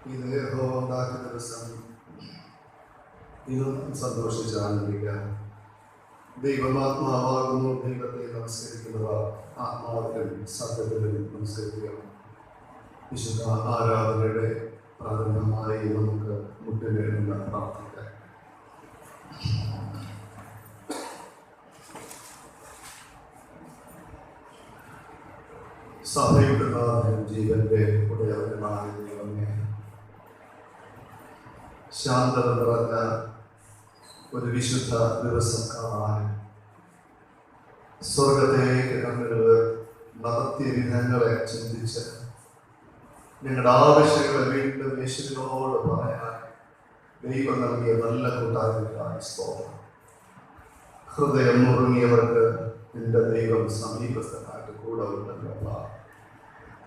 ഇത് യഹോവ ഉണ്ടാക്കിയ ദിവസം ഇന്നും സന്തോഷിച്ച് ആനന്ദിക്കുക. ദൈവമാത്മാവാകുന്നു. ദൈവത്തെ നമസ്കരിക്കുന്നവർ ആത്മാവിലും സത്യത്തിലും നമസ്കരിക്കുക. വിശുദ്ധ ആരാധനയുടെ പ്രാരംഭമായി നമുക്ക് മുട്ടിലിരുന്ന് പ്രാർത്ഥിക്കാം. സഭയുടെ നാഥൻ, ജീവന്റെ ഉടയവനുമായ ദൈവമേ, ശാന്തത നിറഞ്ഞ ഒരു വിശുദ്ധ ദിവസം കാണാൻ സ്വർഗത്തേക്ക് കണ്ണുകൾ നടത്തിയ വിധങ്ങളെ ചിന്തിച്ച് നിങ്ങളുടെ ആവശ്യങ്ങളെ വീണ്ടും യേശുവിനോട് പറയാൻ ദൈവം നൽകിയ നല്ല കൂട്ടായ്മയ്ക്കായി സ്തോത്രം. ഹൃദയം നുറുങ്ങിയവർക്ക് നിന്റെ ദൈവം സമീപസ്ഥനായിട്ട് കൂടെ ഉണ്ടല്ലോ.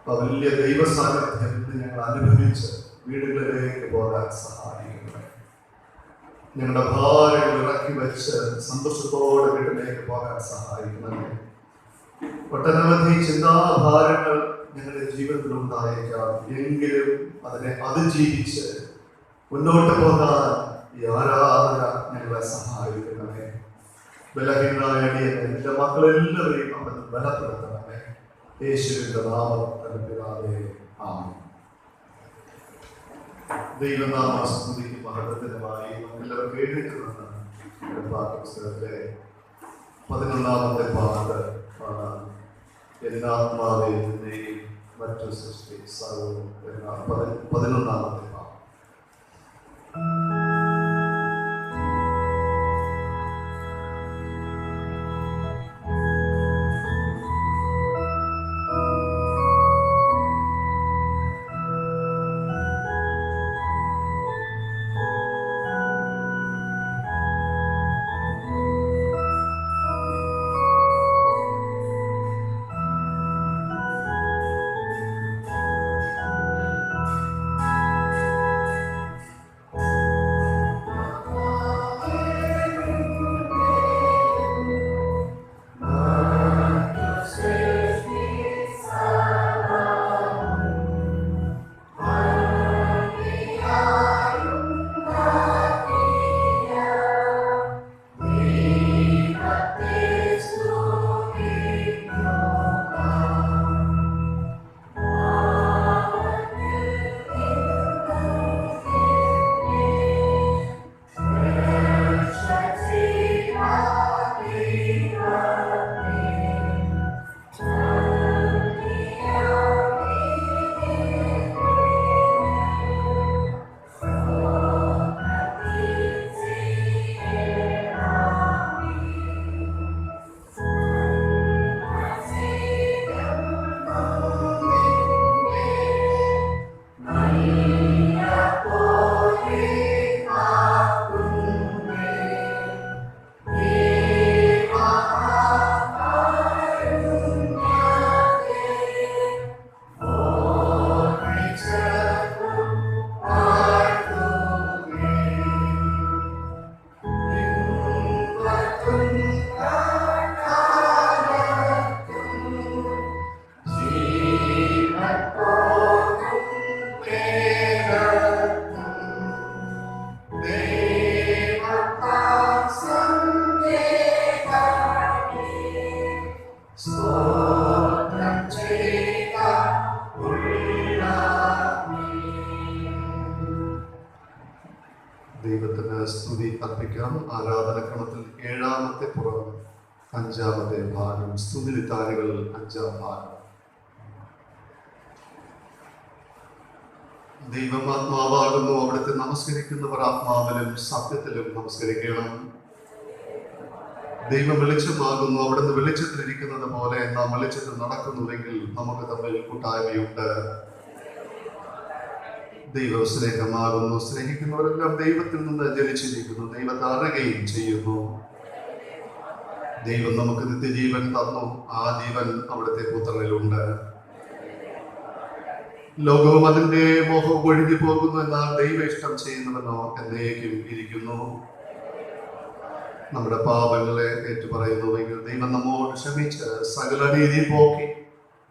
വലിയ ദൈവ സാന്നിധ്യം ഞങ്ങൾ അനുഭവിച്ച് വീടുകളിലേക്ക് പോകാൻ സഹായിക്കുന്നത്. ഞങ്ങളുടെ ഭാരങ്ങൾ ഇറക്കി വെച്ച് സന്തോഷത്തോടെ വീട്ടിലേക്ക് പോകാൻ സഹായിക്കുന്നത്. ഒട്ടനവധി ചിന്താഭാരങ്ങൾ ഞങ്ങളുടെ ജീവിതത്തിൽ ഉണ്ടായേക്കാം. എങ്കിലും അതിനെ അതിജീവിച്ച് മുന്നോട്ട് പോകാൻ ഈ ആരാധന ഞങ്ങളെ സഹായിക്കണമേ. ബലഹീനായ എൻ്റെ മക്കളെല്ലാവരെയും അവിടെ ബലപ്പെടുത്തണമേ. യേശുവിന്റെ നാമത്തിൽ ആമേൻ. ദൈവനാമ സ്തുതിക്ക് മഹത്വത്തിനുമായി നമുക്കെല്ലാവർക്കും എഴുതിയിട്ടുള്ള പാഠപുസ്തകത്തിലെ 11ാമത്തെ പാട്ട് പാടാൻ എന്നാത്മാവേ നിന്നെയും മറ്റു സൃഷ്ടി സർവ്വവും എന്ന 11ാമത്തെ പാട്ട്. ദൈവത്തിന് സ്തുതി അർപ്പിക്കാം. ആരാധനക്രമത്തിൽ 7ാമത്തെ പുറം 5ാമത്തെ ഭാഗം, സ്തുതിലിത്താനുകൾ 5ാം ഭാഗം. ദൈവം ആത്മാവാകുന്നു. അവിടുത്തെ നമസ്കരിക്കുന്നവർ ആത്മാവിലും സത്യത്തിലും നമസ്കരിക്കണം. ദൈവം വെളിച്ചമാകുന്നു. അവിടുന്ന് വെളിച്ചത്തിലിരിക്കുന്നത് പോലെ നാം വെളിച്ചത്തിൽ നടക്കുന്നുവെങ്കിൽ നമുക്ക് തമ്മിൽ കൂട്ടായ്മയുണ്ട്. ദൈവ സ്നേഹമാകുന്നു. സ്നേഹിക്കുന്നവരെല്ലാം ദൈവത്തിൽ നിന്ന് ജനിച്ചിരിക്കുന്നു, ദൈവത്തെ അറിയുകയും ചെയ്യുന്നു. ദൈവം നമുക്ക് നിത്യജീവൻ തന്നു. ആ ജീവൻ അവിടുത്തെ പുത്രനിലുണ്ട്. ലോകവും അതിന്റെ മോഹവും ഒഴുകി പോകുന്നു, എന്നാൽ ദൈവ ഇഷ്ടം ചെയ്യുന്നവനോ എന്നേക്കും ഇരിക്കുന്നു. നമ്മുടെ പാപങ്ങളെ ഏറ്റുപറയുന്നുവെങ്കിൽ ദൈവം നമ്മോട് ക്ഷമിച്ച് സകല നീതി പോക്കി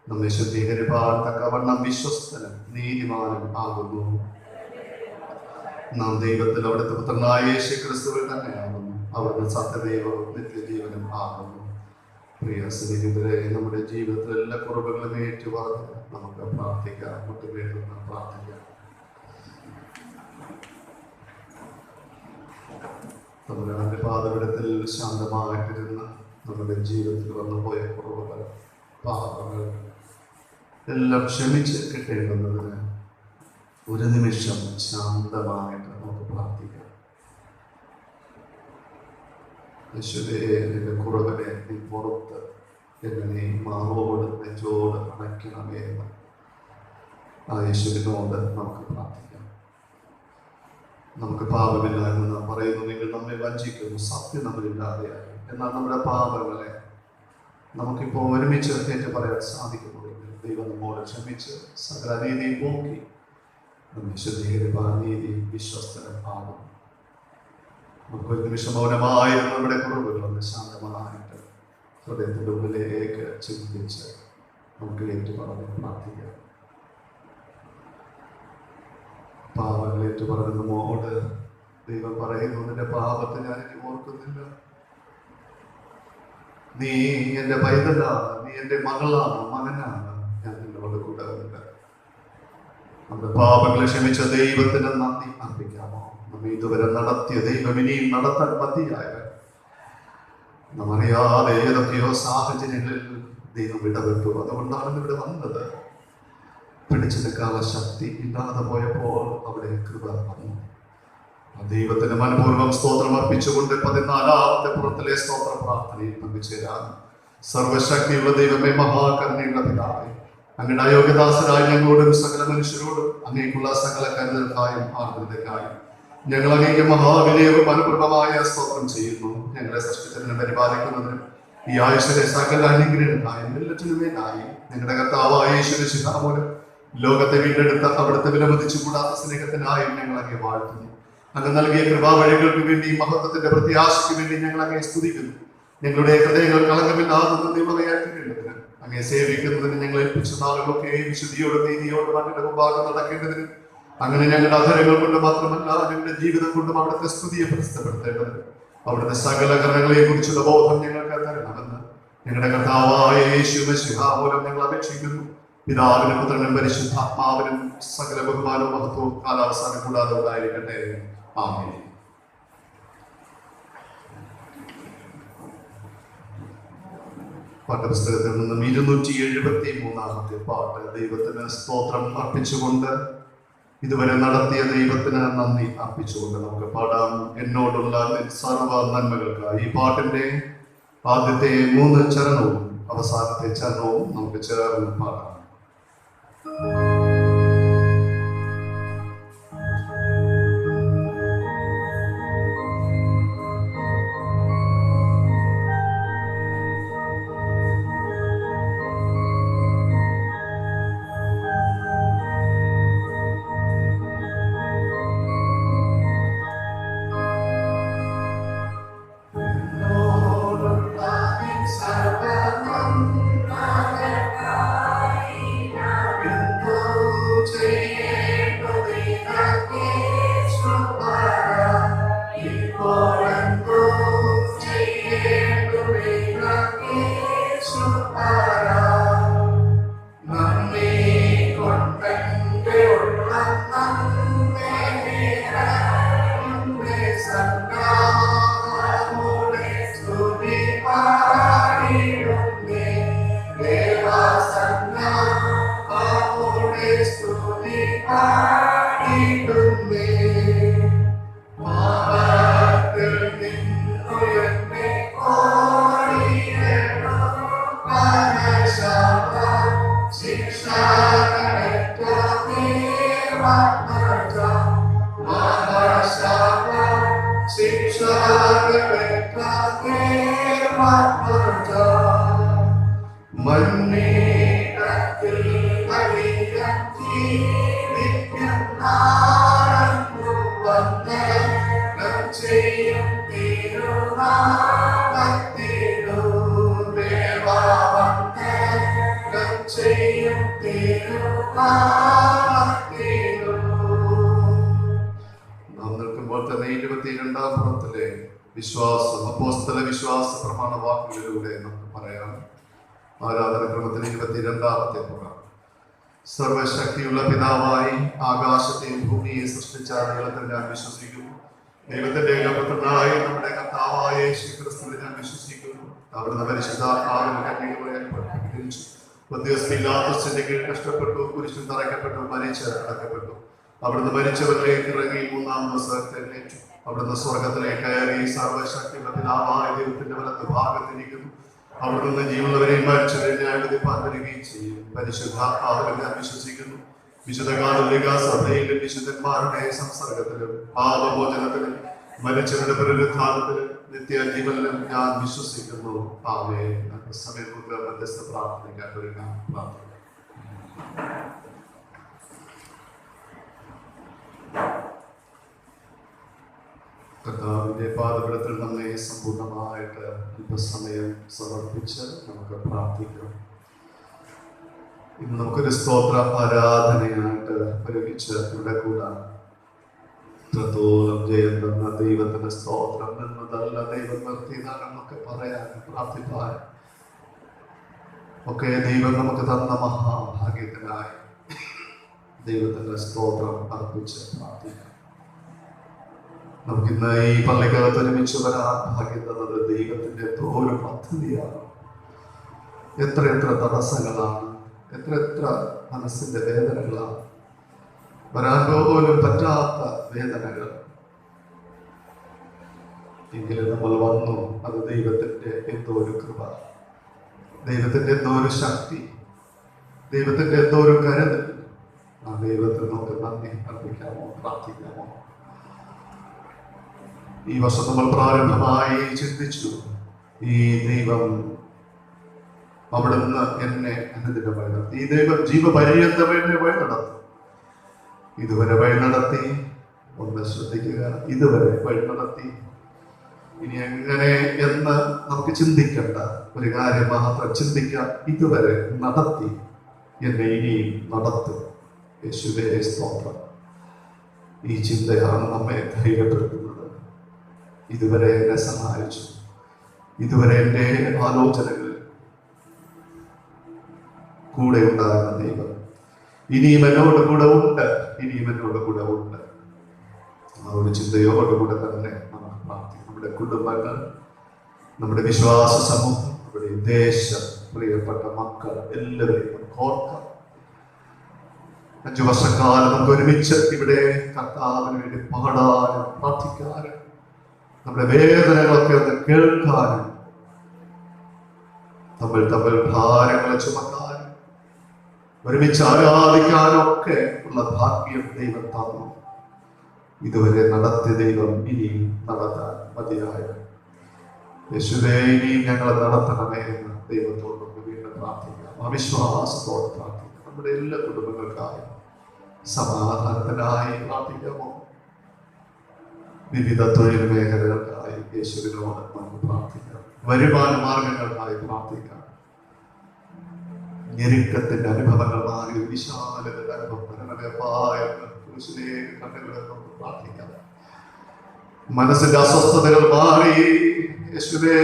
നമ്മെ ശുദ്ധീകരിപ്പാൻ തക്കവണ്ണം വിശ്വസ്തനും നീതിമാനും ആകുന്നു. നാം ദൈവത്തിൽ അവിടുത്തെ പുത്രനായ യേശു ക്രിസ്തുവിൽ തന്നെയാകുന്നു. അവിടുത്തെ സത്യദൈവവും നിത്യജീവനും ആകുന്നു. പ്രിയ സ്നേഹിതരെ, നമ്മുടെ ജീവിതത്തിൽ എല്ലാ കുറവുകളും ഏറ്റുപറഞ്ഞ് നമുക്ക് പ്രാർത്ഥിക്കാം. മുട്ടുവേണ്ടുന്ന പ്രാർത്ഥിക്കാം. നമ്മുടെ പാതവിടത്തിൽ ശാന്തമായിട്ടിരുന്ന് നമ്മുടെ ജീവിതത്തിൽ വന്നുപോയ കുറവുകൾ, പാപങ്ങൾ എല്ലാം ക്ഷമിച്ച് കിട്ടേണ്ടുന്നതിന് ഒരു നിമിഷം ശാന്തമായിട്ട് നമുക്ക് പ്രാർത്ഥിക്കാം. യേശുവേ, നിന്റെ കുറവിനെ നീ പുറത്ത് എന്നെ നീ മാറോട് നെഞ്ചോട് അണയ്ക്കണമേ എന്ന് ആ യേശുവിനോട് നമുക്ക് പ്രാർത്ഥിക്കാം. നമുക്ക് പാപമില്ല എന്ന് നാം പറയുന്നുവെങ്കിൽ നമ്മെ വഞ്ചിക്കുന്നു, സത്യം നമ്മളില്ലാതെയായി. എന്നാൽ നമ്മുടെ പാപങ്ങളെ നമുക്കിപ്പോൾ ഒരുമിച്ച് ഏറ്റു പറയാൻ സാധിക്കുന്നുവെങ്കിൽ ദൈവം നമ്മോട് ക്ഷമിച്ച് സകല നീതിയും പോക്കി നമ്മെ ശുദ്ധീകരിപ്പാൻ നീതി വിശ്വസ്തനും ആകും. നമുക്കൊരു നിമിഷം മൗനമായിരുന്നു നമ്മുടെ കുറവുകളൊന്ന് ശാന്തമായിട്ട് ഹൃദയത്തിൻ്റെ ഉള്ളിലേക്ക് ചിന്തിച്ച് നമുക്ക് ഏറ്റു പറഞ്ഞ് പ്രാർത്ഥിക്കാം. പാപങ്ങൾ ഏറ്റു പറയുന്നതോട് ദൈവം പറയുന്നു, നിന്റെ പാപത്തെ ഞാൻ എനിക്ക് ഓർക്കുന്നില്ല. നീ എൻ്റെ പൈതലാണ്, നീ എൻ്റെ മകളാണ്, മകനാണ്, ഞാൻ നിന്നോട് കൂടെ ഉണ്ട്. നമ്മുടെ പാപങ്ങളെ ക്ഷമിച്ച ദൈവത്തിന് നന്ദി അർപ്പിക്കാമോ? നമ്മെ ഇതുവരെ നടത്തിയ ദൈവം ഇനിയും നടത്താൻ മതിയായവൻ. നമ്മറിയാതെ ഏതൊക്കെയോ സാഹചര്യങ്ങളിൽ ദൈവം ഇടപെട്ടു. അതുകൊണ്ടാണ് ഇവിടെ വന്നത്. പിടിച്ചെടുക്കാനുള്ള ശക്തി ഇല്ലാതെ പോയപ്പോൾ അവിടെ കൃപ വന്നു. ദൈവത്തിന് മനപൂർവ്വം സ്തോത്രം അർപ്പിച്ചുകൊണ്ട് 14ാമത്തെ പുറത്തിലെ സ്തോത്ര പ്രാർത്ഥനയിൽ പങ്കുചേരാൻ സർവശക്തിയുള്ള ദൈവമേ, മഹാകരുണയുള്ള പിതാവേ, അങ്ങയുടെ അയോഗ്യദാസരായ ഞങ്ങളോടും സകല മനുഷ്യരോടും അങ്ങേക്കുള്ള സകല കരുതൽക്കായും ആർദ്രതയ്ക്കായും ഞങ്ങൾ അങ്ങേക്ക് മഹാവിനയവും അനുപൂർവമായ സ്തോത്രം ചെയ്യുന്നു. ഞങ്ങളെ സൃഷ്ടിച്ചതിനെ പരിപാലിക്കുന്നതിനും ഈ ആയുഷിലെ സകല അനുഗ്രഹങ്ങൾക്കായും എല്ലാറ്റിനുമേലായി ഞങ്ങളുടെ കർത്താവായ യേശുവിന്റെ ശിഖാമൂലം ലോകത്തെ വീണ്ടെടുത്ത അവിടുത്തെ വിലമതിച്ചു കൂടാത്ത സ്നേഹത്തിനായും ഞങ്ങൾ അങ്ങേ വാഴ്ത്തുന്നു. അങ്ങ് നൽകിയ കൃപാവഴികൾക്ക് വേണ്ടി, മഹത്വത്തിന്റെ പ്രത്യാശയ്ക്ക് വേണ്ടി ഞങ്ങൾ അങ്ങേ സ്തുതിക്കുന്നു. ഞങ്ങളുടെ ഹൃദയങ്ങൾ കളങ്കമില്ലാതെ നിയമതയാക്കിയിട്ടുള്ളതിന്, അങ്ങേ സേവിക്കുന്നതിന് ഞങ്ങൾ ഏൽപ്പിച്ച നാളുകളൊക്കെ വിശുദ്ധിയോടും നീതിയോടും അങ്ങയുടെ മുമ്പാകെ നടക്കേണ്ടതിന്, അങ്ങനെ ഞങ്ങളുടെ അധരങ്ങൾ കൊണ്ട് മാത്രമല്ല ഞങ്ങളുടെ ജീവിതം കൊണ്ടും അവിടുത്തെ സ്തുതിയെ പ്രസിദ്ധപ്പെടുത്തേണ്ടതിന് അവിടുത്തെ സകല കരണങ്ങളെ കുറിച്ചുള്ള ബോധം ഞങ്ങൾക്ക് തരണമെന്ന് ഞങ്ങളുടെ കർത്താവായ യേശുവിന്റെ ശിഖാമൂലം ഞങ്ങൾ അപേക്ഷിക്കുന്നു. പിതാവിനും പുത്രനും പരിശുദ്ധാത്മാവിനും സകല ബഹുമാനവും മഹത്വവും കാലാവസാനം കൂടാതെ ഉണ്ടായിരിക്കട്ടെ. ആമേൻ. പാഠപുസ്തകത്തിൽ നിന്നും 273ാമത്തെ പാട്ട്. ദൈവത്തിന് സ്തോത്രം അർപ്പിച്ചുകൊണ്ട്, ഇതുവരെ നടത്തിയ ദൈവത്തിന് നന്ദി അർപ്പിച്ചുകൊണ്ട് നമുക്ക് പാടാം. എന്നോടുള്ള സർവ നന്മകൾക്ക്. ഈ പാട്ടിന്റെ ആദ്യത്തെ 3 ചരണവും അവസാനത്തെ ചരണവും നമുക്ക് ചേർന്ന് പാടാം. 22-ാം പുറത്തിലെ വിശ്വാസം, അപ്പോസ്തല വിശ്വാസ പ്രമാണ വാക്കുകളിലൂടെ നമുക്ക് പറയാം. ആരാധനക്രമത്തിന് 22-ാമത്തെ പുറം. സർവശക്തിയുള്ള പിതാവായി ആകാശത്തെയും ഭൂമിയെ സൃഷ്ടിച്ച ദൈവത്തിൽ ഞാൻ വിശ്വസിക്കുന്നു. ദൈവത്തിന്റെ ഏകപുത്രനായ നമ്മുടെ കർത്താവായ യേശുക്രിസ്തുവിൽ ഞാൻ വിശ്വസിക്കുന്നു. അവിടുന്ന് പരിശുദ്ധാത്മാവിൽ കന്യകയായി പിലാത്തോസിന്റെ കീഴിൽ കഷ്ടപ്പെട്ടു, കുരിശിൽ തറയ്ക്കപ്പെട്ടു, മരിച്ച് അടക്കപ്പെട്ടു. അവിടുന്ന് മരിച്ചവരിലേക്ക് ഇറങ്ങി 3-ാം ദിവസം എഴുന്നേറ്റു. അവിടുന്ന് സ്വർഗത്തിലേക്ക് കയറി സർവശക്തിയുള്ള പിതാവായ ദൈവത്തിന്റെ വലത്ത് ഭാഗത്തിരിക്കുന്നു. അവിടുന്ന് ജീവനുള്ളവരെയും മരിച്ചവരെയും ന്യായവിധിപ്പാൻ വരികയും ചെയ്യും. പരിശുദ്ധാത്മാവിൽ ഞാൻ വിശ്വസിക്കുന്നു. വിശുദ്ധ കാതോലിക സഭയിലും വിശുദ്ധന്മാരുടെ സംസർഗത്തിലും പാപമോചനത്തിലും മരിച്ചവരുടെ പുനരുത്ഥാനത്തിലും നിത്യജീവനിലും ഞാൻ വിശ്വസിക്കുന്നു. ആമേൻ. സമയത്ത് മധ്യസ്ഥ പ്രാർത്ഥനയ്ക്കാൻ ഒരുങ്ങാം. പ്രാർത്ഥന. കർത്താവിന്റെ പാദപീഠത്തിൽ നമ്മെ സമ്പൂർണ്ണമായിട്ട് അല്പസമയം സമർപ്പിച്ച് നമുക്ക് പ്രാർത്ഥിക്കാം. ഇന്ന് നമുക്കൊരു സ്തോത്ര ആരാധനയായിട്ട് ഒരുമിച്ച് ഇവിടെ കൂടാം. ഇത്രത്തോളം ജയം തന്ന ദൈവത്തിന്റെ സ്തോത്രം എന്നതല്ല, ദൈവം നിർത്തിയതാണെന്നൊക്കെ പറയാൻ പ്രാർത്ഥിപ്പാൻ ഒക്കെ ദൈവം നമുക്ക് തന്ന മഹാഭാഗ്യത്തിനായി ദൈവത്തിന്റെ സ്തോത്രം അർപ്പിച്ച് പ്രാർത്ഥിക്കാം. നമുക്കിന്ന് ഈ പള്ളിക്കകത്ത് ഒരുമിച്ച് വരാൻ ഭാഗ്യം തന്നത് ദൈവത്തിന്റെ എന്തോ ഒരു പദ്ധതിയാണ്. എത്ര തടസ്സങ്ങളാണ്, എത്ര മനസ്സിന്റെ വേദനകളാണ്, വരാൻ പോലും പറ്റാത്ത വേദനകൾ. എങ്കിലും നമ്മൾ വന്നു. അത് ദൈവത്തിന്റെ എന്തോ ഒരു കൃപ, ദൈവത്തിന്റെ എന്തോ ഒരു ശക്തി, ദൈവത്തിന്റെ എന്തോ ഒരു കരുതൽ. ആ ദൈവത്തിന് നമുക്ക് നന്ദി അർപ്പിക്കാമോ, പ്രാർത്ഥിക്കാമോ? ഈ വർഷം നമ്മൾ പ്രാരംഭമായി ചിന്തിച്ചു, ഈ ദൈവം അവിടുന്ന് എന്നെ അനുദിനം വഴി നടത്തി. ഈ ദൈവം ജീവപര്യന്തം എന്നെ വഴി നടത്തും. ഇതുവരെ വഴി നടത്തി. ഒന്ന് ശ്രദ്ധിക്കുക, ഇതുവരെ വഴി നടത്തി. ഇനി എങ്ങനെ എന്ന് നമുക്ക് ചിന്തിക്കേണ്ട ഒരു കാര്യം മാത്രം ചിന്തിക്കാം. ഇതുവരെ നടത്തി, എന്നെ ഇനിയും നടത്തും. യേശുവേ സ്തോത്രം. ഈ ചിന്തയാണ് നമ്മെ ധൈര്യപ്പെടുത്തുന്നത്. ഇതുവരെ എന്നെ സഹായിച്ചു. ഇതുവരെ എൻ്റെ ആലോചനകളിൽ കൂടെ ഉണ്ടാകുന്ന ദൈവം ഇനിയും എന്നോട് കൂടെ ഉണ്ട്, ഇനിയും എന്നോട് കൂടെ ഉണ്ട്. ആ ഒരു ചിന്തയോടുകൂടെ തന്നെ നമുക്ക് പ്രാർത്ഥിക്കാം. നമ്മുടെ കുടുംബങ്ങൾ, നമ്മുടെ വിശ്വാസ സമൂഹം, നമ്മുടെ ദേശം, പ്രിയപ്പെട്ട മക്കൾ എല്ലാവരെയും നമുക്ക് ഓർക്കാം. 5 വർഷക്കാലം നമുക്ക് ഒരുമിച്ച് ഇവിടെ കർത്താവിന് വേണ്ടി പാടാനും പ്രാർത്ഥിക്കാനും നമ്മുടെ വേദനകളൊക്കെ ഒന്ന് കേൾക്കാനും തമ്മിൽ ഭാരങ്ങളെ ചുമക്കാനും ഒരുമിച്ച് ആരാധിക്കാനും ഒക്കെ ഉള്ള ഭാഗ്യം ദൈവം തന്നു. ഇതുവരെ നടത്തിയ ദൈവം ഇനിയും നടത്താൻ മതിയായ. യേശുവേ, ഇനിയും ഞങ്ങളെ നടത്തണമേ എന്ന് ദൈവത്തോട് വീണ്ടും പ്രാർത്ഥിക്കാം. അവിശ്വാസത്തോടെ പ്രാർത്ഥിക്കാം. നമ്മുടെ എല്ലാ കുടുംബങ്ങൾക്കായി സമാധാനത്തിനായി പ്രാർത്ഥിക്കാമോ? വിവിധ തൊഴിൽ മേഖലകൾക്കായി യേശുവിനോട് നമുക്ക് പ്രാർത്ഥിക്കാം. വരുമാന മാർഗങ്ങൾക്കായി പ്രാർത്ഥിക്കാം. ഞെരുക്കത്തിന്റെ അനുഭവങ്ങൾ മാറി വിശാലതയുടെ അനുഭവം നമുക്ക് പ്രാർത്ഥിക്കാം. മനസ്സിന്റെ അസ്വസ്ഥതകൾ മാറി യേശുവേ,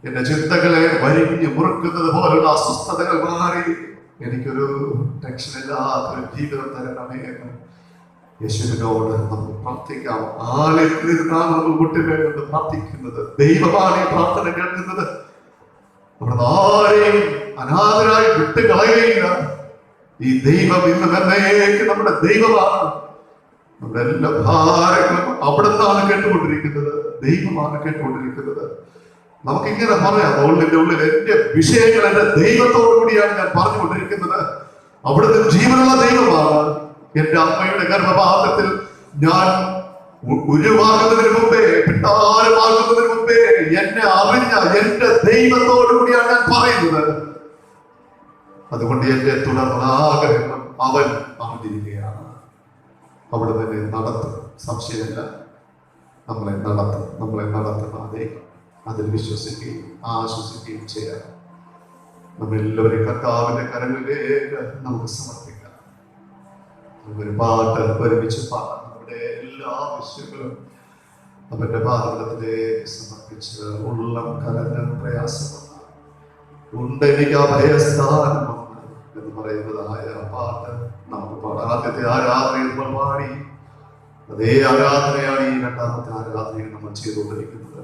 എന്റെ ചിന്തകളെ വരിഞ്ഞ് മുറുക്കുന്നത് പോലുള്ള അസ്വസ്ഥതകൾ മാറി എനിക്കൊരു ടെൻഷനില്ലാത്തൊരു ജീവിതം തരണമേ എന്ന് യേശുവിനോട് നമുക്ക് പ്രാർത്ഥിക്കാം. ആലയത്തിലിരുന്നാണ് നമ്മൾ മുട്ടിവേണ്ടത് പ്രാർത്ഥിക്കുന്നത്. ദൈവമാണ് ഈ പ്രാർത്ഥന കേൾക്കുന്നത്. നമ്മുടെ ആരെയും അനാഥരായി വിട്ടുകളയുകയില്ല. ഈ ദൈവം ഇന്ന് എന്നേക്ക് നമ്മുടെ ദൈവമാണ്. നമ്മുടെ എല്ലാ ഭാരങ്ങളും അവിടെ നിന്നാണ് കേട്ടുകൊണ്ടിരിക്കുന്നത്. ദൈവമാണ് കേട്ടുകൊണ്ടിരിക്കുന്നത്. നമുക്കിങ്ങനെ പറയാം, ഉള്ളിന്റെ ഉള്ളിൽ എന്റെ വിഷയങ്ങൾ എന്റെ ദൈവത്തോടു കൂടിയാണ് ഞാൻ പറഞ്ഞുകൊണ്ടിരിക്കുന്നത്. അവിടുത്തെ ജീവനുള്ള ദൈവമാണ്. എന്റെ അമ്മയുടെ ഗർഭപാത്രത്തിൽ ഞാൻ ഉരുവാകുന്നതിന് മുമ്പേ, പിട്ടാരമാകുന്നതിന് മുമ്പേ എന്നെ അറിഞ്ഞ എന്റെ ദൈവത്തോടു കൂടിയാണ് ഞാൻ പറയുന്നത്. അതുകൊണ്ട് എന്റെ തുടർന്നാഗ്രഹം അവൻ അറിഞ്ഞിരിക്കുകയാണ്. അവിടെ തന്നെ നടത്തും, സംശയമില്ല. നമ്മളെ നടത്തുന്ന ദൈവം. അതിൽ വിശ്വസിക്കുകയും ആശ്വസിക്കുകയും ചെയ്യാം. നമ്മളെല്ലാവരും കർത്താവിന്റെ കരങ്ങളിലേക്ക് നമുക്ക് സമർപ്പിക്കാം. ഒരു പാട്ട് ഒരുമിച്ച് പാടാം. നമ്മുടെ എല്ലാ വിഷയങ്ങളും അവന്റെ പാദത്തിലേക്ക് സമർപ്പിച്ച് ഉള്ളം കലഞ്ഞ പ്രയാസം ഉണ്ട് എനിക്ക് അഭയസ്ഥാനം എന്ന് പറയുന്നതായ പാട്ട് നമുക്ക് പാടാം. ആദ്യത്തെ ആരാധനയിൽ നമ്മൾ പാടി, അതേ ആരാധനയാണ് ഈ രണ്ടാമത്തെ ആരാധനയിൽ നമ്മൾ ചെയ്തുകൊണ്ടിരിക്കുന്നത്.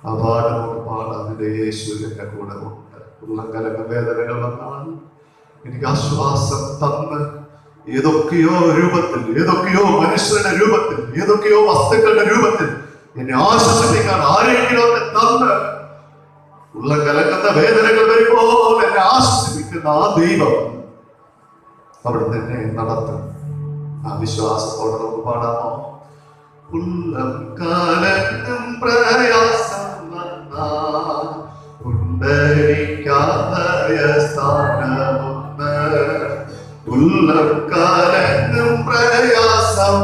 ആ പാട്ട് നമുക്ക് പാടാം. അതിന്റെ യേശു എന്റെ കൂടെ ഉണ്ട്. ഉള്ളം കലങ്ങ വേദനകൾ വന്നാൽ എനിക്ക് ആശ്വാസം തന്ന് ഏതൊക്കെയോ രൂപത്തിൽ, ഏതൊക്കെയോ മനുഷ്യരുടെ രൂപത്തിൽ, ഏതൊക്കെയോ വസ്തുക്കളുടെ രൂപത്തിൽ എന്നെ ആശ്വസിപ്പിക്കാൻ ആരെങ്കിലും ഒക്കെ തന്ന് ഉള്ളം കലങ്ങുന്ന വേദനകൾ വരുമ്പോൾ എന്നെ ആശ്വസിപ്പിക്കുന്ന ആ ദൈവം അവിടെ തന്നെ നടത്തും. ആ വിശ്വാസത്തോടെ നമുക്ക് പാടാമോ? ഉള്ളം കലങ്ങും പ്രയാസം ഉണ്ടരിക്കായ സ്ഥാനമൊന്ന്, ഉള്ളം കലങ്ങും പ്രയാസം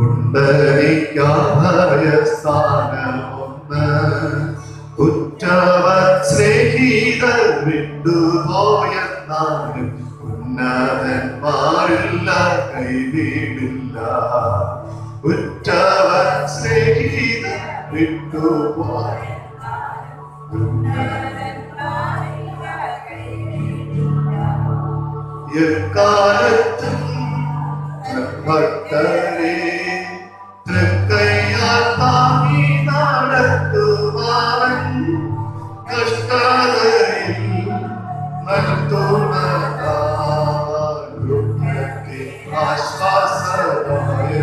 ഉണ്ടരിക്കായ സ്ഥാനമൊന്ന്, ഉറ്റവർ സ്നേഹിതർ വിട്ടുപോയെന്നാലും ഉന്നതന്മാരില്ല കൈവിടില്ല. ഉറ്റവർ സ്നേഹിതർ വിട്ടുപോയ എക്കാലത്തും ഭക്തരെ തൃക്കൈയാൽ താങ്ങി നടത്തുവാൻ കഷ്ടതയിൽ ആശ്വാസമായ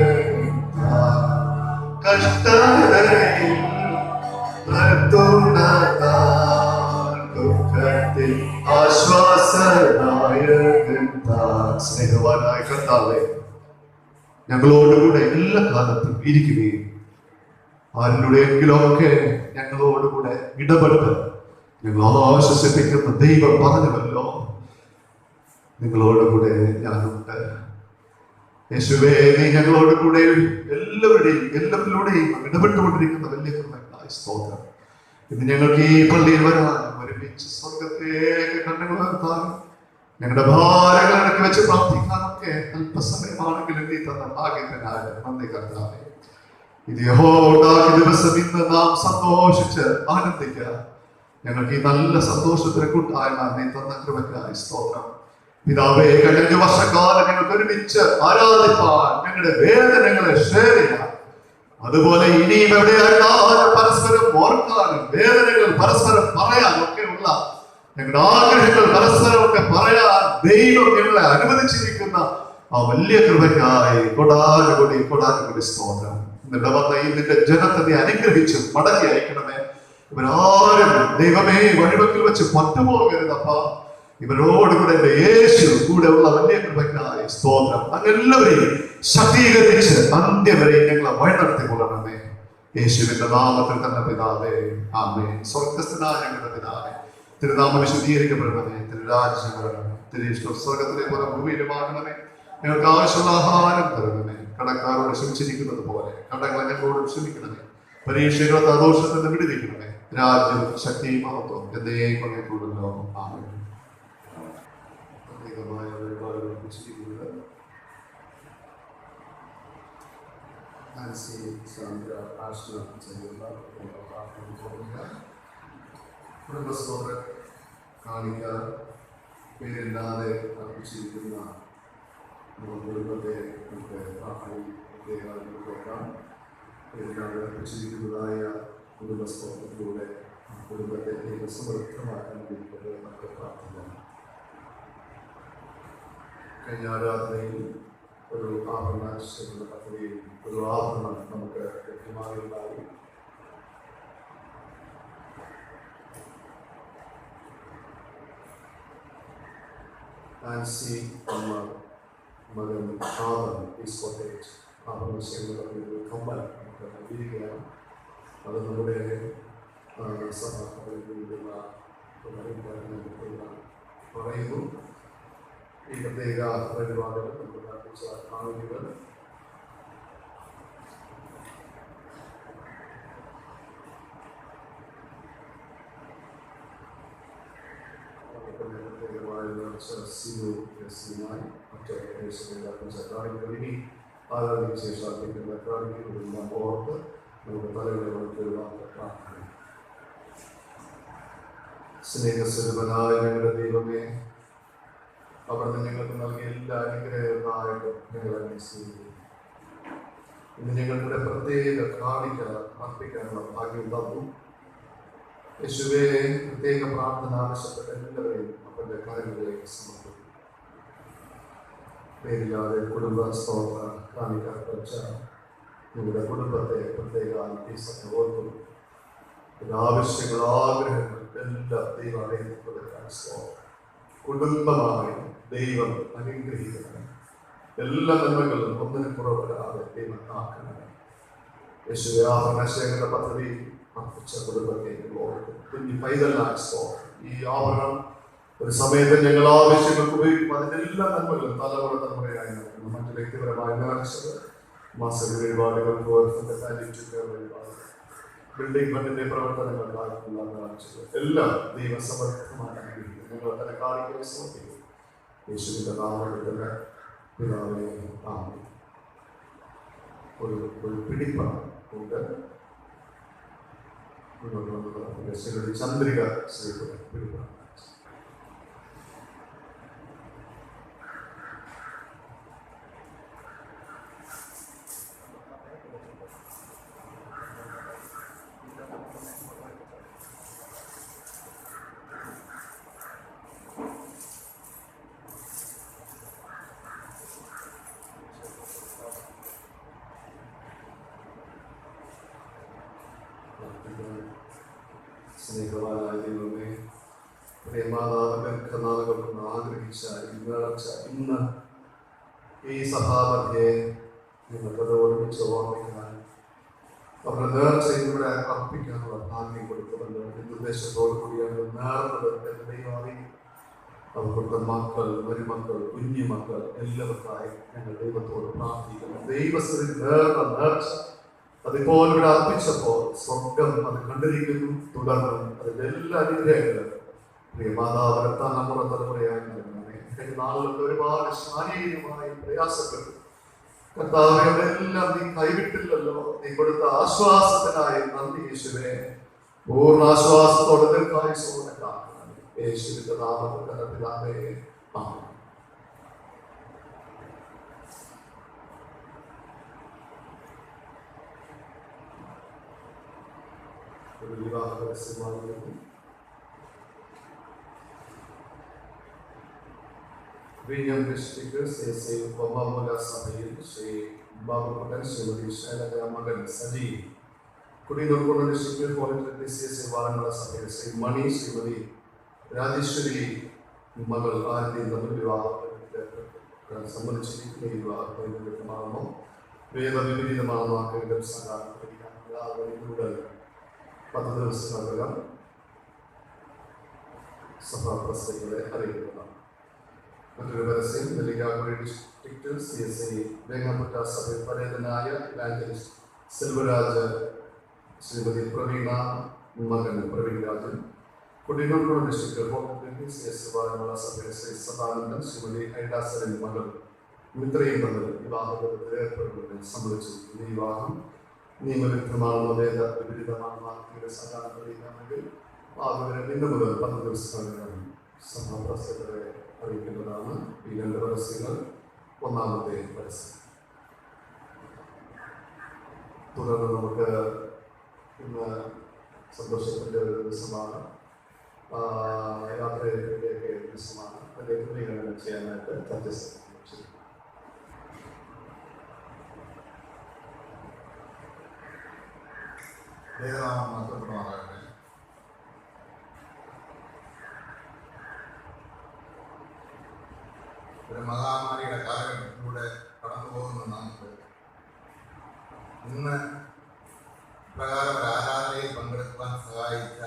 കഷ്ടതയിൽ ദുഃഖത്തിൽ ആശ്വാസമായ സ്നേഹവാനായ കർത്താവേ, ഞങ്ങളോടുകൂടെ എല്ലാ കാലത്തും ഇരിക്കുകയും ആരിലൂടെയെങ്കിലൊക്കെ ഞങ്ങളോടുകൂടെ ഇടപെട്ട് ഞങ്ങൾ ആശ്വസിപ്പിക്കുന്ന ദൈവം പറഞ്ഞുവല്ലോ, നിങ്ങളോടുകൂടെ ഞാനുണ്ട്. യേശുവേ, നീ ഞങ്ങളോട് കൂടെ എല്ലാവരിലൂടെയും ഇടപെട്ടുകൊണ്ടിരിക്കുന്ന വലിയ കൃപയ്ക്കായി സ്തോത്രം. ഇന്ന് ഞങ്ങൾക്ക് ഈ പള്ളിയിൽ വരാനും ഒരുമിച്ച് സ്വർഗത്തേക്ക് കണ്ണുകൾ ഉയർത്താനും ഞങ്ങളുടെ ഭാരങ്ങൾ ഇടയ്ക്ക് വെച്ച് പ്രാർത്ഥിക്കാനൊക്കെ അല്പസമയമാണെങ്കിലും നീ തന്ന ഭാഗ്യത്തിനായ നന്ദി കർത്താവേ. ഇത് യഹോവ ഉണ്ടാക്കിയ ദിവസം ഇന്ന് നാം സന്തോഷിച്ച് ആനന്ദിക്കുക. ഞങ്ങൾക്ക് ഈ നല്ല സന്തോഷത്തിന് കൂട്ടായ്മ നീ തന്ന കൃപയ്ക്കായി സ്തോത്രം. പിതാവേ, കഴിഞ്ഞ വർഷക്കാലം ഞങ്ങൾക്ക് ഒരുമിച്ച് ആരാധിപ്പാൻ, ഞങ്ങളുടെ വേദനകളെ ഷെയർ ചെയ്യാൻ, അതുപോലെ ഇനിയും എവിടെയായാലും പരസ്പരം ഓർക്കാനും വേദനകൾ പരസ്പരം പറയാനും ഒക്കെയുള്ള ഞങ്ങളുടെ ആഗ്രഹങ്ങൾ പരസ്പരം ഒക്കെ പറയാൻ ദൈവം ഞങ്ങളെ അനുവദിച്ചിരിക്കുന്ന ആ വലിയ കൃപയ്ക്കായി കൊടാനുകൂടി സ്തോത്രം. ഇവിടെ വന്ന ഈ നിന്റെ ജനത്തെ നീ അനുഗ്രഹിച്ചു മടങ്ങി അയക്കണമേ. ഇവരാരും ദൈവമേ വഴിവെക്കിൽ വെച്ച് പറ്റുപോകരുതപ്പ. ഇവരോടുകൂടെ എന്റെ യേശു കൂടെ ഉള്ള വലിയ കൃപയ്ക്കായി സ്തോത്രം. അങ്ങെല്ലാവരെയും ശക്തീകരിച്ച് അന്ത്യം വരെ ഞങ്ങളെ വഴിനടത്തി കൊള്ളണമേ. യേശുവിന്റെ നാമത്തിൽ തന്നെ പിതാവേ, ആമേൻ. സ്വർഗസ്ഥനായ ഞങ്ങളുടെ പിതാവേ, തിരുനാമം വിശുദ്ധീകരിക്കപ്പെടണമേ. തിരുരാജ്യം വരണമേ. തിരുഷ്ടം സ്വർഗത്തിലെ പോലെ ഭൂമിയിലുമാകണമേ. ഞങ്ങൾക്ക് ആവശ്യമുള്ള ആഹാരം തരണമേ. കടക്കാരോട് ക്ഷമിച്ചിരിക്കുന്നത് പോലെ കടങ്ങളെ ഞങ്ങളോട് ക്ഷമിക്കണമേ. പരീക്ഷകളെ ദോഷത്തിൽ നിന്ന് വിടുവിക്കണമേ. രാജ്യം ശക്തിയും മഹത്വം എന്നേക്കുള്ളൂ. ആമേൻ. പ്രത്യേകമായ കുടുംബത്തോടെ കാണിക്കാൻ പേരില്ലാതെ അർപ്പിച്ചിരിക്കുന്ന കുടുംബത്തെ നമുക്ക് നോക്കാം. പേരില്ലാതെ അർപ്പിച്ചിരിക്കുന്നതായ കുടുംബത്തോടെ കുടുംബത്തെ സമൃദ്ധമാക്കാൻ വേണ്ടിയിട്ട് നമുക്ക് പ്രാർത്ഥിക്കാം. കഴിഞ്ഞ ആരാധനയിൽ ഒരു ആഭരണ പദ്ധതിയിൽ ഒരു ആഭരണം നമുക്ക് കൃത്യമായി ഉണ്ടായി. ആൻസി അമ്മ മകൻ ആദം ഈസ്കോട്ടേജ് ആഭരണ കമ്പൽ നമുക്ക് നൽകിയിരിക്കുകയാണ്. അത് നമ്മുടെ സഭാ പറയുന്നു. ഈ പ്രത്യേക പരിപാടികൾ നമ്മൾ നടത്തിച്ച ആളുകൾ പ്രത്യേകമായ മറ്റ് പ്രദേശങ്ങളിലാക്കുന്ന കാര്യങ്ങൾ ഇനി ആരാധനയ്ക്ക് ശേഷം അർപ്പിക്കുന്ന കാണിക്കുന്നതെല്ലാം ഓർത്ത് നമുക്ക് തലകളെ പ്രാർത്ഥന. സ്നേഹസ്വരൂപനായ ഞങ്ങളുടെ ദൈവമേ, അവിടുന്ന് ഞങ്ങൾക്ക് നൽകിയ എല്ലാ അനുഗ്രഹങ്ങളായിട്ടും ഞങ്ങൾ സ്വീകരിക്കുന്നു. ഇന്ന് ഞങ്ങളുടെ പ്രത്യേക കാണിക്ക അർപ്പിക്കാനുള്ള ഭാഗ്യം തന്നു. യേശുവേ, പ്രത്യേക പ്രാർത്ഥന ആവശ്യപ്പെട്ട എല്ലാവരെയും അവരുടെ കാര്യങ്ങളിലേക്ക് സമർപ്പിക്കും. പേരില്ലാതെ കുടുംബ സ്തോത്ര കാണിക്കർപ്പിച്ച നിങ്ങളുടെ കുടുംബത്തെ പ്രത്യേക ഓർക്കുന്നു. ആവശ്യങ്ങൾ, ആഗ്രഹങ്ങൾ എല്ലാം ദൈവം കൊടുക്കാൻ കുടുംബമായി ദൈവം അനുഗ്രഹിക്കണം. എല്ലാ നന്മകളും ഒന്നിന് കുറവില്ലാതെ ദൈവം ആക്കണം. യേശുവേ, ആഭരണശേഖര പദ്ധതി അർപ്പിച്ച കുടുംബത്തേക്ക് ഓർക്കും. കുഞ്ഞു പൈതലായി ഈ ആഭരണം ഒരു സമയത്ത് ഞങ്ങൾ ആവശ്യങ്ങൾക്ക് ഉപയോഗിക്കും. അതിനെല്ലാം നന്മകളും തലമുറയായി നടക്കണം. മറ്റു വ്യക്തിപരമായ നേർച്ചകൾ, മാസ വഴിപാടുകൾ, ബിൽഡിംഗ് ഫണ്ടിന്റെ പ്രവർത്തനങ്ങൾക്കായിട്ടുള്ള നേർച്ചകൾ എല്ലാം ദൈവസമർത്ഥമായി അനുഗ്രഹിക്കും. ഞങ്ങൾ തന്നെ കാണിക്കാൻ സമർപ്പിക്കും. യേശുവിന്റെ നാമത്തിൽ പിതാവേ, ആമേൻ. ഒരു പിടിപ്പാണ് കൊണ്ട് ചന്ദ്രിക പിടിപ്പാണ്. സ്നേഹവാനായ ദൈവമേ, പ്രേമാദാനകൾക്കൊന്ന് ആഗ്രഹിച്ച ഇന്ന് ഈ സഭാമധ്യേ നിങ്ങൾക്കത് ഒരുമിച്ച് ഓർമ്മിക്കാൻ അവരുടെ നേർച്ച ഇവിടെ അർപ്പിക്കാനുള്ള ഭാഗ്യം കൊടുക്കുമല്ലോ. നിർദ്ദേശത്തോടു കൂടിയാണ് നേർന്നത് എന്ന് ദൈവം അറിയും. അവർക്ക് മക്കൾ, മരുമക്കൾ, കുഞ്ഞുമക്കൾ എല്ലാവർക്കായി ഞങ്ങൾ ദൈവത്തോട് പ്രാർത്ഥിക്കുന്നു. ദൈവസ്ഥിതി നേർച്ച അതിപ്പോൾ ഇവിടെ അർപ്പിച്ചപ്പോൾ സ്വർഗം അത് കണ്ടിരിക്കുന്നു. തുടർന്നും അതിൻ്റെ എല്ലാ അനുഗ്രഹങ്ങളും പ്രിയമാതാവെത്താൻ നമ്മുടെ തലമുറയായി നൽകണമേ. നാളുകളിൽ ഒരുപാട് ശാരീരികമായി പ്രയാസപ്പെട്ടു. കർത്താവേ, അതെല്ലാം നീ കൈവിട്ടില്ലല്ലോ. നീ കൊടുത്ത ആശ്വാസത്തിനായി നന്ദി യേശുവേ. പൂർണ്ണ ആശ്വാസത്തോടെ ദീർഘായുസ്സോടെ കാണണം. യേശുവിന്റെ നാമത്തിൽ പിതാവേ, ആമേൻ. ഒരു വിവാഹ പരസ്യമായിരുന്നു. വിഴിഞ്ഞം ഡിസ്ട്രിക്ട് കൊമ്പാമൂല സഭയിൽ ശ്രീ ബാബുക്കുട്ടൻ, ശ്രീമതി ശൈലജ മകൻ സജി, കുടിയൂർക്കോട് ഡിസ്ട്രിക്ട് പോളിറ്റെക്നിക് വാളന്മല സഭയിൽ ശ്രീ മണി, ശ്രീമതി രാജേശ്വരി മകൾ ആദ്യം തമ്മിൽ വിവാഹത്തെ സംബന്ധിച്ചിരിക്കുന്ന ഈ വിവാഹത്തിന് വ്യക്തമാണെന്നോ വേദവിപരീതമാണെന്നോ ആക്കെങ്കിലും സംഘാടനം 10 ദിവസത്തിനകം സഭാപ്രസംഗങ്ങളെ അറിയിക്കുന്നതാണ്. മറ്റൊരു പരസ്യം, നെല്ലിക്കാക്കുഴി ഡിസ്ട്രിക്ട് CSI വേങ്ങാപ്പറ്റ സഭയിൽ പരേതനായ ഇവാഞ്ചലിസ്റ്റ് സെൽവരാജ്, ശ്രീമതി പ്രവീണ മകൻ പ്രവീൺ രാജൻ, കുടിയൂർക്കോട് ഡിസ്ട്രിക്ട് പോളിറ്റെക്നിക് CSI വാഴമുള്ള സഭയിൽ ശ്രീ സദാനന്ദൻ, ശ്രീമതി ഐഡാസരൻ മകൾ മിത്രയും തമ്മിൽ വിവാഹത്തിൽ ഏർപ്പെടുന്നതിനെ സംബന്ധിച്ചിരിക്കുന്നു. ഈ വിവാഹം നിയമവിരുദ്ധമാണെന്നോ വേദവിപരീതമാണെന്നോ ആർക്കെങ്കിലും സംഘാടനം അറിയിക്കാമെങ്കിൽ ആ വിവരം ഇന്ന് മുതൽ 10 ദിവസത്തിനകം സഭാപ്രസംഗത്തെ അറിയിക്കുന്നതാണ്. ഈ 2 പരസ്യങ്ങൾ ഒന്നാമത്തെ പരസ്യം. തുടർന്ന് നമുക്ക് ഇന്ന് സന്തോഷത്തിൻ്റെ ഒരു ദിവസമാണ്, യാത്രയിലേക്ക് ദിവസമാണ്. അതിൻ്റെ ക്രമീകരണം ചെയ്യാനായിട്ട് ചർച്ച ദൈവനാമം മഹത്വപ്പെടുമാറാകട്ടെ. ഒരു മഹാമാരിയുടെ കാലഘട്ടത്തിലൂടെ കടന്നു പോകുന്ന നമുക്ക് ഇന്ന് പ്രകാരം ഒരു ആരാധനയിൽ പങ്കെടുക്കുവാൻ സഹായിച്ച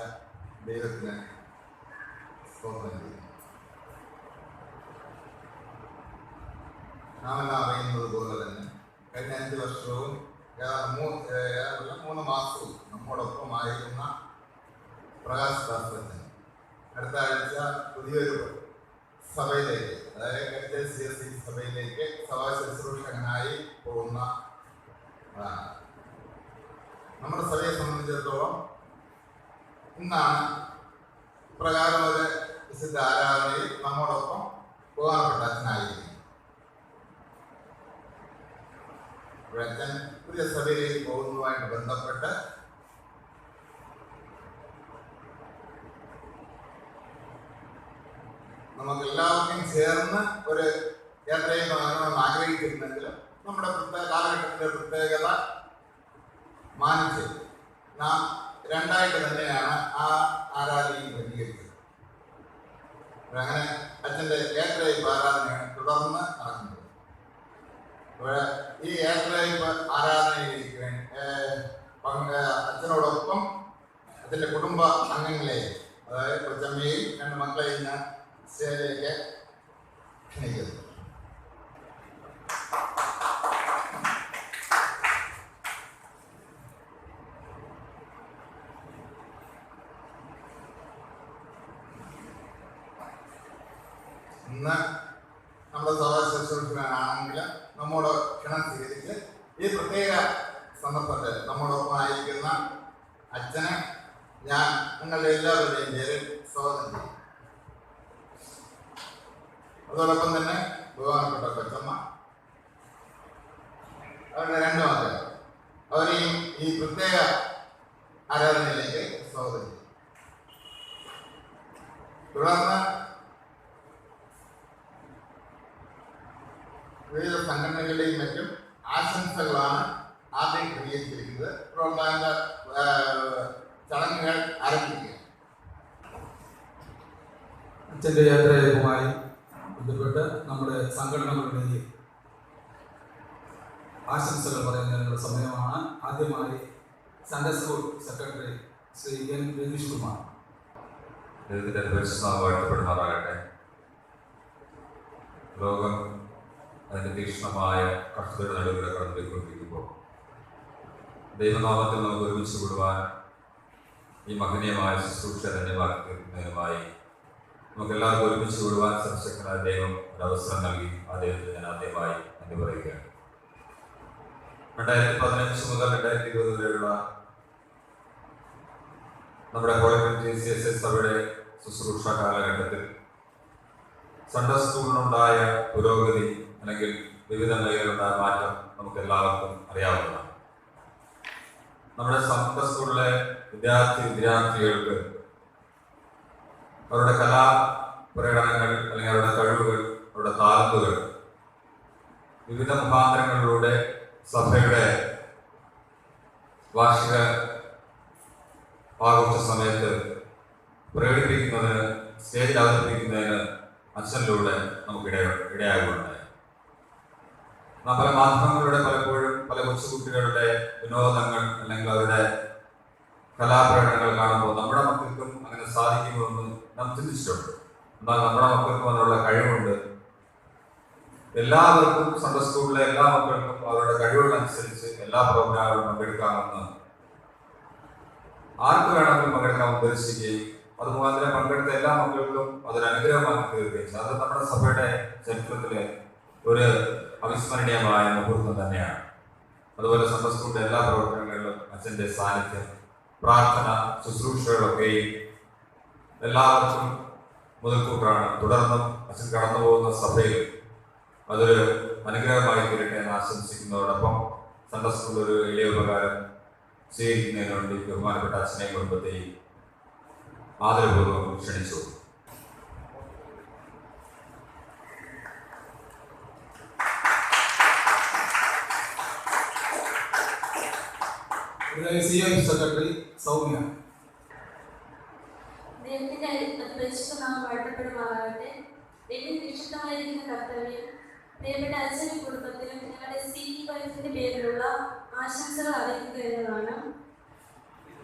ദൈവത്തിന് സ്തോത്രം ചെയ്യുന്നു. നാമെല്ലാം അറിയുന്നത് പോലെ തന്നെ കഴിഞ്ഞ 5 വർഷവും 3 മാസവും നമ്മോടൊപ്പമായിരുന്ന പ്രകാശ് ദാസൻ അടുത്ത ആഴ്ച പുതിയൊരു സഭയിലേക്ക്, അതായത് CSI സഭയിലേക്ക് സഭാ ശുശ്രൂഷകനായി പോകുന്ന നമ്മുടെ സഭയെ സംബന്ധിച്ചിടത്തോളം ഇന്നാണ് പ്രകാരം ഒരു വിശുദ്ധ ആരാധനയിൽ നമ്മോടൊപ്പം ബഹുമാനപ്പെട്ട അച്ഛനായിരിക്കും. അച്ഛൻ പുതിയ സഭയിലേക്ക് പോകുന്നതുമായിട്ട് ബന്ധപ്പെട്ട് നമുക്ക് എല്ലാവർക്കും ചേർന്ന് ഒരു യാത്രയിൽ നടക്കണമെന്ന് ആഗ്രഹിച്ചിരുന്നെങ്കിലും നമ്മുടെ കാലഘട്ടത്തിന്റെ പ്രത്യേകത മാനിച്ച് നാം രണ്ടായിട്ട് തന്നെയാണ് ആ ആരാധനയും ക്രമീകരിച്ചത്. അങ്ങനെ അച്ഛൻ്റെ യാത്രയയപ്പ് ആരാധനയാണ് തുടർന്ന് നടക്കുന്നത്. ഈ യാത്രയയപ്പ് ആരാധനയിലേക്ക് അച്ഛനോടൊപ്പം അച്ഛൻ്റെ കുടുംബ അംഗങ്ങളെ, അതായത് കൊച്ചമ്മയെയും 2 മക്കളെയും ഞാൻ സ്റ്റേജിലേക്ക് ക്ഷണിക്കുന്നു. ഇന്ന് നമ്മുടെ സഭാ ശുശ്രൂഷകനാണെങ്കിൽ നമ്മോട് ക്ഷണം സ്വീകരിച്ച് ഈ പ്രത്യേക സന്ദർഭത്തിൽ നമ്മോടൊപ്പം ആയിരിക്കുന്ന അച്ഛനെ ഞാൻ നിങ്ങളുടെ എല്ലാവരുടെയും പേരിൽ സ്വാഗതം ചെയ്യും. അതോടൊപ്പം തന്നെ ബഹുമാനപ്പെട്ട കൊച്ചമ്മ, അവരുടെ 2 മക്കൾ, അവരെയും ഈ പ്രത്യേക ആരാധനയിലേക്ക് സ്വാഗതം ചെയ്യും. തുടർന്ന് വിവിധ സംഘടനകളുടെയും മറ്റും ആശംസകളാണ് ആദ്യം ക്രമീകരിച്ചിരിക്കുന്നത്. തുടർന്ന് ചടങ്ങുകൾ ആരംഭിക്കുക. അച്ഛൻ്റെ യാത്രയുമായി ബന്ധപ്പെട്ട് നമ്മുടെ സംഘടനകളുടെ ആശംസകൾ പറയുന്നതിനുള്ള സമയമാണ്. ആദ്യമായി Sunday school secretary Shri N Ratheesh Kumar. ദൈവത്തിൻ്റെ പരിശുദ്ധനാമം വാഴ്ത്തപ്പെടുമാറാകട്ടെ. ലോകം അതിൻ്റെ തീക്ഷ്ണമായ കഷ്ടതയുടെ നടുവിലൂടെ കടന്നുപോയിക്കൊണ്ടിരിക്കുമ്പോൾ ദൈവനാമത്തിൽ നമുക്ക് ഒരുമിച്ച് കൂടുവാൻ ഈ മഹനീയമായ ശുശ്രൂഷ ധന്യമാക്കി തീർക്കുന്നതിനുമായി നമുക്ക് എല്ലാവർക്കും ഒരുമിച്ച് കൂടുവാൻ സർവശക്തനായ ദൈവം ഒരവസരം നൽകി. ആ ദൈവത്തിന് ഞാൻ ആദ്യമായി നന്ദി പറയുകയാണ്. 2015 മുതൽ 2020 വരെയുള്ള നമ്മുടെ കോളേജ് CSS സഭയുടെ ശുശ്രൂഷ കാലഘട്ടത്തിൽ സൺഡേ സ്കൂളിനുണ്ടായ പുരോഗതി അല്ലെങ്കിൽ വിവിധ മേഖലയിലുണ്ടായ മാറ്റം നമുക്ക് എല്ലാവർക്കും അറിയാവുന്നതാണ്. നമ്മുടെ സൺഡേ സ്കൂളിലെ വിദ്യാർത്ഥികൾക്ക് അവരുടെ കലാ പ്രകടനങ്ങൾ അല്ലെങ്കിൽ അവരുടെ കഴിവുകൾ, അവരുടെ താലന്തുകൾ വിവിധ മുഖാന്തരങ്ങളിലൂടെ സഭയുടെ വാർഷിക ആഘോഷ സമയത്ത് പ്രകടിപ്പിക്കുന്നതിന്, സ്റ്റേജിൽ അവതരിപ്പിക്കുന്നതിന് അച്ഛനിലൂടെ നമുക്ക് ഇടയാകുന്നുണ്ടായി. നാം പല മാധ്യമങ്ങളിലൂടെ പലപ്പോഴും പല കൊച്ചുകുട്ടികളുടെ വിനോദങ്ങൾ അല്ലെങ്കിൽ അവരുടെ കലാപ്രകടനങ്ങൾ കാണുമ്പോൾ നമ്മുടെ മക്കൾക്കും അങ്ങനെ സാധിക്കുമെന്ന് നാം ചിന്തിച്ചിട്ടുണ്ട്. എന്നാൽ നമ്മുടെ മക്കൾക്കും അതിനുള്ള കഴിവുണ്ട്. എല്ലാവർക്കും സൺഡേ സ്കൂളിലെ എല്ലാ മക്കൾക്കും അവരുടെ കഴിവുകളനുസരിച്ച് എല്ലാ പ്രോഗ്രാമുകളും പങ്കെടുക്കാമെന്ന് ആർക്ക് വേണമെങ്കിലും പങ്കെടുക്കാമെന്ന് ഉദ്ദേശിക്കുകയും അത് മുഖാന്തരം പങ്കെടുത്ത എല്ലാ മക്കൾക്കും അതൊരു അനുഗ്രഹമാക്കി തീർക്കുകയും അത് നമ്മുടെ സഭയുടെ ചരിത്രത്തിലെ ഒരു അവിസ്മരണീയമായ മുഹൂർത്തം തന്നെയാണ്. അതുപോലെ സൺഡേ സ്കൂളിന്റെ എല്ലാ പ്രവർത്തനങ്ങളിലും അച്ഛൻ്റെ സാന്നിധ്യം, പ്രാർത്ഥന, ശുശ്രൂഷകളൊക്കെയും എല്ലാവർക്കും മുതൽക്കൂട്ടാണ്. തുടർന്നും അച്ഛൻ കടന്നു പോകുന്ന സഭയിൽ അതൊരു അനുഗ്രഹമായി തീരട്ടെ എന്ന് ആശംസിക്കുന്നതോടൊപ്പം സൺഡേ സ്കൂളിൽ ഒരു എളിയ ഉപകാരം സ്വീകരിക്കുന്നതിന് വേണ്ടി ബഹുമാനപ്പെട്ട അച്ഛനെയും കുടുംബത്തെയും ആദരപൂർവ്വം ക്ഷണിച്ചു. CM secretary Soumya. ദൈവത്തിന്റെ പരിശുദ്ധനാമം വാഴ്ത്തപ്പെടുമാറാകട്ടെ. ദൈവം വിശുദ്ധമായിരിക്കുന്ന കർത്തവ്യം ദൈവയുടെ അച്ഛനും കുടുംബത്തിനും ഞങ്ങളുടെ CE പേരിലുള്ള ആശംസകൾ അറിയിക്കുക എന്നതാണ്.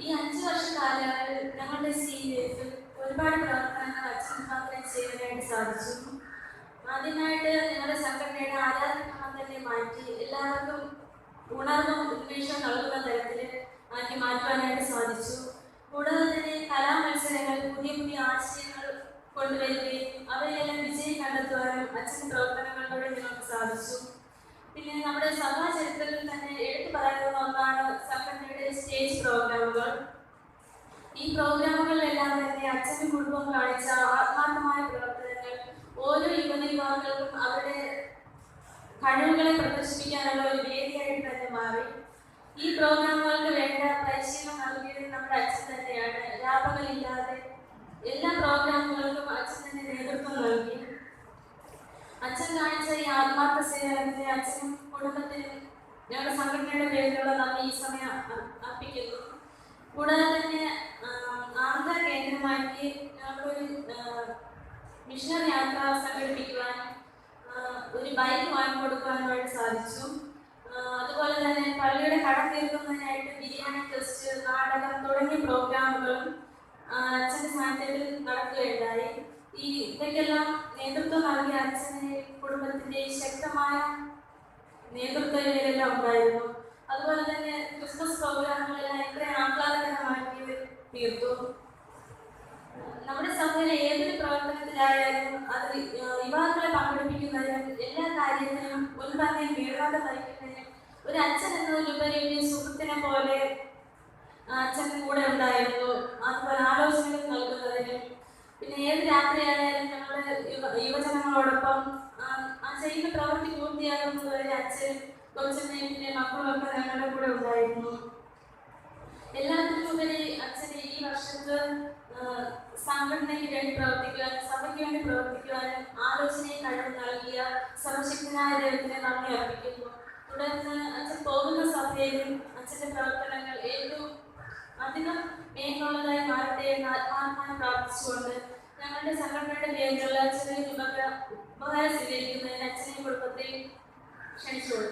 ഈ 5 വർഷ കാലയളവിൽ ഞങ്ങളുടെ CEF ഒരുപാട് പ്രവർത്തനങ്ങൾ അച്ഛൻ മുഖാന്തരം ചെയ്യാനായിട്ട് സാധിച്ചു. ആദ്യമായിട്ട് ഞങ്ങളുടെ സംഘടനയുടെ ആരാധന തന്നെ മാറ്റി എല്ലാവർക്കും ഉണർവും ഉന്മേഷവും നൽകുന്ന തരത്തിൽ ആക്കി മാറ്റുവാനായിട്ട് സാധിച്ചു. കൂടാതെ തന്നെ കലാമത്സരങ്ങൾ, പുതിയ പുതിയ ആശയങ്ങൾ കൊണ്ടുവരികയും അവയിലെല്ലാം വിജയം കണ്ടെത്തുവാനും അച്ഛൻ പ്രവർത്തനങ്ങളിലൂടെ ഞങ്ങൾക്ക് സാധിച്ചു. പിന്നെ നമ്മുടെ സഭാചരിത്രത്തിൽ സ്റ്റേജ് പ്രോഗ്രാമുകൾ. ഈ പ്രോഗ്രാമുകളിലെല്ലാം തന്നെ അച്ഛനും കുടുംബവും കാണിച്ച ആത്മാർത്ഥമായ പ്രവർത്തനങ്ങൾ ഓരോ യുവതിയുവാക്കൾക്കും അവരുടെ കഴിവുകളെ പ്രദർശിപ്പിക്കാനുള്ള ഒരു വേദിയായിട്ട് തന്നെ മാറി. ഈ പ്രോഗ്രാമുകൾക്ക് വേണ്ട പരിശീലനം നൽകിയത് നമ്മുടെ അച്ഛൻ തന്നെയാണ്. രാപ്പകലില്ലാതെ എല്ലാ പ്രോഗ്രാമുകൾക്കും അച്ഛൻ തന്നെ നേതൃത്വം നൽകി. അച്ഛൻ കാണിച്ച ഈ ആത്മാർത്ഥ സേവനത്തിന് അച്ഛനും കുടുംബത്തിനും ഞങ്ങളുടെ സംഘടനയുടെ പേരിലുള്ള നന്ദി ഈ സമയം അർപ്പിക്കുന്നു. കൂടാതെ തന്നെ ആന്ധ്ര കേന്ദ്രമാക്കി ഞങ്ങളൊരു മിഷണറി യാത്ര സംഘടിപ്പിക്കുവാനും ഒരു ബൈക്ക് വാങ്ങിക്കൊടുക്കുവാനുമായിട്ട് സാധിച്ചു. അതുപോലെ തന്നെ പള്ളിയുടെ കടം തീർക്കുന്നതിനായിട്ട് ബിരിയാണി ടെസ്റ്റ്, നാടകം തുടങ്ങിയ പ്രോഗ്രാമുകളും അച്ഛൻ്റെ സാന്നിധ്യത്തിൽ നടക്കുകയുണ്ടായി. ഇതൊക്കെല്ലാം നേതൃത്വം നൽകിയ അച്ഛനെ കുടുംബത്തിൻ്റെ ശക്തമായ നേതൃത്വം ഇവരെല്ലാം ഉണ്ടായിരുന്നു. അതുപോലെ തന്നെ ക്രിസ്മസ് പ്രോഗ്രാമുകളെല്ലാം ഇത്രയും ആഹ്ലാദകരമാക്കി തീർത്തു. നമ്മുടെ സഭയിലെ ഏതൊരു പ്രവർത്തനത്തിലായാലും അത് യുവാക്കളെ പങ്കെടുപ്പിക്കുന്നതിനും എല്ലാ കാര്യത്തിനും മുൻപന്തിയിൽ വീഴാതെ നയിക്കുന്നതിനും ഒരു അച്ഛൻ എന്നതിലുപരി ഒരു സുഹൃത്തിനെ പോലെ അച്ഛൻ കൂടെ ഉണ്ടായിരുന്നു. അതുപോലെ ആലോചനകൾ നൽകുന്നതിനും പിന്നെ ഏത് രാത്രിയായാലും ഞങ്ങളുടെ യുവജനങ്ങളോടൊപ്പം ചെയ്യുന്ന പ്രവൃത്തി പൂർത്തിയാകുന്നതുവരെ അച്ഛൻ കൊച്ചമ്മയും പിന്നെ മക്കളുമൊക്കെ ഞങ്ങളുടെ കൂടെ ഉണ്ടായിരുന്നു. എല്ലാത്തിനുപരി അച്ഛൻ ഈ വർഷത്ത് സംഘടനയ്ക്ക് വേണ്ടി പ്രവർത്തിക്കുവാനും സഭയ്ക്ക് വേണ്ടി പ്രവർത്തിക്കുവാനും ആലോചനയും കഴിവ് നൽകിയ സർവശക്തനായ ദൈവത്തിന് നന്ദി അർപ്പിക്കുന്നു. തുടർന്ന് അച്ഛൻ പോകുന്ന സഭയിലും അച്ഛൻ്റെ പ്രവർത്തനങ്ങൾ ഏറ്റവും അധികം മേഖലതായി മാറട്ടെ എന്ന് ആത്മാർത്ഥമായി പ്രാർത്ഥിച്ചുകൊണ്ട് ഞങ്ങളുടെ സംഘടനയുടെ പേരിലുള്ള അച്ഛനെ ഉപകാരം സ്വീകരിക്കുന്നതിന് അച്ഛനെയും കുടുംബത്തെയും ക്ഷണിച്ചുകൊള്ളു.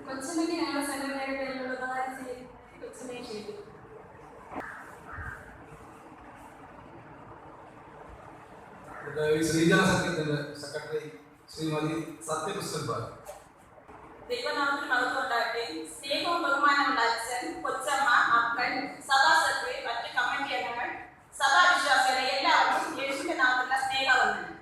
കൊച്ചമ്മയ്ക്ക് ഞങ്ങളുടെ സംഘടനയുടെ പേരിലുള്ള ഉപകാരം കൊച്ചമ്മയെ ക്ഷണിക്കുന്നു. ശ്രീജന സംഘത്തിന്റെ സെക്രട്ടറി ശ്രീമതി സത്യകൃഷ്ണൻ പാൽ. ദൈവനാമത്തിൽ മഹത്വമുണ്ടാകട്ടെ. സ്നേഹവും ബഹുമാനമുള്ള അച്ഛൻ, കൊച്ചമ്മ, മക്കൾ, സഭാ സെക്രട്ടറി, മറ്റ് കമ്മിറ്റി അംഗങ്ങൾ, സഭാവിശ്വാസികളെ എല്ലാവർക്കും യേശുവിന്റെ നാമത്തിലുള്ള സ്നേഹവന്ദനം.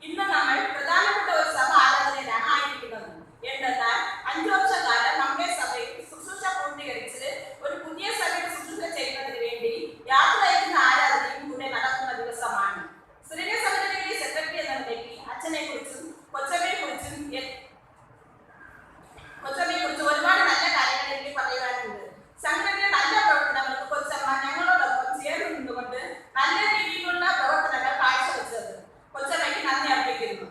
ഇന്ന് നമ്മൾ പ്രധാനപ്പെട്ട ഒരു സഭ ആരാധനയിലാണ് ആയിരിക്കുന്നത്. എന്തെന്നാൽ 5 വർഷക്കാലം നമ്മുടെ സഭയിൽ ശുശ്രൂഷ പൂർത്തീകരിച്ച് ഒരു പുതിയ സഭയുടെ ശുശ്രൂഷ ചെയ്യുന്നതിന് വേണ്ടി യാത്ര അയക്കുന്ന ആരാധനയും കൂടെ നടക്കുന്ന ദിവസമാണ്. ശ്രീനഗർ സംഘടനയുടെ സെക്രട്ടറി എന്ന നിലയ്ക്ക് അച്ഛനെ കുറിച്ചും കൊച്ചമ്മയെ കുറിച്ചും ഒരുപാട് നല്ല കാര്യങ്ങൾ എനിക്ക് പറയാനുണ്ട്. സംഘടനയുടെ നല്ല പ്രവർത്തനങ്ങൾക്ക് കൊച്ചമ്മ ഞങ്ങളോടൊപ്പം ചേർന്ന് നിന്നുകൊണ്ട് നല്ല രീതിയിലുള്ള പ്രവർത്തനങ്ങൾ കാഴ്ചവെച്ചത് കൊച്ചമ്മയ്ക്ക് നന്ദി അർപ്പിക്കുന്നു.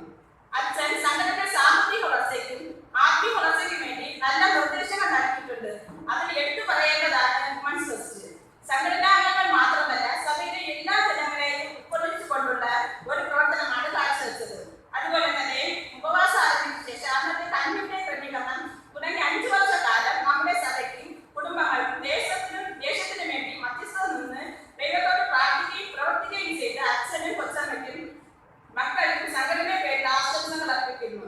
അച്ഛൻ സംഘടനയുടെ സാമ്പത്തിക വളർച്ചയ്ക്കും ആത്മീയ വളർച്ചയ്ക്കും വേണ്ടി നല്ല നിർദ്ദേശങ്ങൾ നൽകിയിട്ടുണ്ട്. അതിൽ എടുത്തു പറയേണ്ടതാണ് വുമൻസ് ഫെസ്റ്റ്. സംഘടനാംഗങ്ങൾ മാത്രമല്ല സഭയിലെ എല്ലാ ജനങ്ങളെയും ഉൾക്കൊള്ളിച്ചുകൊണ്ടുള്ള ഒരു പ്രവർത്തനമാണ് കാഴ്ചവെച്ചത്. അതുപോലെ തന്നെ ഉപവാസം ആരംഭിച്ച ശേഷം അന്നത്തെ കഞ്ഞിയുടെ ക്രമീകരണം തുടങ്ങി 5 വർഷക്കാലം നമ്മുടെ സഭയ്ക്കും കുടുംബങ്ങൾക്കും ദേശത്തിനും വേണ്ടി മധ്യസ്ഥത നിന്ന് ദൈവത്തോട് പ്രാർത്ഥിക്കുകയും പ്രവർത്തിക്കുകയും ചെയ്ത അച്ഛനും കൊച്ചമ്മയ്ക്കും മക്കൾക്കും സംഘടനയുടെ പേരിൽ ആശംസകൾ അർപ്പിക്കുന്നു.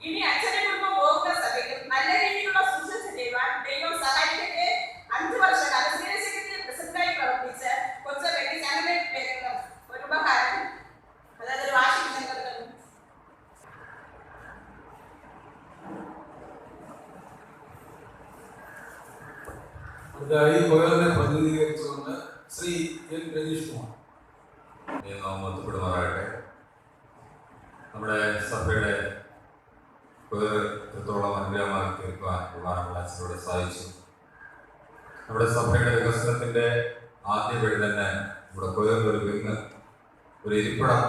ഇനി അച്ഛനും കുടുംബം പോകുന്ന സഭയ്ക്കും നല്ല രീതിയിലുള്ള ശുശ്രൂഷ ചെയ്യുവാൻ ദൈവം സഹായിക്കട്ടെ. 5 വർഷക്കാലം സീനിയർ സെക്രട്ടറി പ്രസിഡന്റായി പ്രവർത്തിച്ച കൊച്ചമ്മയ്ക്ക് സംഘടനയുടെ പേരിൽ ഒരു ഉപഹാരം, അതായത് ഒരു വാഷിംഗ് മെഷീൻ കൊടുക്കുന്നു. കൊയറിനെ പ്രതിനിധീകരിച്ചുകൊണ്ട് ശ്രീ എൻ രതീഷ് കുമാർ. മൊത്തപ്പെടുമാറാകട്ടെ. നമ്മുടെ സഭയുടെ എത്രത്തോളം അനുഗ്രഹമാക്കി തീർക്കുവാൻ പ്രധാനമുള്ള അച്ഛനോട് സാധിച്ചു. നമ്മുടെ സഭയുടെ വികസനത്തിന്റെ ആദ്യപടി തന്നെ നമ്മുടെ കൊയറിലൊരു വിങ്ങ്, ഒരു ഇരിപ്പിടം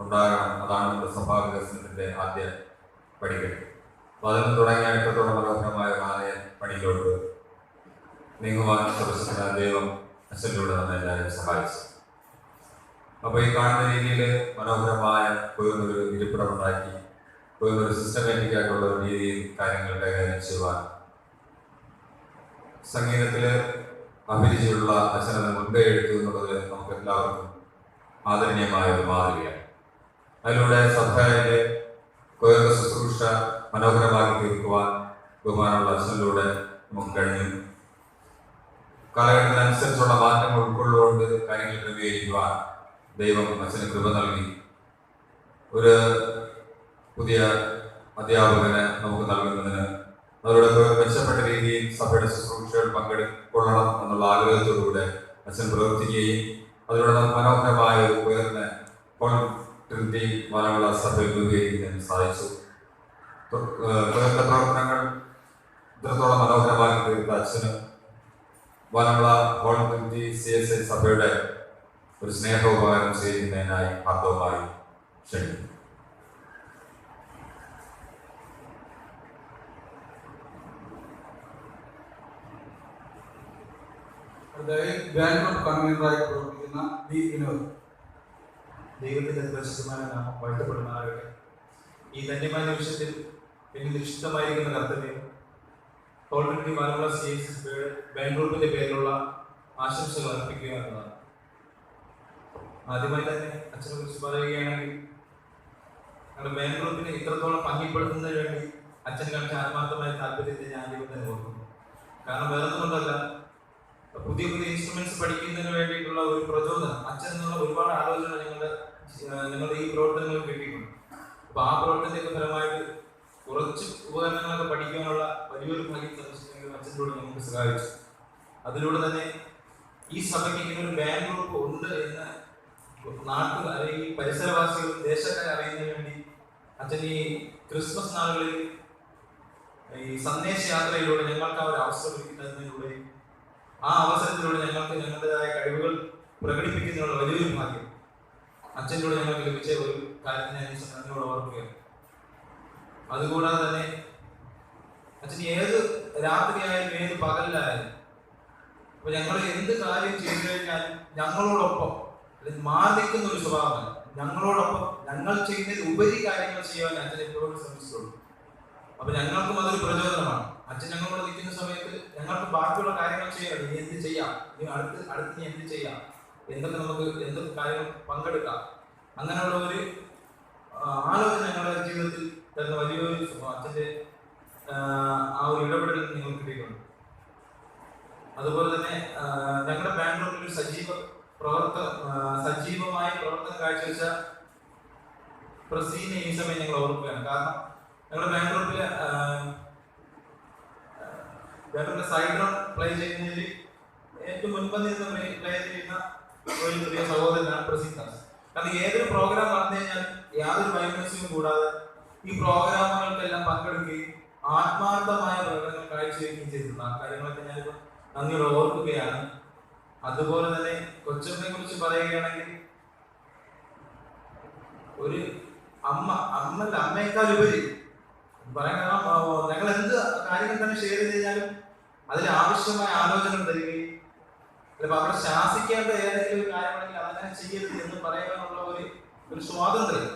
ഉണ്ടാകണം. അതാണ് നമ്മുടെ സഭാ വികസനത്തിന്റെ ആദ്യ പടികൾ. അപ്പോൾ അതിൽ നിന്ന് തുടങ്ങിയ എത്രത്തോളം മനോഹരമായ ഒരു ആലയ പണിയിലോട്ട് നീങ്ങുവാൻ സർവശക്തനായ ദൈവം അച്ഛനിലൂടെ നമ്മെ എല്ലാവരും സഹായിച്ചു. അപ്പോൾ ഈ കാണുന്ന രീതിയിൽ മനോഹരമായ ഒരു ഇരിപ്പിടം ഉണ്ടാക്കി ഒരു സിസ്റ്റമാറ്റിക് ആയിട്ടുള്ള ഒരു രീതിയിൽ കാര്യങ്ങൾ കൈകാര്യം ചെയ്യുവാൻ സംഗീതത്തിൽ അഭിരുചിയുള്ള അച്ഛനെ മുൻകൈ എടുത്തു എന്നുള്ളത് നമുക്ക് എല്ലാവർക്കും ആദരണീയമായ ഒരു മാതൃകയാണ്. അതിലൂടെ സഭയിലെ കൊയർ ശുശ്രൂഷ മനോഹരമാക്കി തീർക്കുവാൻ ബഹുമാനമുള്ള അച്ഛനിലൂടെ നമുക്ക് കഴിഞ്ഞു. കാലഘട്ടത്തിനനുസരിച്ചുള്ള മാറ്റങ്ങൾ ഉൾക്കൊള്ളുകൊണ്ട് കാര്യങ്ങൾ ക്രമീകരിക്കുവാൻ ദൈവം അച്ഛന് കൃപ നൽകി. ഒരു പുതിയ അധ്യാപകനെ നമുക്ക് നൽകുന്നതിന് അവരുടെ മെച്ചപ്പെട്ട രീതിയിൽ സഭയുടെ ശുശ്രൂഷകൾ പങ്കെടുക്കൊള്ളണം എന്നുള്ള ആഗ്രഹത്തോടുകൂടെ അച്ഛൻ പ്രവർത്തിക്കുകയും അതിലൂടെ നമുക്ക് മനോഹരമായ ഒരു ഉയർന്ന ട്രിനിറ്റി മലയാള സഭയിൽ രൂപീകരിക്കുന്നതിന് സാധിച്ചു. ഉയർന്ന പ്രവർത്തനങ്ങൾ ഇത്രത്തോളം മനോഹരമാക്കി തീർത്ത അച്ഛന് മലയാള ഹോൾ ട്രിനിറ്റി CSI സഭയുടെ ഒരു സ്നേഹോപകാരം ചെയ്യുന്നതിനായി ആർദ്രമായി ക്ഷണിക്കുന്നു. ബാൻഡ് കൺവീനറായി പ്രവർത്തിക്കുന്ന ബി വിനോദ്. ദൈവത്തിന്റെ പരിശുദ്ധമായ നാമം വാഴ്ത്തപ്പെടുന്നതാകട്ടെ. ഈ ധന്യമായ നിമിഷത്തിൽ എനിക്ക് നിശ്ചിതമായിരിക്കുന്ന കർത്തവ്യം ഓൾറെഡി മലയാള CSI ബാൻഡ് ഗ്രൂപ്പിന്റെ പേരിലുള്ള ആശംസകൾ അർപ്പിക്കുക എന്നതാണ്. ആദ്യമായി തന്നെ അച്ഛനെ കുറിച്ച് പറയുകയാണെങ്കിൽ ഞങ്ങളുടെ ബാൻഡ് ഗ്രൂപ്പിനെ ഇത്രത്തോളം ഭംഗിപ്പെടുത്തുന്നതിന് വേണ്ടി അച്ഛൻ കാണിച്ച ആത്മാർത്ഥമായ താല്പര്യത്തെ ഞാൻ ആദ്യം തന്നെ ഓർക്കുന്നു. കാരണം വേറൊന്നും കൊണ്ടല്ല, പുതിയ പുതിയ ഇൻസ്ട്രുമെന്റ്സ് പഠിക്കുന്നതിന് വേണ്ടിയിട്ടുള്ള ഒരു പ്രചോദനം അച്ഛൻ എന്നുള്ള ഒരുപാട് ആലോചന ഞങ്ങളുടെ ഈ പ്രവർത്തനങ്ങൾ കിട്ടിയിട്ടുണ്ട്. അപ്പൊ ആ പ്രവർത്തനത്തിന്റെ ഫലമായിട്ട് കുറച്ച് ഉപകരണങ്ങളൊക്കെ പഠിക്കാനുള്ള വലിയൊരു ഭാഗ്യം അച്ഛനോട് നമുക്ക് സഹായിച്ചു. അതിലൂടെ തന്നെ ഈ സഭയ്ക്ക് ഇങ്ങനെ ഒരു ബാൻഡ് ഗ്രൂപ്പ് ഉണ്ട് എന്ന് നാട്ടിൽ അല്ലെങ്കിൽ ഈ പരിസരവാസികളും ദേശക്കാരെ അറിയുന്നതിന് വേണ്ടി അച്ഛൻ ഈ ക്രിസ്മസ് നാളുകളിൽ ഈ സന്ദേശ യാത്രയിലൂടെ ഞങ്ങൾക്ക് ആ ഒരു അവസരം ഒരുക്കുന്നതിലൂടെ ആ അവസരത്തിലൂടെ ഞങ്ങൾക്ക് ഞങ്ങളുടേതായ കഴിവുകൾ പ്രകടിപ്പിക്കുന്നതിനുള്ള വലിയൊരു ഭാഗ്യം അച്ഛനോട് ഞങ്ങൾക്ക് ലഭിച്ച ഒരു കാര്യത്തിന് ഞാൻ നന്ദിയോടെ ഓർക്കുകയാണ്. അതുകൂടാതെ തന്നെ അച്ഛൻ ഏത് രാത്രിയായാലും ഏത് പകലിലായാലും അപ്പൊ ഞങ്ങൾ എന്ത് കാര്യം ചെയ്തു കഴിഞ്ഞാലും ഞങ്ങളോടൊപ്പം അല്ലെങ്കിൽ മാറി നിൽക്കുന്ന ഒരു സ്വഭാവമല്ല, ഞങ്ങളോടൊപ്പം ഞങ്ങൾ ചെയ്യുന്നതിൽ ഉപരി കാര്യങ്ങൾ ചെയ്യാൻ അച്ഛൻ എപ്പോഴും ശ്രമിച്ചിട്ടുള്ളൂ. അപ്പൊ ഞങ്ങൾക്കും അതൊരു പ്രചോദനമാണ്. അച്ഛൻ ഞങ്ങളോട് നിൽക്കുന്ന സമയത്ത് ഞങ്ങൾക്ക് ബാക്കിയുള്ള കാര്യങ്ങൾ ചെയ്യാം. ഇനി എന്ത് ചെയ്യാം, ഇനി അടുത്ത് ഇനി എന്ത് ചെയ്യാം, എന്തൊക്കെ നമുക്ക് എന്തൊക്കെ കാര്യങ്ങൾ പങ്കെടുക്കാം, അങ്ങനെയുള്ള ഒരു ആലോചന ഞങ്ങളുടെ ജീവിതത്തിൽ തരുന്ന വലിയൊരു അച്ഛൻ്റെ ആ ഒരു ഇടപെടൽ നിങ്ങൾക്ക് കിട്ടിയിട്ടുണ്ട്. അതുപോലെ തന്നെ ഞങ്ങളുടെ ബാംഗ്ലൂരിൽ ഒരു സജീവമായ പ്രവർത്തനം കാഴ്ചവെച്ച പ്രസീനെ ഈ സമയം ഞങ്ങൾ ഓർക്കുകയാണ്. കാരണം ഞങ്ങളുടെ ബാംഗ്ലൂരിലെ സൈഡ് റൺ പ്ലേ ചെയ്യുന്നതിൽ ഏറ്റവും മുൻപന്തി നിന്ന് പ്ലേ ചെയ്യുന്ന ഒരു ചെറിയ സഹോദരനാണ് പ്രസീദാസ്. കാരണം ഏതൊരു പ്രോഗ്രാം നടന്നു കഴിഞ്ഞാൽ യാതൊരു വൈമനസ്യവും കൂടാതെ ഈ പ്രോഗ്രാമുകൾക്കെല്ലാം പങ്കെടുക്കുകയും ആത്മാർത്ഥമായ പ്രകടനങ്ങൾ കാഴ്ചവെക്കുകയും ചെയ്തിട്ടുണ്ട്. ആ കാര്യങ്ങളൊക്കെ ഞാനിപ്പോൾ നന്ദിയോടെ ഓർക്കുകയാണ്. അതുപോലെ തന്നെ കൊച്ചമ്മയെ കുറിച്ച് പറയുകയാണെങ്കിൽ ഒരു അമ്മയേക്കാൾ ഉപരി പറയാൻ കാരണം ഞങ്ങൾ എന്ത് കാര്യങ്ങൾ തന്നെ ഷെയർ ചെയ്ത് കഴിഞ്ഞാലും അതിൽ ആവശ്യമായ ആലോചനകൾ തരികയും ചിലപ്പോൾ അവിടെ ശാസിക്കേണ്ട ഏതെങ്കിലും ഒരു കാര്യമാണെങ്കിൽ അതങ്ങനെ ചെയ്യരുത് എന്ന് പറയാനുള്ള ഒരു സ്വാതന്ത്ര്യം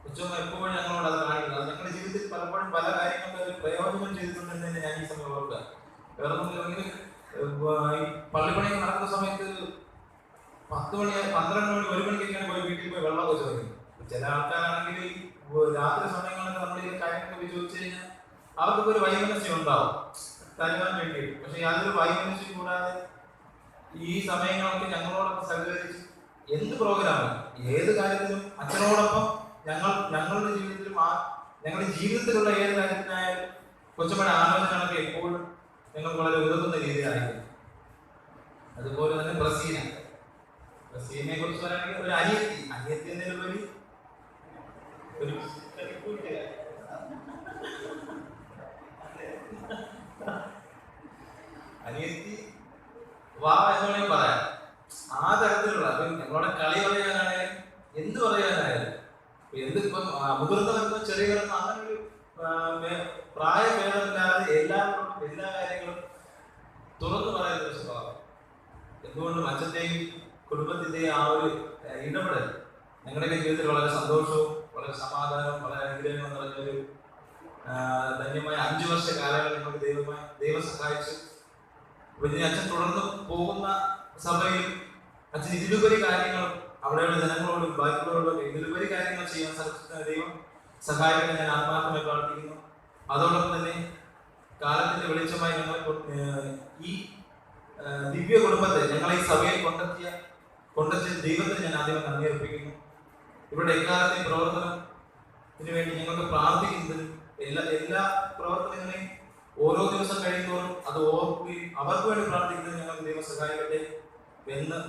കൊച്ചമ്മ എപ്പോഴും ഞങ്ങളോട് അത് കാണിക്കുന്നത്. അത് ഞങ്ങളുടെ ജീവിതത്തിൽ പലപ്പോഴും പല കാര്യങ്ങൾക്ക് ഒരു പ്രയോജനം ചെയ്തിട്ടുണ്ടെന്ന് തന്നെ ഞാൻ ഈ സമയം ഓർക്കുക. വേറെ ഒന്നും ഈ പള്ളിപ്പണിയൊക്കെ നടക്കുന്ന സമയത്ത് 10 മണി 12 മണി 1 മണിക്കൊക്കെയാണ് പോയി വീട്ടിൽ പോയി വെള്ളമൊക്കെ ചോദിക്കുന്നത്. ചില ആൾക്കാരാണെങ്കിൽ രാത്രി സമയങ്ങളിലൊക്കെ നമ്മൾ ഈ കാര്യങ്ങളൊക്കെ ചോദിച്ചു കഴിഞ്ഞാൽ അവർക്കൊക്കെ ഒരു വൈമനസ്യം ഉണ്ടാവും തരുവാൻ വേണ്ടി. പക്ഷെ യാതൊരു വൈമനസ്യം കൂടാതെ ഈ സമയങ്ങളൊക്കെ ഞങ്ങളോടൊപ്പം സഹകരിച്ച് എന്ത് പ്രോഗ്രാമും ഏത് കാര്യത്തിലും അച്ഛനോടൊപ്പം ഞങ്ങളുടെ ജീവിതത്തിലും ഞങ്ങളുടെ ജീവിതത്തിലുള്ള ഏത് കാര്യത്തിനായാലും കൊച്ചമ്മയുടെ ആലോചനകളൊക്കെ എപ്പോഴും ഞങ്ങൾക്ക് വളരെ ഉതകുന്ന രീതിയിലായിരിക്കും. അതുപോലെ തന്നെ പ്രസീനെ കുറിച്ച് പറയുകയാണെങ്കിൽ ഒരു അനിയത്തി എന്നതിലുപരി ഒരു അനിയത്തി വാ എന്ന് വേണമെങ്കിൽ പറയാം. ആ തരത്തിലുള്ള ഞങ്ങളുടെ കളി പറയാനായാലും എന്ത് പറയാനായാലും എന്തിപ്പം മുതിർന്നവരുന്ന ചെറിയവരുന്ന അങ്ങനെ ഒരു പ്രായഭേദമില്ലാതെ എല്ലാ കാര്യങ്ങളും തുറന്നു പറയുന്ന ഒരു സ്വഭാവം. എന്തുകൊണ്ടും അച്ഛൻ്റെയും കുടുംബത്തിൻ്റെയും ആ ഒരു ഇടപെടൽ ഞങ്ങളുടെയൊക്കെ ജീവിതത്തിൽ വളരെ സന്തോഷവും വളരെ സമാധാനവും വളരെ അനുഗ്രഹവും നിറഞ്ഞൊരു ധന്യമായ 5 വർഷ കാലയളവ് ഞങ്ങൾക്ക് ദൈവം സഹായിച്ചു. അപ്പൊ ഇനി അച്ഛൻ തുടർന്ന് പോകുന്ന സഭയിൽ അച്ഛൻ ഇതിലുപരി കാര്യങ്ങൾ അവിടെയുള്ള ജനങ്ങളോട് ബാക്കിയുള്ളവരോട് ഇതിലുപരി കാര്യങ്ങൾ ചെയ്യാൻ ദൈവം സഹായിക്കാൻ ഞാൻ ആത്മാർത്ഥമായി പ്രാർത്ഥിക്കുന്നു. അതോടൊപ്പം തന്നെ കാലത്തിന്റെ വെളിച്ചമായി ഞങ്ങൾ ഈ ദിവ്യ കുടുംബത്തെ ഞങ്ങളെ ഈ സഭയിൽ കൊണ്ടെത്തിയ ദൈവത്തിന് ഞാൻ ആദ്യം നന്ദി അർപ്പിക്കുന്നു. ഇവിടെ എക്കാലത്തെയും പ്രവർത്തനത്തിന് വേണ്ടി ഞങ്ങൾക്ക് പ്രാർത്ഥിക്കുന്നതിനും എല്ലാ പ്രവർത്തനങ്ങളെയും ഓരോ ദിവസം കഴിയുന്നതോറും അത് ഓർക്കുകയും അവർക്ക് വേണ്ടി പ്രാർത്ഥിക്കുന്നതിന് ഞങ്ങൾക്ക് ദൈവം സഹായിക്കട്ടെ എന്ന്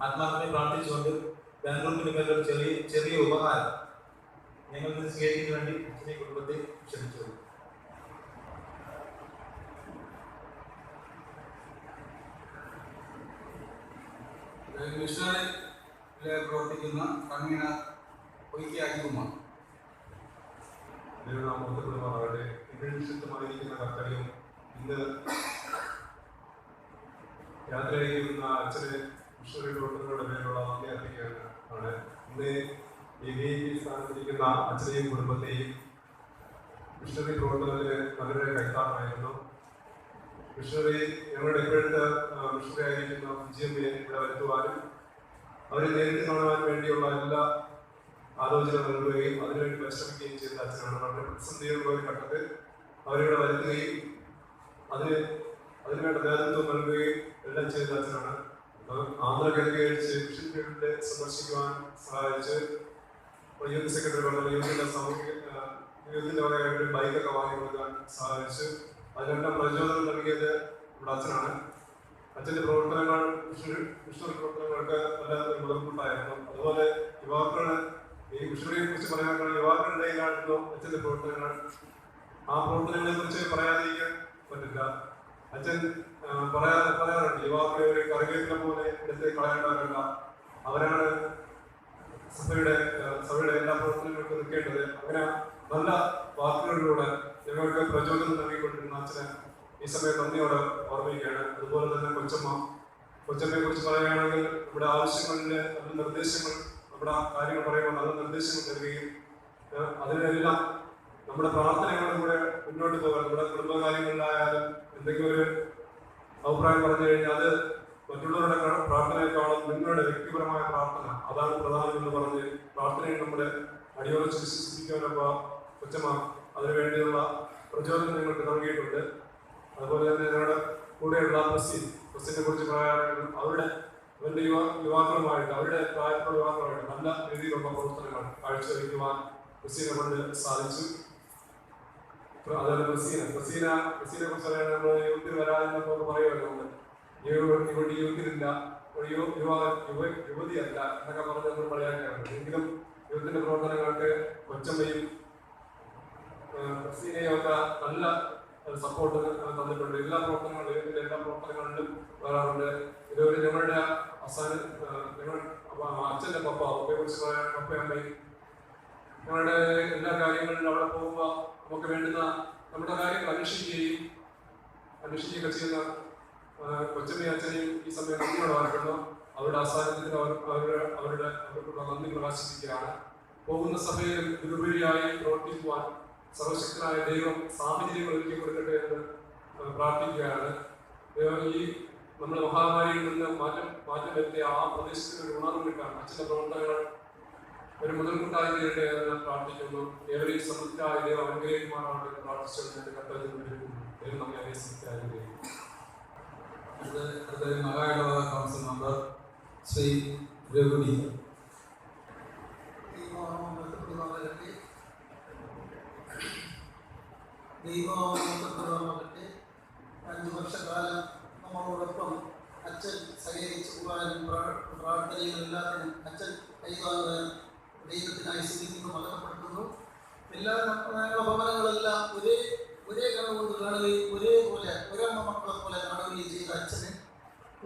ആത്മാർത്ഥമായി പ്രാർത്ഥിച്ചുകൊണ്ട് ബാംഗ്ലൂരിന്റെ മേലൊരു ചെറിയ ഉപകാരം ഞങ്ങൾക്ക് സ്വീകരിക്കുന്നതിന് വേണ്ടി അച്ഛനെ കുടുംബത്തെ ക്ഷണിച്ചു. മിഷണറിയിലെ പ്രവർത്തിക്കുന്ന കൺവീനർ ഒഴിക്കാകുമാർ. ദൈവനാമത്തെ ഇതിൽ വിശുദ്ധമായിരിക്കുന്ന കർത്തവ്യം ഇന്ന് യാത്രയായിരിക്കുന്ന അച്ഛനെ മിഷണറി പ്രവർത്തനങ്ങളുടെ പേരിലുള്ള നന്ദി അർപ്പിക്കുകയാണ്. ഇന്ന് ഈ വേദിയിൽ സ്ഥാനത്തിരിക്കുന്ന അച്ഛനെയും കുടുംബത്തെയും മിഷണറി പ്രവർത്തനത്തിന് നല്ലൊരു കൈത്താങ്ങായിരുന്നു. മിഷണറി ഞങ്ങളുടെ ഇപ്പോഴത്തെ മിഷണറി ആയിരിക്കുന്ന വിജയമ്മയെ ഇവിടെ വരുത്തുവാനും അവരെ നേരിട്ട് കാണുവാൻ വേണ്ടിയുള്ള എല്ലാ ആലോചന നൽകുകയും അതിനുവേണ്ടി പരിശ്രമിക്കുകയും ചെയ്ത അച്ഛനാണ്. വളരെ പ്രതിസന്ധിയുള്ള ഒരു ഘട്ടത്തിൽ അവരിവിടെ വരുത്തുകയും അതിനുവേണ്ട നേതൃത്വം നൽകുകയും എല്ലാം ചെയ്ത അച്ഛനാണ്. ആന്ധ്ര കേന്ദ്രീകരിച്ച് മിഷൻ ഫീൽഡിനെ സന്ദർശിക്കുവാൻ സഹായിച്ച് യൂത്ത് സെക്രട്ടറി പറഞ്ഞ യൂത്തിന്റെ വകയായിട്ട് ബൈക്കൊക്കെ വാങ്ങി കൊടുക്കാൻ സഹായിച്ച് അതിനെല്ലാം പ്രചോദനം നൽകിയത് ഇവിടെ അച്ഛനാണ്. അച്ഛൻ്റെ പ്രവർത്തനങ്ങൾ മിഷണറി പ്രവർത്തനങ്ങൾക്ക് നല്ല മുതൽക്കൂട്ടായിരുന്നു. അതുപോലെ യുവാക്കള് ഈ മിഷണറിയെ കുറിച്ച് പറയാനുള്ള യുവാക്കളുടെ ഇടയിലായിരുന്നു അച്ഛൻ്റെ പ്രവർത്തനങ്ങൾ. ആ പ്രവർത്തനങ്ങളെ കുറിച്ച് പറയാതിരിക്കാൻ പറ്റില്ല. അച്ഛൻ പറയാറുണ്ട്, യുവാക്കളെ ഒരു കറിവേപ്പില പോലെ എടുത്ത് കളയേണ്ടവരല്ല, അവരാണ് സഭയുടെ എല്ലാ പ്രവർത്തനങ്ങൾക്കും നിൽക്കേണ്ടത്. അങ്ങനെ നല്ല വാക്കുകളിലൂടെ ഞങ്ങൾക്ക് പ്രചോദനം നൽകിക്കൊണ്ടിരുന്ന അച്ഛനെ ഈ സമയം നന്ദിയോടെ ഓർമ്മിക്കുകയാണ്. അതുപോലെ തന്നെ കൊച്ചമ്മയെ കുറിച്ച് പറയുകയാണെങ്കിൽ നമ്മുടെ ആവശ്യങ്ങളിലെ നല്ല നിർദ്ദേശങ്ങൾ, നമ്മുടെ കാര്യങ്ങൾ പറയുമ്പോൾ നല്ല നിർദ്ദേശങ്ങൾ തരികയും അതിനെല്ലാം നമ്മുടെ പ്രാർത്ഥനകളിലൂടെ മുന്നോട്ട് പോകാൻ, നമ്മുടെ കുടുംബകാര്യങ്ങളിലായാലും എന്തെങ്കിലും ഒരു അഭിപ്രായം പറഞ്ഞു കഴിഞ്ഞാൽ അത് മറ്റുള്ളവരുടെ പ്രാർത്ഥനയെക്കാളും നിങ്ങളുടെ വ്യക്തിപരമായ പ്രാർത്ഥന അതാണ് പ്രധാനം എന്ന് പറഞ്ഞ് പ്രാർത്ഥനയിൽ നമ്മുടെ അടിയോടിച്ച് വിശ്വസിപ്പിക്കാനൊക്കെ കൊച്ചമ്മ അതിനുവേണ്ടിയുള്ള പ്രചോദനം നിങ്ങൾക്ക് നൽകിയിട്ടുണ്ട്. അതുപോലെ തന്നെ ഞങ്ങളുടെ കൂടെയുള്ള ക്രിസ്ത്യനെ കുറിച്ച് പറയാനാണെങ്കിൽ അവരുടെ യുവാക്കളുമായിട്ട് അവരുടെ പ്രായത്തിലുള്ള യുവാക്കളുമായിട്ട് നല്ല രീതിയിലുള്ള പ്രവർത്തനങ്ങൾ കാഴ്ചവെക്കുവാൻ ക്രിസ്ത്യനെ കൊണ്ട് സാധിച്ചു. അതുപോലെ ക്രിസ്ത്യനെ കുറിച്ച് പറയാൻ നമ്മൾ യൂത്തിൽ വരാതെന്നൊക്കെ പറയുമല്ലോ, ഇവിടെ യൂത്തിലില്ല, യുവതിയല്ല എന്നൊക്കെ പറഞ്ഞ് നമ്മൾ കളിയാക്കാറുണ്ട്. എങ്കിലും യൂത്തിന്റെ പ്രവർത്തനങ്ങൾക്ക് കൊച്ചമ്മയും ക്രിസ്ത്യനെയും ഒക്കെ നല്ല സപ്പോർട്ട് തന്നിട്ടുണ്ട്. എല്ലാ പ്രവർത്തനങ്ങളിലും വരാറുണ്ട്. ഇതുവരെ ഞങ്ങളുടെ അച്ഛൻ്റെ പപ്പയെ കുറിച്ച് പറയാൻ പപ്പയമ്മയും ഞങ്ങളുടെ എല്ലാ കാര്യങ്ങളിലും അവിടെ പോകുമ്പോൾ നമുക്ക് വേണ്ടുന്ന നമ്മുടെ കാര്യങ്ങൾ അന്വേഷിക്കുകയൊക്കെ ചെയ്യുന്ന കൊച്ചമ്മയും അച്ഛനെയും ഈ സമയം നന്ദിയോടെ ഓർക്കുന്നു. അവരുടെ ആസ്ഥാനത്തിന് അവർക്കുള്ള നന്ദി പ്രകാശിപ്പിക്കുകയാണ്. പോകുന്ന സഭയിലും ഇതുപരിയായി പ്രവർത്തിക്കുവാൻ സർവശക്തനായ ദൈവം സാഹചര്യങ്ങൾ ഒരുക്കി കൊടുക്കട്ടെ എന്ന് പ്രാർത്ഥിക്കുകയാണ്. ഈ നമ്മുടെ മഹാമാരിയിൽ നിന്ന് മാറ്റം വരുത്തിയ ആ പ്രദേശത്തിന് ഒരു ഉണർവ് കിട്ടാൻ അച്ഛൻ്റെ പ്രവർത്തനങ്ങൾ ഒരു മുതൽക്കൂട്ടായി തീരട്ടെ എന്ന് പ്രാർത്ഥിക്കുന്നു. ഏവരെയും സമൃദ്ധിയായ ദൈവം അനുഗ്രഹിക്കുവാനാണ് പ്രാർത്ഥിച്ചുകൊണ്ട് കർത്തവ്യം ദൈവം നമ്മെ അനുഗ്രഹിക്കും. അടുത്ത മഹായിടവക കൗൺസിൽ മെമ്പർ ശ്രീ രഘുടി. ദൈവമാകട്ടെ 5 വർഷക്കാലം നമ്മളോടൊപ്പം അച്ഛൻ സഹകരിച്ചു പോകാനും പ്രാർത്ഥനയും എല്ലാത്തിനും അച്ഛൻ കൈവാങ്ങാൻ ദൈവത്തിനായി സ്തുതിക്കുന്നു, മഹത്വപ്പെടുത്തുന്നു. എല്ലാ ഞങ്ങളുടെ ഭവനങ്ങളെല്ലാം ഒരേ കണ്ണുകൊണ്ട് കാണുകയും ഒരേപോലെ ഒരമ്മ മക്കളെ പോലെ കാണുകയും ചെയ്ത അച്ഛന്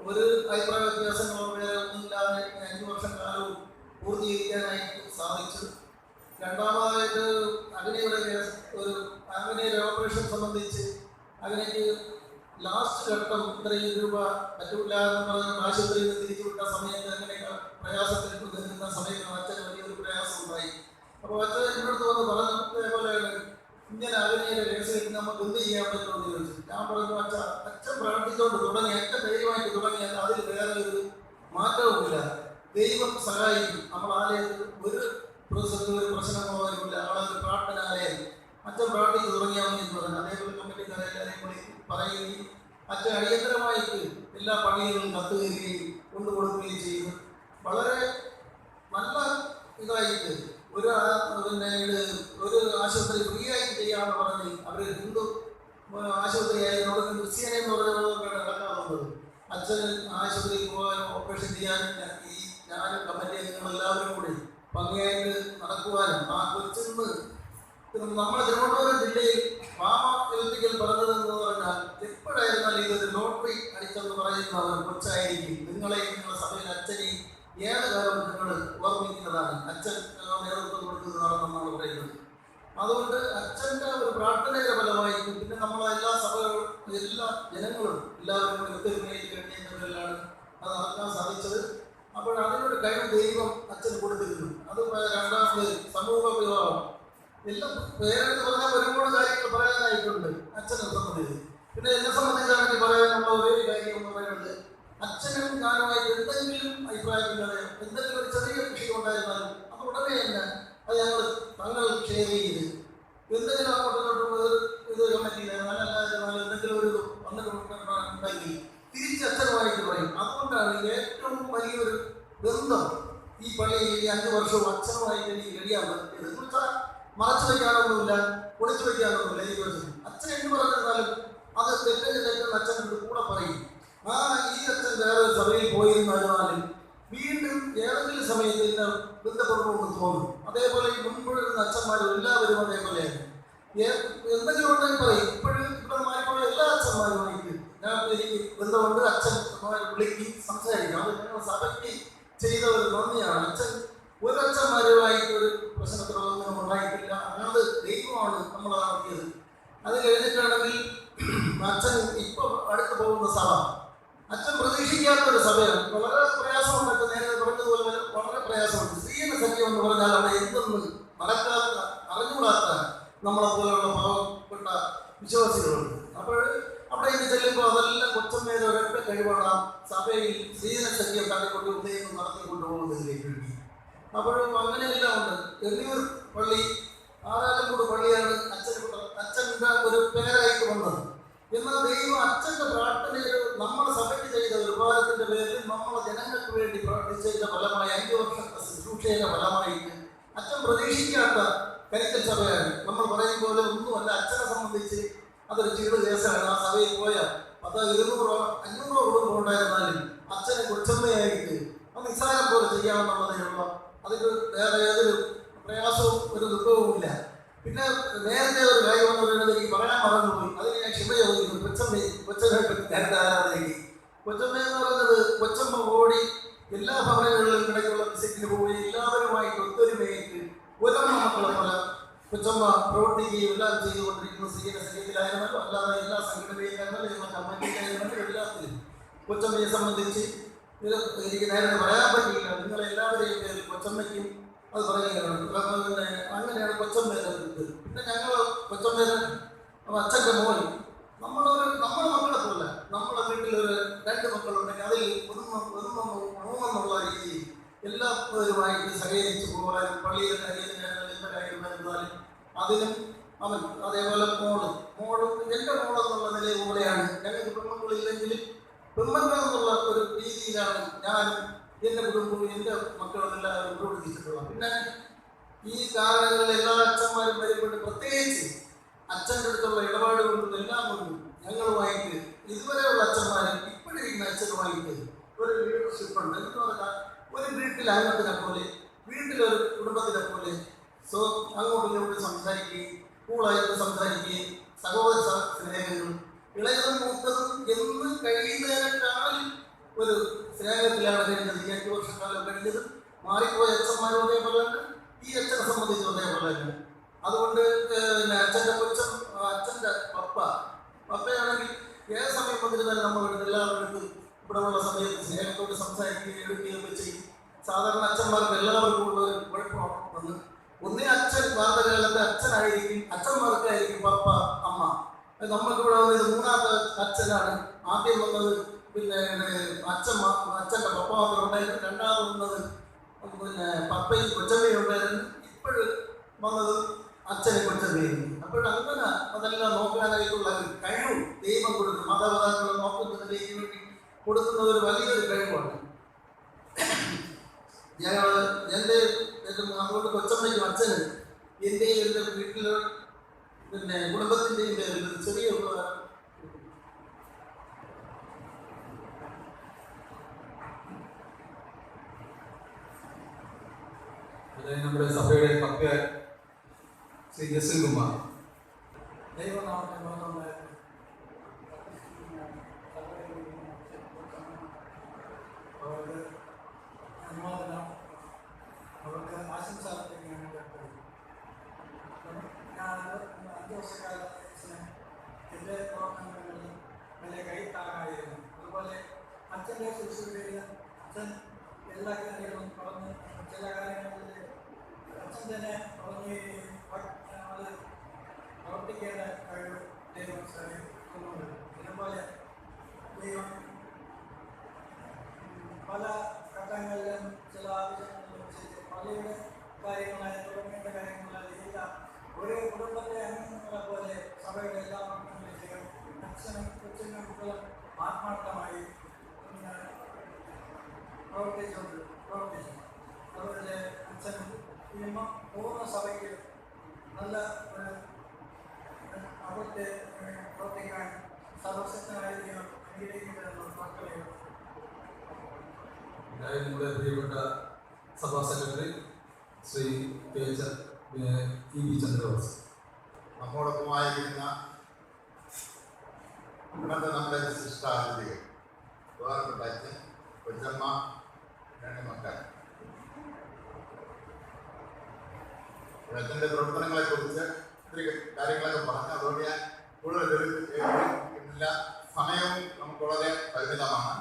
ഒരു അഭിപ്രായ വ്യത്യാസങ്ങളോ വേറെ ഒന്നുമില്ലാതെ 5 വർഷക്കാലവും പൂർത്തീകരിക്കാനായിട്ട് സാധിച്ചു. രണ്ടാമതായിട്ട് അഗ്നിയുടെ ഓപ്പറേഷൻ സംബന്ധിച്ച് അതിനേക്ക് ലാസ്റ്റ് ഘട്ടം ഇത്രയും രൂപ പറ്റില്ലാന്ന് പറഞ്ഞ് ആശുപത്രിയിൽ നിന്ന് തിരിച്ചുവിട്ട സമയത്ത് അങ്ങനെയൊക്കെ പ്രയാസത്തിൽ നിൽക്കുന്ന സമയത്ത് അച്ഛന് വലിയൊരു പ്രയാസം ഉണ്ടായി. അപ്പോൾ അച്ഛൻ എന്നോട് വന്ന് പറഞ്ഞ പോലെ ഇങ്ങനെ അഗ്നിയുടെ രഹസ്യം നമുക്ക് എന്ത് ചെയ്യാൻ പറ്റുമെന്ന് ചോദിച്ചു. ഞാൻ പറഞ്ഞു, അച്ഛൻ പ്രാർത്ഥിച്ചുകൊണ്ട് തുടങ്ങി, അച്ഛൻ ധൈര്യമായിട്ട് തുടങ്ങിയാൽ അതിൽ വേറെ ഒരു മാറ്റവുമില്ല. ദൈവം സഹായിക്കും. നമ്മൾ ആലയത്തിൽ ഒരു പ്രശ്നങ്ങളോ ഇല്ല. ആളൊരു പ്രാർത്ഥന ആലയം അച്ഛൻ പ്രാർത്ഥിച്ച് തുടങ്ങിയാൽ മതി എന്ന് പറഞ്ഞു. അതേപോലെ കമ്മിറ്റിക്കാരെ എല്ലാവരെയും വിളിക്കും, പറയുകയും അച്ഛൻ അടിയന്തരമായിട്ട് എല്ലാ പണികളും കത്തുകയും കൊണ്ടുകൊടുക്കുകയും ചെയ്തു. വളരെ നല്ല ഇതായിട്ട് ഒരു ആശുപത്രി ഫ്രീ ആയിട്ട് ചെയ്യാമെന്ന് പറഞ്ഞ് അവർ ഹിന്ദു ആശുപത്രി ആയതിനോട് ക്രിസ്ത്യാനി എന്ന് പറയുന്നതൊക്കെയാണ് നടക്കാറുള്ളത്. അച്ഛന് ആശുപത്രിയിൽ പോകാനും ഓപ്പറേഷൻ ചെയ്യാനും ഞാനും കമ്മിറ്റി അംഗങ്ങൾ എല്ലാവരും കൂടി ഭംഗിയായിട്ട് നടക്കുവാനും ആ കൊച്ചിന്ന് നമ്മുടെ തിരുവനന്തപുരം ജില്ലയിൽ വാമ പറഞ്ഞതെന്ന് പറഞ്ഞാൽ എപ്പോഴായിരുന്നാലും ഇതൊരു ലോട്ടറി അടിച്ചെന്ന് പറയുന്ന ഒരു കൊച്ചായിരിക്കും. നിങ്ങളെയും നിങ്ങളുടെ സഭയിൽ അച്ഛനെയും ഏത് കാലവും നിങ്ങൾ ഓർമ്മിക്കുന്നതാണ്. അച്ഛൻ നേതൃത്വം കൊടുക്കുന്നത് നടന്നെന്നാണ് പറയുന്നത്. അതുകൊണ്ട് അച്ഛൻ്റെ ഒരു പ്രാർത്ഥനയുടെ ഫലമായിരിക്കും. പിന്നെ നമ്മളെ എല്ലാ സഭകളും എല്ലാ ജനങ്ങളും എല്ലാവരും കൂടി ഒത്തൊരുമയിൽ കഴിഞ്ഞതിലാണ് അത് നടക്കാൻ സാധിച്ചത്. അപ്പോൾ അതിനൊരു കഴിവ് ദൈവം അച്ഛൻ കൊടുത്തിരുന്നു. അത് രണ്ടാമത് സമൂഹ വിവാഹം എല്ലാം പേരെന്ന് പറഞ്ഞാൽ ഒരുപാട് കാര്യങ്ങൾ പറയാനായിട്ടുണ്ട് അച്ഛനെ സംബന്ധിച്ച്. പിന്നെ എന്നെ സംബന്ധിച്ചാണെങ്കിൽ പറയാനുള്ള ഒരേ കാര്യം എന്ന് പറയുന്നത്, അച്ഛനും ഞാനുമായിട്ട് എന്തെങ്കിലും അഭിപ്രായമില്ലാതെ എന്തെങ്കിലും ഒരു ചെറിയ വിഷയം ഉണ്ടായിരുന്നാലും അത് ഉടനെ തന്നെ അത് തങ്ങൾ ഷെയർ ചെയ്ത് എന്തെങ്കിലും അങ്ങോട്ടും ഇത് കമ്മിറ്റിയിലായിരുന്നാലും അല്ലാതിരുന്നാലും എന്തെങ്കിലും ഒരു വന്നിട്ടുണ്ടെങ്കിൽ തിരിച്ച് അച്ഛനുമായിട്ട് പറയും. അതുകൊണ്ടാണ് ഏറ്റവും വലിയൊരു ബന്ധം ഈ പള്ളിയിൽ ഈ 5 വർഷവും അച്ഛനുമായിട്ട് എനിക്ക് കഴിയാൻ പറ്റിയത്. എന്ന് വെച്ചാൽ മറച്ചു വയ്ക്കാനൊന്നുമില്ല, ഒളിച്ചു വയ്ക്കാനൊന്നുമില്ല. എനിക്ക് വെച്ചത് അച്ഛൻ എന്ത് പറഞ്ഞിരുന്നാലും അത് തെറ്റെന്ന് അച്ഛനോട് കൂടെ പറയും. ഈ അച്ഛൻ വേറെ സഭയിൽ പോയിരുന്നാലും വീണ്ടും ഏതെങ്കിലും സമയത്ത് എന്നെ ബന്ധപ്പെടണമെന്ന് തോന്നും. അതേപോലെ ഈ മുൻപുള്ള അച്ഛന്മാരും എല്ലാവരും അതേപോലെയാണ്. എന്തെങ്കിലും ഉണ്ടെങ്കിൽ പറയും. ഇപ്പോഴും ഇവിടെ മാറിപ്പോയ എല്ലാ അച്ഛന്മാരുമായിട്ട് ഞാൻ എനിക്ക് ബന്ധമുണ്ട്. അച്ഛന്മാരെ വിളിക്കും, സംസാരിക്കും. അത് ഞങ്ങൾ സഭയ്ക്ക് ചെയ്ത ഒരു നന്ദിയാണ്. അച്ഛൻ ഒരു അച്ഛന്മാരുമായിട്ട് ഒരു പ്രശ്നത്തിലൊന്നും ഉണ്ടായിട്ടില്ല. അത് ദൈവമാണ് നമ്മൾ നടത്തിയത്. അത് കഴിഞ്ഞിട്ടാണെങ്കിൽ അച്ഛൻ ഇപ്പോൾ അടുത്ത് പോകുന്ന സഭ അച്ഛൻ പ്രതീക്ഷിക്കാത്തൊരു സഭയാണ്. വളരെ പ്രയാസമുണ്ട്. അച്ഛൻ നേരത്തെ പറഞ്ഞതുപോലെ വളരെ പ്രയാസമുണ്ട്. സ്ത്രീയുടെ സഖ്യം എന്ന് പറഞ്ഞാൽ അവിടെ എന്തൊന്നും നടക്കാത്ത അറിഞ്ഞുകൂടാത്ത നമ്മളെപ്പോലുള്ള പാവപ്പെട്ട വിശ്വാസികളുണ്ട്. അപ്പോൾ അവിടെ ഇനി ചെല്ലുമ്പോൾ അതെല്ലാം കൊച്ചമ്മയുടെ ഒരൊറ്റ കഴിവാണ് സഭയിൽ സ്ത്രീയുടെ സഖ്യം തട്ടിക്കൊണ്ട് ഉദയം നടത്തിക്കൊണ്ടുപോകുന്നതിലേക്ക് വേണ്ടി. അപ്പോഴും അങ്ങനെയെല്ലാം ഉണ്ട്. എണ്ണിയൂർ പള്ളി ആറാലങ്കോട് പള്ളിയാണ് അച്ഛൻ്റെ ഒരു പേരായിട്ട് വന്നത്. എന്നാൽ ദൈവം അച്ഛൻ്റെ പ്രാർത്ഥനയിൽ നമ്മുടെ സഭയ്ക്ക് ചെയ്ത ഒരുപാടത്തിൻ്റെ പേരിൽ നമ്മളെ ജനങ്ങൾക്ക് വേണ്ടി പ്രാർത്ഥിച്ചതിൻ്റെ ഫലമായി 5 വർഷത്തെ ശുശ്രൂഷയുടെ ഫലമായിട്ട് അച്ഛൻ പ്രതീക്ഷിക്കാത്ത കരിക്കൽ സഭയാണ്. നമ്മൾ പറയും പോലെ ഒന്നുമല്ല. അച്ഛനെ സംബന്ധിച്ച് അതൊരു ചീട് കേസാണ്. ആ സഭയിൽ പോയാൽ 10, 200, 500 കുടുംബം ഉണ്ടായിരുന്നാലും അച്ഛനെ കൊച്ചമ്മയായിട്ട് അത് നിസ്സാരം പോലെ ചെയ്യാമെന്നുള്ളതിനുള്ള അതിന് വേറെ ഏതൊരു പ്രയാസവും ഒരു ദുഃഖവുമില്ല. പിന്നെ നേരത്തെ ഒരു കാര്യം എന്ന് പറയുന്നത് എനിക്ക് പറയാൻ മറന്നുപോയി. അതിന് ഞാൻ ക്ഷമ ചോദിക്കുന്നു. കൊച്ചമ്മയെ നേരത്തെ ആരാധനയ്ക്ക് കൊച്ചമ്മ എന്ന് പറയുന്നത് കൊച്ചമ്മ ഓടി എല്ലാ ഭവനങ്ങളിലും ഇടയ്ക്കുള്ള വിസിറ്റിന് പോയി എല്ലാവരുമായിട്ട് ഒത്തൊരുമയായിട്ട് ഒരമ്മ മക്കളെ പോലെ കൊച്ചമ്മ പ്രവർത്തിക്കുകയും എല്ലാം ചെയ്തുകൊണ്ടിരിക്കുന്ന സ്ത്രീയുടെ സംഘത്തിലായിരുന്നല്ലോ. അല്ലാതെ എല്ലാ സംഘടനയിലായിരുന്നല്ലോ, കമ്മിറ്റിയിലായിരുന്നല്ലോ, എല്ലാത്തിലും കൊച്ചമ്മയെ സംബന്ധിച്ച് എനിക്ക് നേരത്തെ പറയാൻ പറ്റിയില്ല. നിങ്ങളെല്ലാവരെയും പേര് കൊച്ചമ്മയ്ക്കും അത് പറയുകയാണ്. പിന്നെ അങ്ങനെയാണ് കൊച്ചമ്മേരെ. പിന്നെ ഞങ്ങൾ കൊച്ചമ്മേരെ അച്ഛൻ്റെ മോൻ നമ്മളെ മക്കളെ പോലെ നമ്മളെ വീട്ടിലൊരു 2 മക്കളുണ്ടെങ്കിൽ അതിൽ ഒന്നെന്നുള്ള രീതിയിൽ എല്ലാവരുമായിട്ട് സഹകരിച്ച് പോകാനും പള്ളിയിലെ കാര്യത്തിനായിരുന്നാലും എന്താ കാര്യമായിരുന്നാലും അതിനും അവൻ അതേപോലെ മോളും എൻ്റെ മോളെന്നുള്ള നിലയിൽ പോലെയാണ്. ഞങ്ങൾക്ക് പെൺമക്കളില്ലെങ്കിലും പെൺമക്കൾ എന്നുള്ള ഒരു രീതിയിലാണ് ഞാനും എൻ്റെ കുടുംബവും എൻ്റെ മക്കളും എല്ലാവരും പ്രവർത്തിച്ചിട്ടുള്ളത്. പിന്നെ ഈ കാലങ്ങളിൽ എല്ലാ അച്ഛന്മാരും വരുമ്പോഴും പ്രത്യേകിച്ച് അച്ഛൻ്റെ അടുത്തുള്ള ഇടപാട് കൊണ്ടും എല്ലാം കൊണ്ടും ഞങ്ങളുമായിട്ട് ഇതുവരെയുള്ള അച്ഛന്മാരും ഇപ്പോഴിരിക്കുന്ന അച്ഛനുമായിട്ട് ഒരു ലീഡർഷിപ്പ് ഉണ്ട്. എന്ന് പറഞ്ഞാൽ ഒരു വീട്ടിൽ അംഗത്തിനെ പോലെ, വീട്ടിലൊരു കുടുംബത്തിനെ പോലെ അങ്ങോട്ടും ഇങ്ങോട്ടും സംസാരിക്കുകയും കൂളായിട്ട് സംസാരിക്കുകയും സഹോദര സ്നേഹങ്ങളും ഇളയതും മൂത്തതും എന്നും കഴിയുന്നതിനേക്കാൾ ഒരു സ്നേഹത്തിലാണ് കഴിഞ്ഞത്. ഈ 5 വർഷക്കാലം കഴിഞ്ഞത് മാറിപ്പോയ അച്ഛന്മാരും അതേപോലെ തന്നെ ഈ അച്ഛനെ സംബന്ധിച്ചും അതേപോലെ തന്നെ. അതുകൊണ്ട് അച്ഛൻ്റെ അച്ഛൻ്റെ പപ്പയാണെങ്കിൽ ഏത് സമയം വന്നിരുന്നാലും നമ്മൾ എല്ലാവരും ഇവിടെ ഉള്ള സമയത്ത് സ്നേഹത്തോട് സംസാരിക്കുകയും എടുക്കുകയൊക്കെ ചെയ്യും. സാധാരണ അച്ഛന്മാർക്ക് എല്ലാവർക്കും ഉള്ള ഒരു കുഴപ്പമാണ്. ഒന്നേ അച്ഛൻ വാർത്തകാലത്ത് അച്ഛനായിരിക്കും, അച്ഛന്മാർക്കായിരിക്കും പപ്പ, അമ്മ. നമുക്കിവിടെ വന്നത് മൂന്നാമത്തെ അച്ഛനാണ്. ആദ്യം വന്നത് പിന്നെ അച്ഛൻ്റെ പപ്പ മാത്രം ഉണ്ടായിരുന്നു. രണ്ടാമത് വന്നത് പിന്നെ പപ്പയും കൊച്ചമ്മയും ഉണ്ടായിരുന്നു. ഇപ്പോഴും വന്നത് അച്ഛനും കൊച്ചമ്മയും. അപ്പോഴങ്ങനെ അതെല്ലാം നോക്കാനായിട്ടുള്ള ഒരു കഴിവ് ദൈവം കൊടുക്കും. മാതാപിതാക്കളെ നോക്കുന്നതിലേക്ക് വേണ്ടി കൊടുക്കുന്ന ഒരു വലിയൊരു കഴിവാണ്. ഞങ്ങൾ എൻ്റെ അതുകൊണ്ട് കൊച്ചമ്മയ്ക്കും അച്ഛനും എൻ്റെയും എൻ്റെ വീട്ടിൽ പിന്നെ കുടുംബത്തിൻ്റെയും പേരിൽ ഒരു ചെറിയ ഉപകാരം. നമ്മുടെ സഭയുടെ പപ്പ ശ്രീ ജസ്റ്റിൻ കുമാർ. ദൈവനാമത്തെ മാത്രമായിരുന്നു. അവർക്ക് ആശംസ അർപ്പിക്കുകയാണ് കേട്ടത്. ഞാൻ 5 വർഷക്കാലം എൻ്റെ പ്രവർത്തനങ്ങളിൽ വലിയ കൈത്താങ്ങായിരുന്നു. അതുപോലെ അച്ഛൻ്റെ ശുശ്രൂഷയിൽ അച്ഛൻ എല്ലാ കാര്യങ്ങളും പറഞ്ഞ് ചില കാര്യങ്ങളിൽ അച്ഛൻ തന്നെ പറഞ്ഞ് അത് പ്രവർത്തിക്കേണ്ട കഴിവ് ദൈവം സാധിക്കുന്നുണ്ട്. ഇതുപോലെ ദൈവം പല ഘട്ടങ്ങളിലും ചില ആവശ്യങ്ങളിലും പള്ളിയുടെ കാര്യങ്ങളായി തുടങ്ങേണ്ട കാര്യങ്ങളായി എല്ലാം ഒരു കുടുംബത്തെ അംഗങ്ങളെ പോലെ സഭയുടെ എല്ലാ മക്കളിലേക്കും അച്ഛനും കൊച്ചിനും മക്കളും ആത്മാർത്ഥമായി പ്രവർത്തിച്ചു. അവരുടെ അച്ഛനും ഇനിയും പൂർണ്ണ സഭയ്ക്ക് നല്ല ഒരു അവിടുത്തെ പ്രവർത്തിക്കാൻ സർവശക്തനായിരിക്കും അംഗീകരിക്കുന്നതിനുള്ള മക്കളെ. നമ്മുടെ പ്രിയപ്പെട്ട സഭാ സെക്രട്ടറി ശ്രീ ടി.വി. ചന്ദ്രബോസ്. നമ്മോടൊപ്പമായിരിക്കുന്ന ഇന്നത്തെ നമ്മുടെ ശിഷ്ടാതിഥികൾ, ബഹുമാനപ്പെട്ട അച്ഛൻ, കൊച്ചമ്മ, 2 മക്കൾ. അച്ഛൻ്റെ പ്രവർത്തനങ്ങളെ കുറിച്ച് ഒത്തിരി കാര്യങ്ങളൊക്കെ പറഞ്ഞു. അതുകൊണ്ട് ഞാൻ കൂടുതൽ ഇല്ല, സമയവും നമുക്ക് വളരെ പരിമിതമാണ്.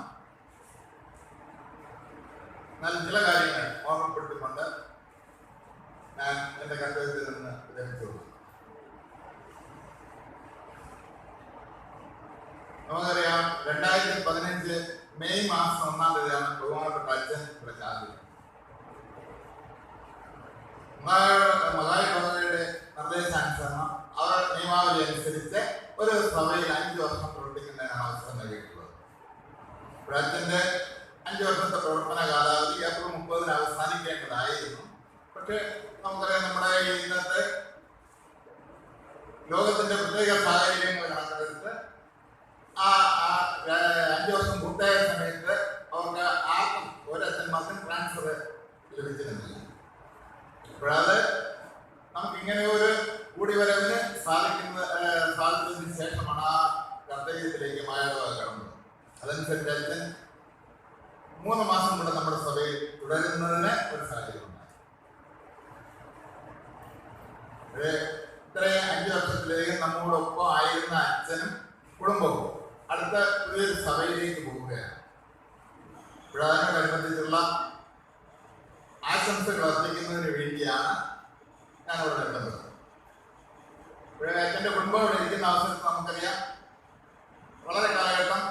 എന്നാൽ ചില കാര്യങ്ങൾ ഓർമ്മപ്പെടുത്തിക്കൊണ്ട് ഞാൻ എൻ്റെ കർത്തവ്യത്തിൽ നിന്ന് വിരമിച്ചുള്ളൂ. നമുക്കറിയാം, 2015 മെയ് മാസം 1-ാം തീയതിയാണ് ബഹുമാനപ്പെട്ട അച്ഛൻ ഇവിടെ ചാർജ്. മഹായ കോടതിയുടെ നിർദ്ദേശാനുസരണം അവരുടെ നിയമാവലി അനുസരിച്ച് ഒരു സഭയിൽ 5 വർഷം പ്രവർത്തിക്കുന്നതിനാണ് അവസരം നൽകിയിട്ടുള്ളത്. ഇവിടെ അച്ഛൻ്റെ 5 വർഷത്തെ പ്രവർത്തന കാലാവധി ഏപ്രിൽ 30-ന് അവസാനിക്കേണ്ടതായിരുന്നു. പക്ഷേ നമുക്കറിയാം, നമ്മുടെ ഇന്നത്തെ ലോകത്തിന്റെ പ്രത്യേക സാഹചര്യങ്ങൾ കണക്കെടുത്ത് ആ 5 വർഷം പൂർത്തിയായ സമയത്ത് അവർക്ക് ആർക്കും ഒരച്ഛന്മാർക്കും ട്രാൻസ്ഫർ ലഭിച്ചിരുന്നില്ല. അപ്പോഴത് നമുക്ക് ഇങ്ങനെ ഒരു കൂടിവരവിന് സാധിച്ചതിന് ശേഷമാണ് ആ കർത്തവ്യത്തിലേക്ക് മായാളവ് കടന്നത്. അതനുസരിച്ച് അച്ഛൻ 3 മാസം കൊണ്ട് നമ്മുടെ സഭയിൽ തുടരുന്നതിന് ഒരു സാഹചര്യം ഉണ്ടായി. ഇത്രയും 5 വർഷത്തിലേക്കും നമ്മോടൊപ്പം ആയിരുന്ന അച്ഛനും കുടുംബവും അടുത്ത പുതിയൊരു സഭയിലേക്ക് പോവുകയാണ്. ഇപ്പോഴതിനോടനുബന്ധിച്ചുള്ള ആശംസകൾ അർപ്പിക്കുന്നതിന് വേണ്ടിയാണ് ഞാൻ ഇവിടെ എത്തുന്നത്. ഇവിടെ അച്ഛൻ്റെ കുടുംബം ഇവിടെ ഇരിക്കുന്ന അവസരത്തിൽ നമുക്കറിയാം, വളരെ കാലഘട്ടം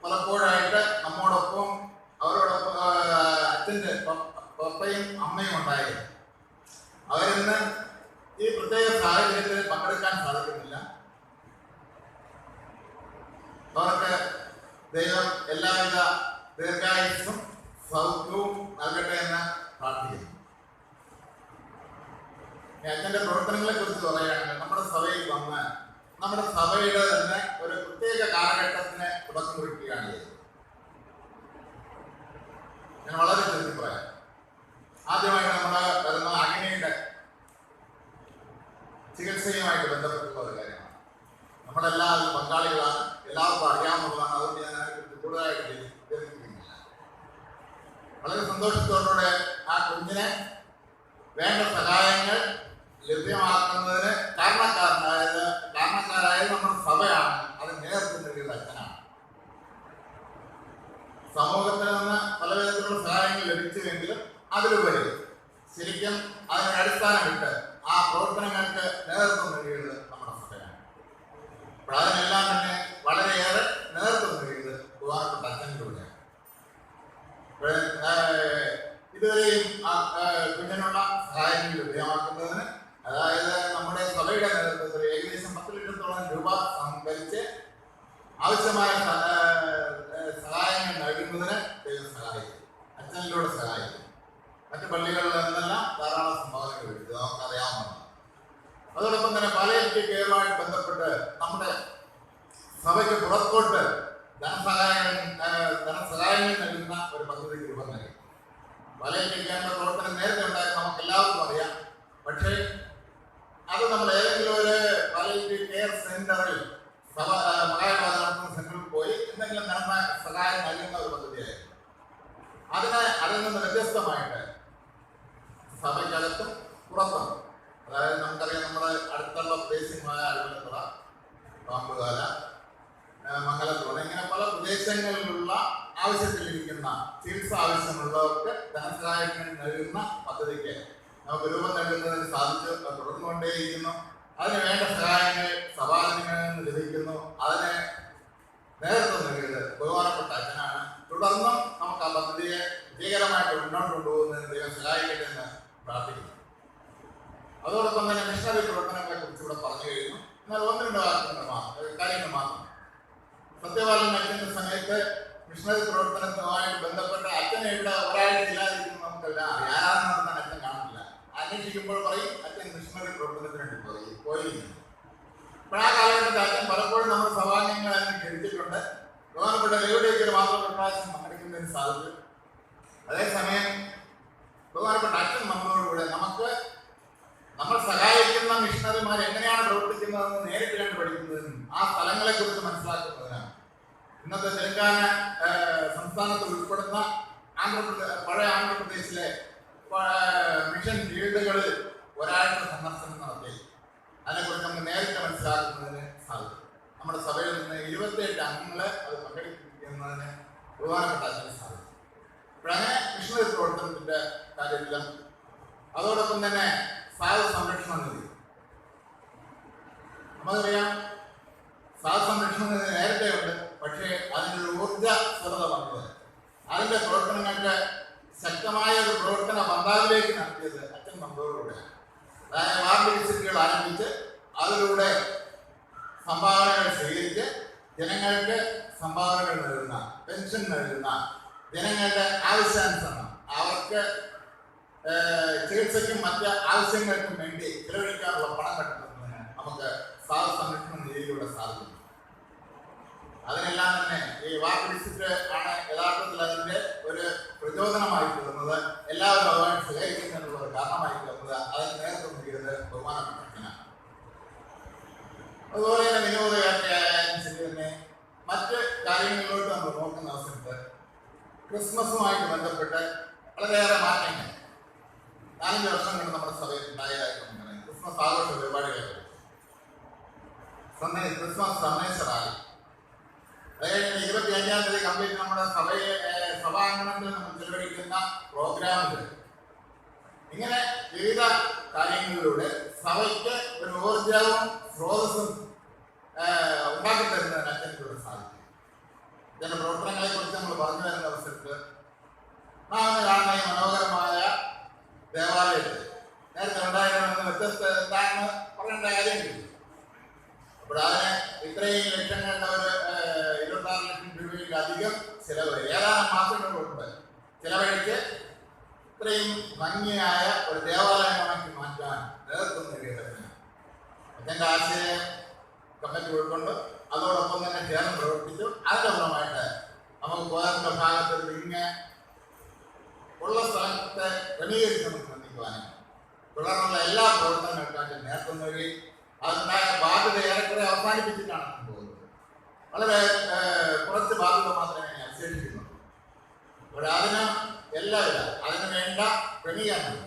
പലപ്പോഴായിട്ട് നമ്മോടൊപ്പം അവരോടൊപ്പം അച്ഛൻ്റെ പപ്പയും അമ്മയും ഉണ്ടായിരുന്നു. അവരിന്ന് ഈ പ്രത്യേക സാഹചര്യത്തിൽ പങ്കെടുക്കാൻ സാധിക്കുന്നില്ല. അവർക്ക് ദൈവം എല്ലാവിധ ദീർഘായുസ്സും സൗഖ്യവും നൽകട്ടെ എന്ന് പ്രാർത്ഥിക്കുന്നു. അച്ഛൻ്റെ പ്രവർത്തനങ്ങളെ കുറിച്ച് പറയുകയാണെങ്കിൽ, നമ്മുടെ സഭയിൽ വന്ന് നമ്മുടെ സഭയുടെ തന്നെ ഒരു പ്രത്യേക കാലഘട്ടത്തിന് തുടക്കം കുറിക്കുകയാണ് ചെയ്തത്. ഞാൻ വളരെ ചുരുക്കി പറയാം. ആദ്യമായിട്ട് നമ്മൾ വരുന്ന അഗ്നിയുടെ ചികിത്സയുമായിട്ട് ബന്ധപ്പെട്ടുള്ള ഒരു കാര്യമാണ്. നമ്മളെല്ലാം അതിൽ പങ്കാളികളാണ്, എല്ലാവർക്കും അറിയാവുന്നതാണ്. അതുകൊണ്ട് ഞാൻ അതിനെക്കുറിച്ച് കൂടുതലായിട്ട് വിവരിക്കുന്നില്ല. വളരെ സന്തോഷത്തോടുകൂടെ ആ കുഞ്ഞിനെ വേണ്ട സഹായങ്ങൾ ലഭ്യമാക്കുന്നതിന് കാരണക്കാരായത് നമ്മുടെ സഭയാണ്. അത് നേതൃത്വം നൽകിയത് അച്ഛനാണ്. സമൂഹത്തിൽ നിന്ന് പലവിധത്തിലുള്ള സഹായങ്ങൾ ലഭിച്ചുവെങ്കിലും അതിലുപരി ശരിക്കും അതിനൊരു അടിസ്ഥാനമിട്ട് ആ പ്രവർത്തനങ്ങൾക്ക് നേതൃത്വം നൽകിയത് നമ്മുടെ സഭയാണ്. അപ്പോൾ അതിനെല്ലാം തന്നെ വളരെയേറെ നേതൃത്വം നൽകിയത് ബഹുമാനപ്പെട്ട അച്ഛനിലൂടെയാണ്. ഇതുവരെയും കുഞ്ഞിനുള്ള സഹായങ്ങൾ ലഭ്യമാക്കുന്നതിന്, അതായത് നമ്മുടെ സഭയുടെ നേതൃത്വത്തിൽ ഏകദേശം 10 ലക്ഷത്തോളം രൂപ സംഭരിച്ച് ആവശ്യമായ സഹായങ്ങൾ നൽകുന്നതിന് ദൈവം സഹായിക്കും, അച്ഛനിലൂടെ സഹായിക്കും. മറ്റു പള്ളികളിൽ നിന്നെല്ലാം ധാരാളം സംഭാവനകൾ എടുത്തു, നമുക്കറിയാവുന്നതാണ്. അതോടൊപ്പം തന്നെ പാലിയേറ്റീവ് കെയറുമായിട്ട് ബന്ധപ്പെട്ട് നമ്മുടെ സഭയ്ക്ക് പുറത്തോട്ട് ധനസഹായങ്ങൾ നൽകുന്ന ഒരു പദ്ധതിക്ക് രൂപം നൽകി. പാലിയേറ്റീവ് കെയറിന്റെ പ്രവർത്തനം നേരത്തെ ഉണ്ടായിരുന്നു, നമുക്ക് എല്ലാവർക്കും അറിയാം. പക്ഷേ അത് നമ്മൾ ഏതെങ്കിലും ഒരു പാലിയേറ്റീവ് കെയർ സെന്ററിൽ മഹാത്മാ നടത്തുന്ന സെന്ററിൽ പോയി എന്തെങ്കിലും സഹായം നൽകുന്ന ഒരു പദ്ധതിയായിരുന്നു. അതിൽ നിന്ന് വ്യത്യസ്തമായിട്ട് സഭയ്ക്കകത്തും പുറത്തും, അതായത് നമുക്കറിയാം നമ്മുടെ അടുത്തുള്ള പ്രദേശമായ അരുവിലത്തുറ, പാമ്പുകാല, മംഗലത്തുറ, ഇങ്ങനെ പല പ്രദേശങ്ങളിലുള്ള ആവശ്യത്തിലിരിക്കുന്ന ചികിത്സ ആവശ്യമുള്ളവർക്ക് ധനസഹായങ്ങൾ നൽകുന്ന പദ്ധതിക്ക് നമുക്ക് രൂപം നൽകുന്നതിന് സാധിച്ചു. തുടർന്നുകൊണ്ടേയിരിക്കുന്നു. അതിന് വേണ്ട സഹായങ്ങൾ സഭാജനങ്ങളിൽ നിന്ന് ലഭിക്കുന്നു. അതിന് നേതൃത്വം നൽകിയത് ബഹുമാനപ്പെട്ട അച്ഛനാണ്. തുടർന്നും നമുക്ക് ആ പദ്ധതിയെ വിജയകരമായിട്ട് മുന്നോട്ട് കൊണ്ടുപോകുന്നതിന് ദൈവം സഹായിക്കട്ടെ എന്ന് പ്രാർത്ഥിക്കുന്നു. അതോടൊപ്പം തന്നെ മിഷണറി പ്രവർത്തനങ്ങളെ കുറിച്ച് ഇവിടെ പറഞ്ഞു കഴിഞ്ഞു. എന്നാൽ 1-2 കാര്യങ്ങൾ മാത്രം. സത്യപാലൻ അച്ഛൻ്റെ സമയത്ത് മിഷണറി പ്രവർത്തനവുമായിട്ട് ബന്ധപ്പെട്ട അച്ഛനെ ഇവിടെ ഒരാഴ്ച ഇല്ലാതിരിക്കുന്നു നമുക്കെല്ലാം അറിയാം. ആരാധന നടത്താൻ അച്ഛൻ കാണില്ല. അന്വേഷിക്കുമ്പോൾ പറയും അച്ഛൻ മിഷണറി പ്രവർത്തനത്തിന് വേണ്ടി പോയിരുന്നു. അപ്പോൾ ആ കാലഘട്ടത്തിൽ അച്ഛൻ പലപ്പോഴും നമ്മുടെ സഭാംഗങ്ങളെ അതിന് ക്ഷണിച്ചിട്ടുണ്ട്. ബഹുമാനപ്പെട്ട എവിടെയൊക്കെ മാത്രം പ്രകാശം പങ്കെടുക്കുന്നതിന് സാധിച്ചു. അതേസമയം ബഹുമാനപ്പെട്ട അച്ഛൻ നമ്മളോടുകൂടെ നമ്മൾ സഹായിക്കുന്ന മിഷണറിമാർ എങ്ങനെയാണ് പ്രവർത്തിക്കുന്നതെന്ന് നേരിട്ട് കണ്ട് പഠിക്കുന്നതിനും ആ സ്ഥലങ്ങളെ കുറിച്ച് മനസ്സിലാക്കുന്നതിനാണ്. ഇന്നത്തെ തെലങ്കാന സംസ്ഥാനത്ത് ഉൾപ്പെടുന്ന പഴയ ആന്ധ്രാപ്രദേശിലെ മിഷൻ ഫീൽഡുകളിൽ ഒരാഴ്ച സന്ദർശനം നടത്തി അതിനെക്കുറിച്ച് നമുക്ക് നേരിട്ട് മനസ്സിലാക്കുന്നതിന് സാധിക്കും. നമ്മുടെ സഭയിൽ നിന്ന് 28 അംഗങ്ങളെ അത് പങ്കെടുപ്പിക്കുന്നതിന് ബഹുമാനപ്പെട്ട അച്ഛന് സാധിക്കും. അപ്പോഴങ്ങനെ മിഷണറി പ്രവർത്തനത്തിന്റെ കാര്യത്തിലും അതോടൊപ്പം തന്നെ സാധു സംരക്ഷണ നിധി നമുക്കറിയാം. സാധു സംരക്ഷണ നിധി നേരത്തെ ഉണ്ട്, പക്ഷേ അതിനൊരു ഊർജ്ജസ്വലത വന്നത് അതിന്റെ പ്രവർത്തനങ്ങൾക്ക് ശക്തമായ ഒരു പ്രവർത്തന ബന്ധാവിലേക്ക് നടത്തിയത് അച്ഛൻ നമ്മളോടുകൂടെയാണ്. അതായത് വാർഡ് വിസിറ്റുകൾ ആരംഭിച്ച് അതിലൂടെ സംഭാവനകൾ സ്വീകരിച്ച് ജനങ്ങൾക്ക് സംഭാവനകൾ നൽകുന്ന, പെൻഷൻ നൽകുന്ന, ജനങ്ങളുടെ ആവശ്യാനുസരണം അവർക്ക് ചികിത്സയ്ക്കും മറ്റ് ആവശ്യങ്ങൾക്കും വേണ്ടി ചിലവഴിക്കാനുള്ള പണം കണ്ടെത്തുന്നതിന് നമുക്ക് സാധു സംരക്ഷണ നിധിയിലൂടെ സാധിക്കുന്നു. അതിനെല്ലാം തന്നെ ഈ വാർഡ് വിസിറ്റ് ആണ് യഥാർത്ഥത്തിൽ അതിന്റെ ഒരു പ്രചോദനമായി തീർന്നത്, എല്ലാവരും അതുമായിട്ട് സഹകരിക്കുന്നതിനുള്ള ഒരു കാരണമായി തീർന്നത്. അതിന് നേതൃത്വം നൽകിയത് ബഹുമാനപ്പെട്ട അച്ഛനാണ്. അതുപോലെ തന്നെ വിനോദയാത്രയായാലും ശരി തന്നെ മറ്റ് കാര്യങ്ങളിലോട്ട് നമ്മൾ നോക്കുന്ന അവസരത്ത് ക്രിസ്മസുമായിട്ട് ബന്ധപ്പെട്ട് വളരെയേറെ മാറ്റങ്ങൾ 4 വർഷം കൊണ്ട് നമ്മുടെ സഭയിൽ ഉണ്ടായതായിട്ടുണ്ട്. ക്രിസ്മസ് ആഘോഷ പരിപാടികൾ, ക്രിസ്മസ് സന്ദേശ റാലി, അതായത് 25-ാം തീയതി കംപ്ലീറ്റ് നമ്മുടെ സഭാംഗണത്തിൽ നമ്മൾ ചെലവഴിക്കുന്ന പ്രോഗ്രാമുകൾ, ഇങ്ങനെ വിവിധ കാര്യങ്ങളിലൂടെ സഭയ്ക്ക് ഒരു ഊർജവും സ്രോതസ്സും ഉണ്ടാക്കി തരുന്നതിന് അച്ഛനിലൂടെ സാധിക്കും. ഇതിന്റെ പ്രവർത്തനങ്ങളെ കുറിച്ച് നമ്മൾ പറഞ്ഞു വരുന്ന അവസരത്തിൽ നാം കാണുന്ന ഈ മനോഹരമായ ദേവാലയത്തിൽ നേരത്തെ ഉണ്ടായിരുന്ന വ്യത്യസ്ത എന്താണെന്ന് പറയേണ്ട കാര്യമില്ല. അപ്പോൾ അതിന് ഇത്രയും ലക്ഷങ്ങളുടെ ഒരു 26 ലക്ഷം രൂപയിലധികം ചിലവ് ഏതാനും മാസങ്ങൾ കൊണ്ട് ചിലവഴിച്ച് ഇത്രയും ഭംഗിയായ ഒരു ദേവാലയമാക്കി മാറ്റാൻ നേതൃത്വം നൽകിയതാണ്. അച്ഛൻ്റെ ആശയം കമ്മിറ്റി ഉൾക്കൊണ്ട് അതോടൊപ്പം തന്നെ ചേർന്ന് പ്രവർത്തിച്ചു. അതിൻ്റെ ഫലമായിട്ട് നമുക്ക് പോയതിൻ്റെ ഭാഗത്ത് ഇങ്ങനെ ഉള്ള സ്ഥലത്തെ ക്രമീകരിച്ച് നമുക്ക് ബന്ധിക്കുവാനും തുടർന്നുള്ള എല്ലാ പ്രവർത്തനങ്ങൾക്കായിട്ട് നേതൃത്വം നൽകി അതുണ്ടായ ബാധ്യത ഏറെക്കുറെ അവസാനിപ്പിച്ചിട്ടാണ് പോകുന്നത്. വളരെ കുറച്ച് ബാധ്യത മാത്രമേ അവശേഷിക്കുന്നുള്ളൂ. അപ്പോൾ അതിന് വേണ്ട ക്രമീകരണം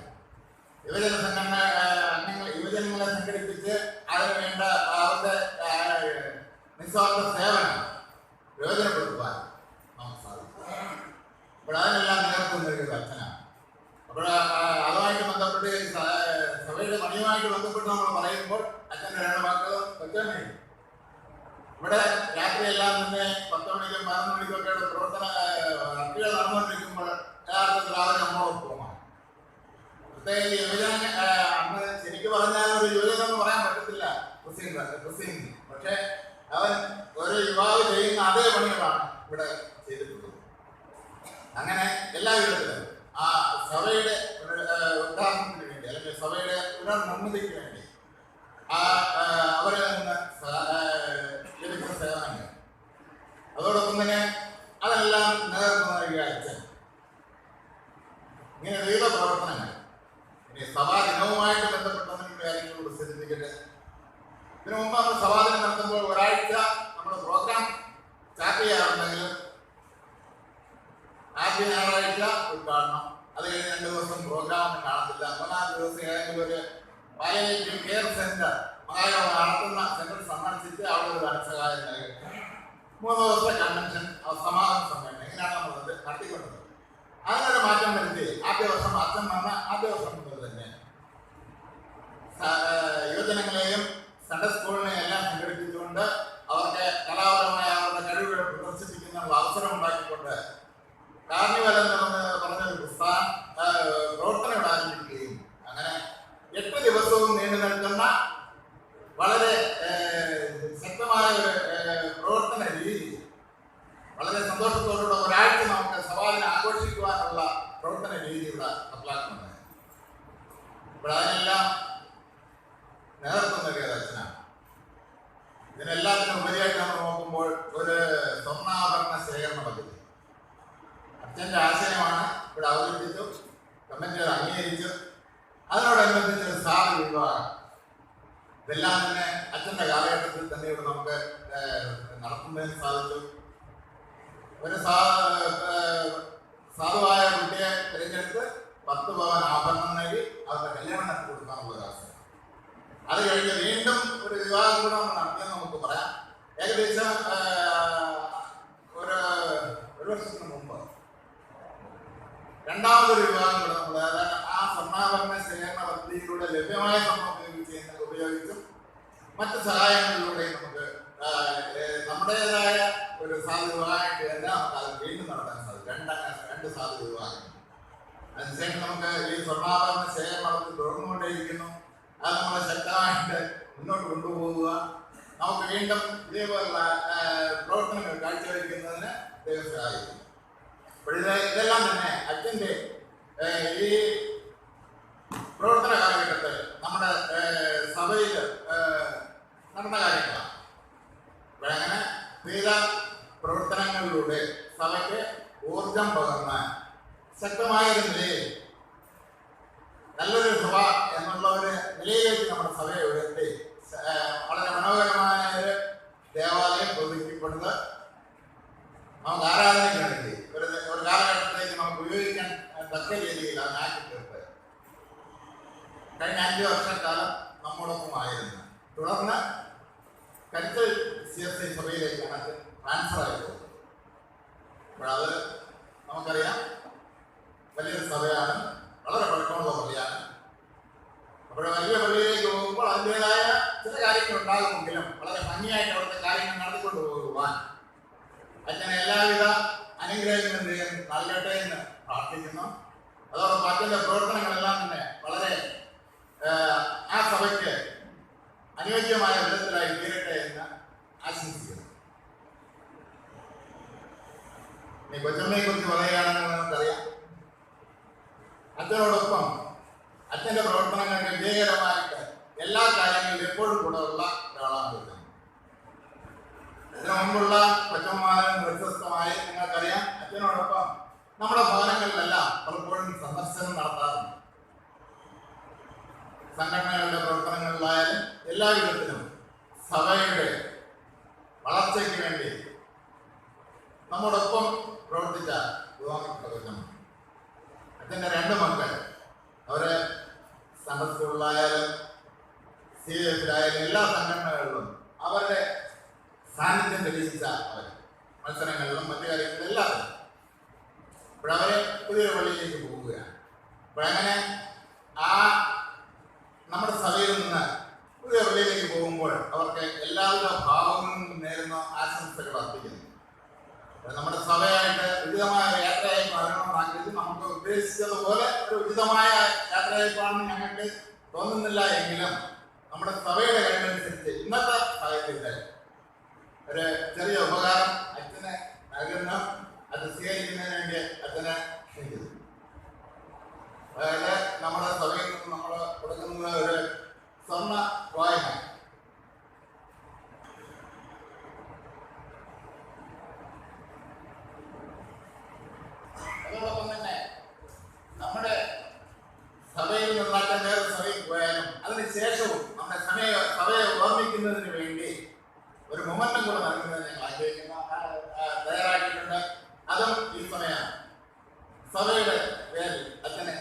യുവജന സംഘടന അംഗങ്ങൾ യുവജനങ്ങളെ സംഘടിപ്പിച്ച് അതിന് വേണ്ട അവരുടെ നിസ്വാർത്ഥ സേവനം പ്രയോജനപ്പെടുത്തുവാൻ നമുക്ക് സാധിക്കും. അപ്പോൾ അതിനെല്ലാം നേതൃത്വം നൽകിയത് അച്ഛനാണ്. അപ്പോൾ അതുമായിട്ട് ബന്ധപ്പെട്ട് സഭയുടെ പണിയുമായിട്ട് ബന്ധപ്പെട്ട് നമ്മൾ പറയുമ്പോൾ അച്ഛൻ്റെ 2 വാക്കുകൾ വ്യക്തമായി. ഇവിടെ രാത്രിയെല്ലാം തന്നെ 10 മണിക്കും 11 മണിക്കും ഒക്കെ പ്രവർത്തന വർക്കുകൾ നടന്നുകൊണ്ടിരിക്കുമ്പോൾ യഥാർത്ഥത്തിൽ അവർ നമ്മളൊപ്പമാണ്. പ്രത്യേകിച്ച് യുവജന അന്ന് ശരിക്കും പറഞ്ഞാൽ ഒരു യുവജനെന്ന് പറയാൻ പറ്റത്തില്ല ക്രിസ്ത്യൻ. പക്ഷെ അവൻ ഒരു യുവാവ് ചെയ്യുന്ന അതേ പണികളാണ് ഇവിടെ ചെയ്തിട്ടുള്ളത്. അങ്ങനെ എല്ലാ വിധത്തിലും ആ സഭയുടെ ഉദ്ധാരണത്തിന് വേണ്ടി അല്ലെങ്കിൽ സഭയുടെ പുനർനിർമ്മിതിക്ക് വേണ്ടി അവരിൽ നിന്ന് ലഭിക്കുന്ന സേവനങ്ങൾ, അതോടൊപ്പം തന്നെ അതെല്ലാം നേതൃത്വം നൽകിയ അച്ഛൻ, ഇങ്ങനെ വിവിധ പ്രവർത്തനങ്ങൾ. ഇനി സഭാദിനവുമായിട്ട് ബന്ധപ്പെട്ടതിനുള്ള കാര്യങ്ങൾ പ്രസിദ്ധിപ്പിക്കട്ടെ. ഇതിനു മുമ്പ് നമ്മൾ സഭാദിനം നടത്തുമ്പോൾ ഒരാഴ്ച നമ്മൾ പ്രോഗ്രാം സ്റ്റാർട്ട് ചെയ്യാറുണ്ടെങ്കിലും ആദ്യ ഞായറാഴ്ച ഉദ്ഘാടനം, അത് കഴിഞ്ഞ് 2 ദിവസം പ്രോഗ്രാം ഒന്നും കാണത്തില്ല. 3-ാം ദിവസം ഏതെങ്കിലും ഒരു പാലിയേറ്റീവ് കെയർ സെന്റർ നടത്തുന്ന സെന്റർ സന്ദർശിച്ച് അവിടെ ഒരു ധനസഹായം നൽകി 3 ദിവസത്തെ കൺവെൻഷൻ സമാപന സമ്മേളനം ഇങ്ങനെയാണ് നമ്മൾ നടത്തിക്കൊണ്ടത്. അതിനൊരു മാറ്റം വരുത്തി ആദ്യ വർഷം അച്ഛൻ വന്ന ആദ്യ വർഷം മുതൽ തന്നെ യുവജനങ്ങളെയും സൺഡേ സ്കൂളിനെയും എല്ലാം സംഘടിപ്പിച്ചുകൊണ്ട് അവർക്ക് കലാപരമായ അവരുടെ കഴിവുകൾ പ്രദർശിപ്പിക്കുന്ന അവസരം ഉണ്ടാക്കിക്കൊണ്ട് കാർണിവൽ എന്ന് പറഞ്ഞൊരു പ്രവർത്തനം ആരംഭിക്കുകയും അങ്ങനെ 8 ദിവസവും നീണ്ടു നിൽക്കുന്ന വളരെ ശക്തമായ ഒരു പ്രവർത്തന രീതി, വളരെ സന്തോഷത്തോടുകൂടെ ഒരാഴ്ച നമുക്ക് സവാലിനെ ആഘോഷിക്കുവാനുള്ള പ്രവർത്തന രീതി ഇവിടെ നടപ്പിലാക്കുന്നുണ്ട്. ഇപ്പോൾ അതിനെല്ലാം നേതൃത്വം നൽകിയത് അച്ഛനാണ്. ഇതിനെല്ലാത്തിനും ഉപരിയായിട്ട് നമ്മൾ നോക്കുമ്പോൾ ഒരു സ്വർണ്ണാഭരണ ശേഖരണ പദ്ധതി അച്ഛൻ്റെ ആശയമാണ് ഇവിടെ അവതരിപ്പിച്ചു, കമ്മിറ്റി അംഗീകരിച്ചു. അതിനോടനുബന്ധിച്ച് ഒരു സാധു വിഭാഗം ഇതെല്ലാം തന്നെ അച്ഛൻ്റെ കാലഘട്ടത്തിൽ തന്നെ ഇവിടെ നമുക്ക് നടത്തുന്നതിന് സാധിച്ചു. ഒരു സാധുവായ കുട്ടിയെ തിരഞ്ഞെടുത്ത് 10 പവൻ ആഭരണം നൽകി അവരുടെ കല്യാണം നടത്തി കൊടുക്കാനുള്ള ഒരു അവസരം. അത് കഴിഞ്ഞ് വീണ്ടും ഒരു വിവാഹം കൂടെ നടത്തിയെന്ന് നമുക്ക് പറയാം. ഏകദേശം ഒരു വർഷത്തിന് മുമ്പ് രണ്ടാമതൊരു വിവാഹം കൂടെ നമ്മൾ ആ സ്വർണ്ണാഭരണ ശേഖരണ പദ്ധതിയിലൂടെ ലഭ്യമായ സ്വർണ്ണം ഉപയോഗിച്ചും മറ്റ് സഹായങ്ങളിലൂടെയും നമുക്ക് നമ്മുടേതായ ഒരു സാധു വിവാഹമായിട്ട് തന്നെ നമുക്ക് അത് വീണ്ടും നടത്താൻ സാധിക്കും. 2 സാധു വിവാഹങ്ങൾ. അതിനുശേഷം നമുക്ക് ഈ സ്വർണ്ണാഭരണ ശേഖരണ പദ്ധതി തുടർന്നുകൊണ്ടേയിരിക്കുന്നു. അത് നമ്മളെ ശക്തമായിട്ട് മുന്നോട്ട് കൊണ്ടുപോകുക, നമുക്ക് വീണ്ടും ഇതേപോലുള്ള പ്രവർത്തനങ്ങൾ കാഴ്ചവെക്കുന്നതിന് ദൈവം സഹായിക്കും. അപ്പോൾ ഇതെല്ലാം തന്നെ അച്ഛൻ്റെ ഈ പ്രവർത്തന കാലഘട്ടത്തിൽ നമ്മുടെ സഭയിൽ നടന്ന കാര്യങ്ങളാണ്. അങ്ങനെ വിവിധ പ്രവർത്തനങ്ങളിലൂടെ സഭയ്ക്ക് ഊർജം പകർന്ന് ശക്തമായ ഒരു നിലയിൽ നല്ലൊരു സഭ എന്നുള്ള ഒരു നിലയിലേക്ക് നമ്മുടെ സഭയെ ഉയർത്തി വളരെ മനോഹരമായ ഒരു ദേവാലയം പ്രതിഷ്ഠിക്കപ്പെടുന്നത് നമുക്ക് ആരാധനയ്ക്ക് വേണ്ടി ഒരു കാലഘട്ടത്തേക്ക് നമുക്ക് ഉപയോഗിക്കാൻ തക്ക രീതിയിൽ അത് ആക്കി തീർത്ത് കഴിഞ്ഞ 5 വർഷക്കാലം നമ്മോടൊപ്പമായിരുന്നു. തുടർന്ന് കരുത്തൽ CSI സഭയിലേക്കാണ് ട്രാൻസ്ഫർ ആയി പോകുന്നത്. അപ്പോഴത് നമുക്കറിയാം വലിയൊരു സഭയാണ്, വളരെ പഴക്കമുള്ള പള്ളിയാണ്. അപ്പോൾ വലിയ പള്ളിയിലേക്ക് പോകുമ്പോൾ അതിൻ്റെതായ ചില കാര്യങ്ങൾ ഉണ്ടാകുമെങ്കിലും വളരെ ഭംഗിയായിട്ട് അവിടുത്തെ കാര്യങ്ങൾ നടത്തിക്കൊണ്ട് പോകുവാൻ അച്ഛനെ എല്ലാവിധ അനുഗ്രഹങ്ങളും നൽകട്ടെ എന്ന് പ്രാർത്ഥിക്കുന്നു. അതോടൊപ്പം അച്ഛൻ്റെ പ്രവർത്തനങ്ങളെല്ലാം തന്നെ വളരെ ആ സഭയ്ക്ക് അനുയോജ്യമായ വിധത്തിലായി തീരട്ടെ എന്ന് ആശംസിക്കുന്നു. ഇനി കൊച്ചമ്മയെ കുറിച്ച് പറയുകയാണെന്ന് നമുക്കറിയാം. അച്ഛനോടൊപ്പം അച്ഛൻ്റെ പ്രവർത്തനങ്ങൾക്ക് വിജയകരമായിട്ട് എല്ലാ കാര്യങ്ങളിലും എപ്പോഴും കൂടെ ഉള്ള ഒരാളാണ് കൊച്ചമ്മ. ഇതിനു മുമ്പുള്ള കൊച്ചമ്മമാരിൽ വ്യത്യസ്തമായി നിങ്ങൾക്കറിയാം, അച്ഛനോടൊപ്പം നമ്മുടെ ഭവനങ്ങളിലെല്ലാം പലപ്പോഴും സന്ദർശനം നടത്താറുണ്ട്. സംഘടനകളുടെ പ്രവർത്തനങ്ങളിലായാലും എല്ലാ വിധത്തിലും സഭയുടെ വളർച്ചയ്ക്ക് വേണ്ടി നമ്മോടൊപ്പം പ്രവർത്തിച്ച കൊച്ചമ്മ. അച്ഛൻ്റെ 2 മക്കൾ, അവരെ സൺഡേ സ്കൂളിലായാലും CSIലായാലും എല്ലാ സംഘടനകളിലും അവരുടെ സാന്നിധ്യം തെളിയിച്ച അവർ മത്സരങ്ങളിലും മറ്റു കാര്യങ്ങളിലും എല്ലാവരും ഇപ്പോഴവരെ പുതിയൊരു പള്ളിയിലേക്ക് പോവുകയാണ്. അപ്പോഴങ്ങനെ ആ നമ്മുടെ സഭയിൽ നിന്ന് പുതിയ പള്ളിയിലേക്ക് പോകുമ്പോൾ അവർക്ക് എല്ലാവിധ ഭാവങ്ങളും നേരുന്ന ആശംസകൾ അർപ്പിക്കുന്നു. നമ്മുടെ സഭയായിട്ട് ഉചിതമായ ഒരു യാത്രയായി മാറണമെന്ന് ആഗ്രഹിച്ച് നമുക്ക് ഉദ്ദേശിച്ചതുപോലെ ഒരു ഉചിതമായ യാത്രയായിട്ടാണെന്ന് ഞങ്ങൾക്ക് തോന്നുന്നില്ല എങ്കിലും നമ്മുടെ സഭയുടെ കഴിവനുസരിച്ച് ഇന്നത്തെ സാഹചര്യത്തിൽ ഒരു ചെറിയ ഉപകാരം അച്ഛനെ നൽകുന്നു. അത് സ്വീകരിക്കുന്നതിന് വേണ്ടി അച്ഛനെ ക്ഷണിക്കുന്നു. അതായത് നമ്മുടെ സഭയിൽ നിന്ന് നമ്മൾ കൊടുക്കുന്നത് ഒരു സ്വർണ്ണ വായ്പ. അതോടൊപ്പം തന്നെ നമ്മുടെ സഭയിൽ നിന്നാൽ വേറെ സഭയിൽ പോയാലും അതിനുശേഷവും നമ്മുടെ സഭയെ ഓർമ്മിക്കുന്നതിന് വേണ്ടി ഒരു മൊമെന്റം കൂടെ നൽകുന്നതിന് ഞങ്ങൾ ആഗ്രഹിക്കുന്ന തയ്യാറാക്കിയിട്ടുണ്ട്. അതും ഈ സമയമാണ്. സഭയുടെ പേരിൽ അച്ഛനെ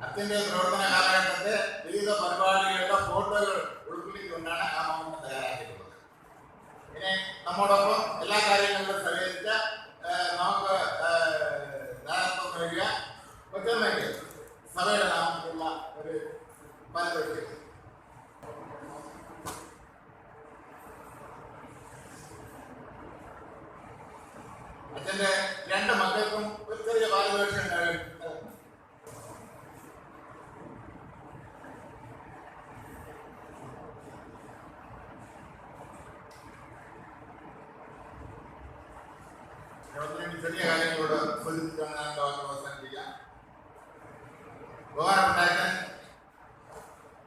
അച്ഛൻ്റെ പ്രവർത്തന കാലഘട്ടത്തെ വിവിധ പരിപാടികളുടെ ഫോട്ടോകൾ ഉൾപ്പെടുത്തിക്കൊണ്ടാണ് ആ മൊമെന്റ് തയ്യാറാക്കിയിട്ടുള്ളത്. പിന്നെ നമ്മോടൊപ്പം എല്ലാ കാര്യങ്ങളിലും സഹകരിച്ച നമുക്ക് നേതൃത്വം നൽകിയ കൊച്ചമ്മയ്ക്ക് സഭയുടെ നാമത്തിലുള്ള ഒരു പാരിതോഷികം. അച്ഛൻ്റെ 2 മക്കൾക്കും ഒരു ചെറിയ പാരിതോഷികം നൽകും. ചെറിയ കാര്യങ്ങളോട് സൂചിപ്പിച്ചാണ് ഞാൻ ഡോക്ടർ അവസാനിപ്പിക്കാം. ബഹുമാനപ്പെട്ട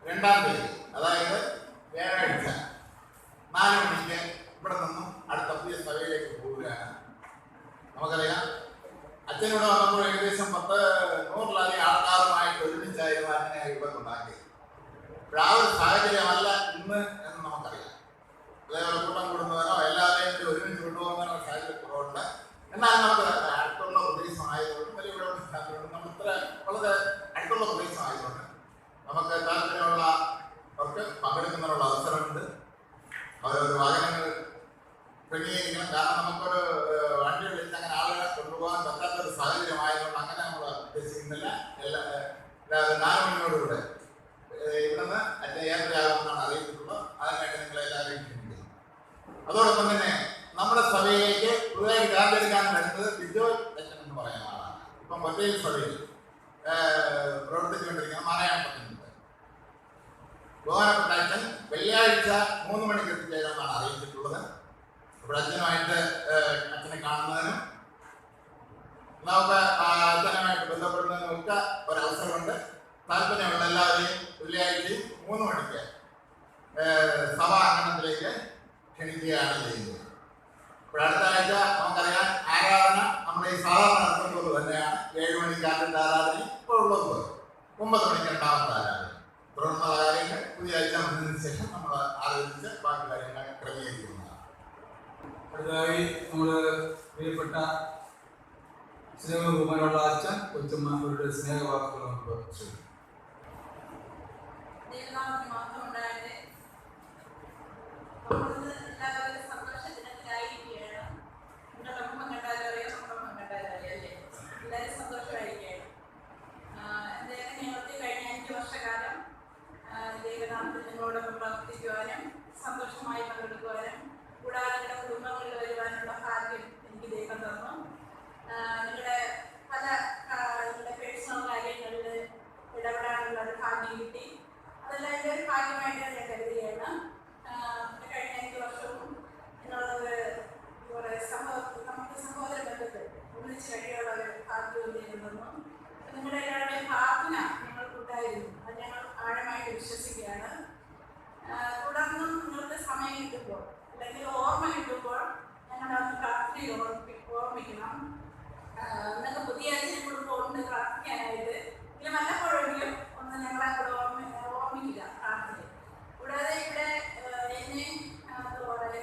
2-ാം തീയതി, അതായത് വ്യാഴാഴ്ച 4 മണിക്ക് ഇവിടെ നിന്നും അടുത്ത പുതിയ സഭയിലേക്ക് പോവുകയാണ്. നമുക്കറിയാം, അച്ഛനിവിടെ വന്നപ്പോൾ ഏകദേശം 100-ലധികം ആൾക്കാരുമായിട്ട് ഒരുമിച്ചായിരുന്നു അങ്ങനെ ഇവിടെ ഉണ്ടാക്കി. അപ്പോൾ ആ ഒരു സാഹചര്യമല്ല ഇന്ന് എന്ന് നമുക്കറിയാം. അതേപോലെ കൂട്ടം കൂടുന്നവരോ എല്ലാവരെയും ഒരുമിച്ച് കൊണ്ടുപോകുന്ന സാഹചര്യത്തിലുണ്ട്. എന്നാൽ നമുക്ക് അടുത്തുള്ള പ്രദേശമായതുകൊണ്ട് വലിയ നമ്മൾ ഇത്ര വളരെ അടുത്തുള്ള പ്രദേശമായതുകൊണ്ട് നമുക്ക് താല്പര്യമുള്ളവർക്ക് പങ്കെടുക്കുന്നതിനുള്ള അവസരമുണ്ട്. അവരൊരു വാഹനങ്ങൾ ക്രമീകരിക്കണം. കാരണം നമുക്കൊരു വണ്ടി വിളിച്ച് അങ്ങനെ ആളുകളെ കൊണ്ടുപോകാൻ പറ്റാത്തൊരു സാഹചര്യമായതുകൊണ്ട് അങ്ങനെ നമ്മൾ ഉദ്ദേശിക്കുന്നില്ല. 4 മണിയോടുകൂടെ ഇവിടുന്ന് യാത്രയാകുമെന്നാണ് അറിയിച്ചിട്ടുള്ളത്. അതിനായിട്ട് നിങ്ങളെല്ലാവരെയും ക്ഷണിക്കുന്നു. അതോടൊപ്പം തന്നെ നമ്മുടെ സഭയിലേക്ക് പുതുതായി കാർഡെടുക്കാൻ വരുന്നത് ബിജോ അച്ഛൻ എന്ന് പറയുന്ന ആളാണ്. ഇപ്പം മറ്റേ സഭയിൽ പ്രവർത്തിച്ചുകൊണ്ടിരിക്കുന്ന മാനയാട്ടത്തിനുണ്ട്. ബഹുമാനപ്പെട്ട അച്ഛൻ വെള്ളിയാഴ്ച 3 മണിക്ക് എത്തിച്ചേരുമെന്നാണ് അറിയിച്ചിട്ടുള്ളത്. അപ്പോൾ അച്ഛനുമായിട്ട് അച്ഛനെ കാണുന്നതിനും നമുക്ക് അച്ഛനുമായിട്ട് ബന്ധപ്പെടുന്നതിനും ഒക്കെ ഒരവസരമുണ്ട്. താല്പര്യമുള്ള എല്ലാവരെയും വെള്ളിയാഴ്ചയും 3 മണിക്ക് സഭാ അംഗണത്തിലേക്ക് ക്ഷണിക്കുകയാണ് ചെയ്യുന്നത്. ഇപ്പോൾ അടുത്ത ആഴ്ച നമുക്കറിയാം ആരാധന നമ്മുടെ ഈ സാധാരണ നടത്തുന്നത് തന്നെയാണ്. 7 മണിക്ക് ആദ്യത്തെ ആരാധന, ഇപ്പോൾ ഉള്ളത് 9 മണിക്ക് 2ാമത്തെ ആരാധന. തുടർന്നുള്ള കാര്യങ്ങൾ പുതിയ ആഴ്ച വന്നതിന് ശേഷം നമ്മൾ ആലോചിച്ച് ബാക്കി കാര്യങ്ങൾ ക്രമീകരിക്കുന്നതാണ്. അടുത്തതായി നമ്മൾ പ്രിയപ്പെട്ട സ്നേഹബഹുമാനമുള്ള അച്ഛൻ കൊച്ചമ്മ അവരുടെ സ്നേഹവാക്കുകൾ നമുക്ക് ശ്രമിക്കും. ദൈവനാമത്തിന് മാത്രം ഉണ്ടാകട്ടെ. എല്ലാവരും സന്തോഷത്തിനായിരിക്കുകയാണ്. നിങ്ങളുടെ മുഖം കണ്ടാലും അറിയാം, നമ്മുടെ മുഖം കണ്ടാലും അറിയാം അല്ലേ? എല്ലാവരും സന്തോഷമായിരിക്കുകയാണ്. എന്തായാലും ഞങ്ങൾക്ക് കഴിഞ്ഞ 5 വർഷക്കാലം ദൈവനാമത്തിൽ നിങ്ങളോടൊപ്പം പ്രവർത്തിക്കുവാനും സന്തോഷമായി പങ്കെടുക്കുവാനും കൂടാതെ നിങ്ങളുടെ കുടുംബങ്ങളിൽ വരുവാനുള്ള ഭാഗ്യം എനിക്ക് ദൈവം തന്നു. നിങ്ങളുടെ പല നിങ്ങളുടെ പേഴ്സണൽ കാര്യങ്ങളിൽ ഇടപെടാനുള്ള ഒരു ഭാഗ്യം കിട്ടി. അതെല്ലാം എൻ്റെ ഒരു ഭാഗ്യമായിട്ട് ഞാൻ കരുതുകയാണ്. കഴിഞ്ഞ 5 വർഷവും എന്നുള്ളത് നമുക്ക് സഹോദര ബന്ധത്തിൽ ഒന്നിച്ച് കഴിയുള്ള ഒരു ഭാഗ്യവും ദൈവം തന്നു. നിങ്ങളുടെ എല്ലാവരുടെയും പ്രാർത്ഥന ഞങ്ങൾക്കുണ്ടായിരുന്നു. അത് ഞങ്ങൾ ആഴമായിട്ട് വിശ്വസിക്കുകയാണ്. തുടർന്നും നിങ്ങൾക്ക് സമയം കിട്ടുമ്പോൾ അല്ലെങ്കിൽ ഓർമ്മ കിട്ടുമ്പോൾ ഞങ്ങളുടെ പ്രാർത്ഥനയിൽ ഓർമ്മിക്കണം. നിങ്ങൾക്ക് പുതിയ അച്ഛനെ കുടുംബം ഉണ്ട് പ്രാർത്ഥിക്കാനായിട്ട്. ഇങ്ങനെ വല്ലപ്പോഴെങ്കിലും ഒന്ന് ഞങ്ങളെ കൂടെ ഓർമ്മിക്കുക പ്രാർത്ഥനയിൽ. കൂടാതെ ഇവിടെ എന്നെ അതുപോലെ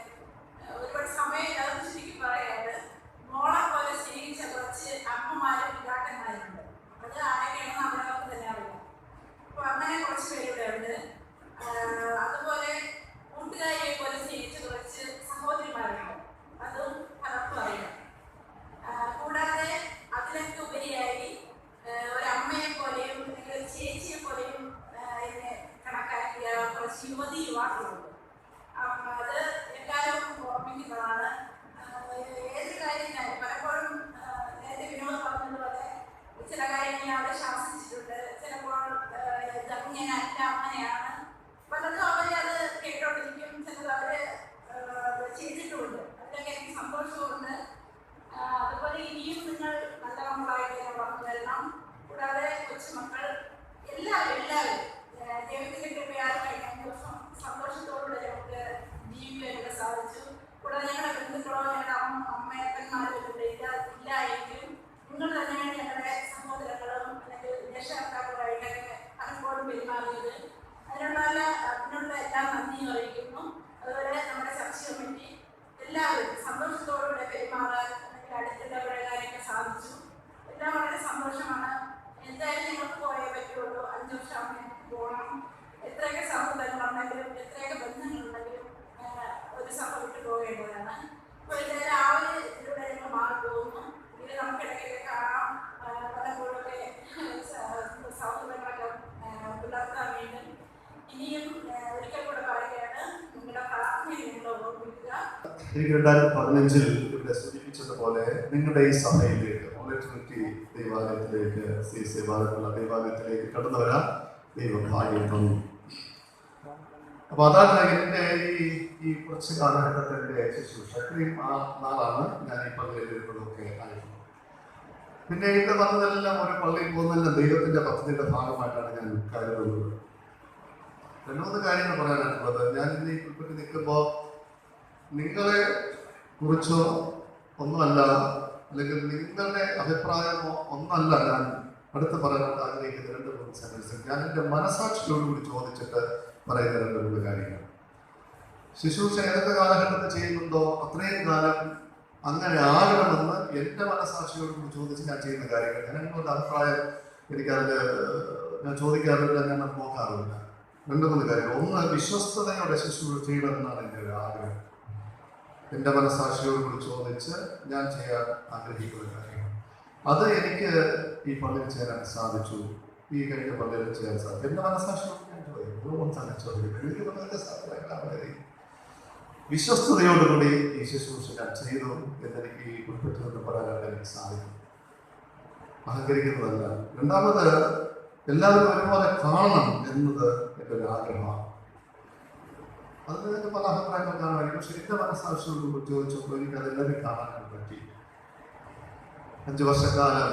ഒരുപാട് സമയം എല്ലാവർക്കും ശരിക്കും പറയാറ് മോളെ പോലെ സ്നേഹിച്ച കുറച്ച് അമ്മമാരും പിതാക്കന്മാരുണ്ട്. അത് ആരൊക്കെയാണെന്ന് അവരവർക്ക് തന്നെ അറിയാം. അപ്പോൾ അങ്ങനെ കുറച്ച് പേരിവിടെ ഉണ്ട്. അതുപോലെ കൂട്ടുകാരിയെ പോലെ സ്നേഹിച്ച കുറച്ച് സഹോദരിമാരുണ്ട്. അതും പലർക്കും അറിയാം. എനിക്ക് 2015 ഇവിടെ സൂചിപ്പിച്ചതുപോലെ നിങ്ങളുടെ ഈ സഭയിലേക്ക് ട്രിനിറ്റി ദേവാലയത്തിലേക്ക് ദേവാലയത്തിലേക്ക് കടന്നു വരാൻ ദൈവം ഭാഗ്യം തന്നു. അപ്പൊ അതാണ് എൻ്റെ ഈ കുറച്ച് കാലഘട്ടത്തിൻ്റെ ശുശ്രൂഷ. ഇത്രയും ആ നാളാണ് ഞാൻ ഈ പള്ളിയിൽ വരുന്നതൊക്കെ ആയിരുന്നു. പിന്നെ ഇവിടെ വന്നതെല്ലാം ഒരു പള്ളിയിൽ പോകുന്നതെല്ലാം ദൈവത്തിന്റെ പദ്ധതിയുടെ ഭാഗമായിട്ടാണ് ഞാൻ കരുതുന്നത്. 2-3 കാര്യങ്ങൾ പറയാനായിട്ടുള്ളത്. ഞാൻ ഇന്ന് ഈ പുൽപ്പറ്റി നിൽക്കുമ്പോൾ നിങ്ങളെ കുറിച്ചോ ഒന്നുമല്ല, അല്ലെങ്കിൽ നിങ്ങളുടെ അഭിപ്രായമോ ഒന്നല്ല ഞാൻ അടുത്ത് പറയാൻ ആഗ്രഹിക്കുന്ന 2-3 സെന്റൻസ്. ഞാൻ എൻ്റെ മനസാക്ഷിയോടുകൂടി ചോദിച്ചിട്ട് പറയുന്ന 2-3 കാര്യങ്ങൾ. ശുശ്രൂഷ ഏതൊക്കെ കാലഘട്ടത്തിൽ ചെയ്യുന്നുണ്ടോ അത്രയും കാലം അങ്ങനെ ആകണമെന്ന് എൻ്റെ മനസാക്ഷിയോടുകൂടി ചോദിച്ച് ഞാൻ ചെയ്യുന്ന കാര്യങ്ങൾ. ഞാൻ നിങ്ങളുടെ അഭിപ്രായം എനിക്കതിൽ ഞാൻ ചോദിക്കാറില്ല, ഞാൻ അത് നോക്കാറില്ല. 2-3 കാര്യങ്ങൾ. ഒന്ന്, വിശ്വസ്തതയോടെ ശുശ്രൂഷ ചെയ്യണമെന്നാണ് എൻ്റെ ഒരു ആഗ്രഹം. എൻ്റെ മനസാക്ഷിയോടുകൂടി ചോദിച്ച് ഞാൻ ചെയ്യാൻ ആഗ്രഹിക്കുന്ന കാര്യങ്ങൾ. അത് എനിക്ക് ഈ പള്ളിയിൽ ചേരാൻ സാധിച്ചു. ഈ കഴിഞ്ഞ പള്ളിയിൽ ചെയ്യാൻ സാധിച്ചു. എൻ്റെ മനസാക്ഷിയോട് ഞാൻ ചോദിക്കും. എനിക്ക് വളരെ സാധ്യത വിശ്വസ്തയോടുകൂടി ഈ ശുശ്രൂഷ ഞാൻ ചെയ്തു എന്നെനിക്ക് ഈ കുറിപ്പിട്ട് പറയാനായിട്ട് എനിക്ക് സാധിക്കും. അഹങ്കരിക്കുന്നതല്ല. 2-മത്, എല്ലാവരും ഒരുപോലെ കാണണം എന്നത് എൻ്റെ ഒരു ആഗ്രഹമാണ്. അതിന് എനിക്ക് പല അഭിപ്രായങ്ങൾ കാണുമായിരിക്കും. പക്ഷെ എൻ്റെ മനസ്സാക്ഷിയോട് ചോദിച്ചപ്പോൾ എനിക്ക് അതെല്ലാവരും കാണാനായിട്ട് പറ്റി. 5 വർഷക്കാലം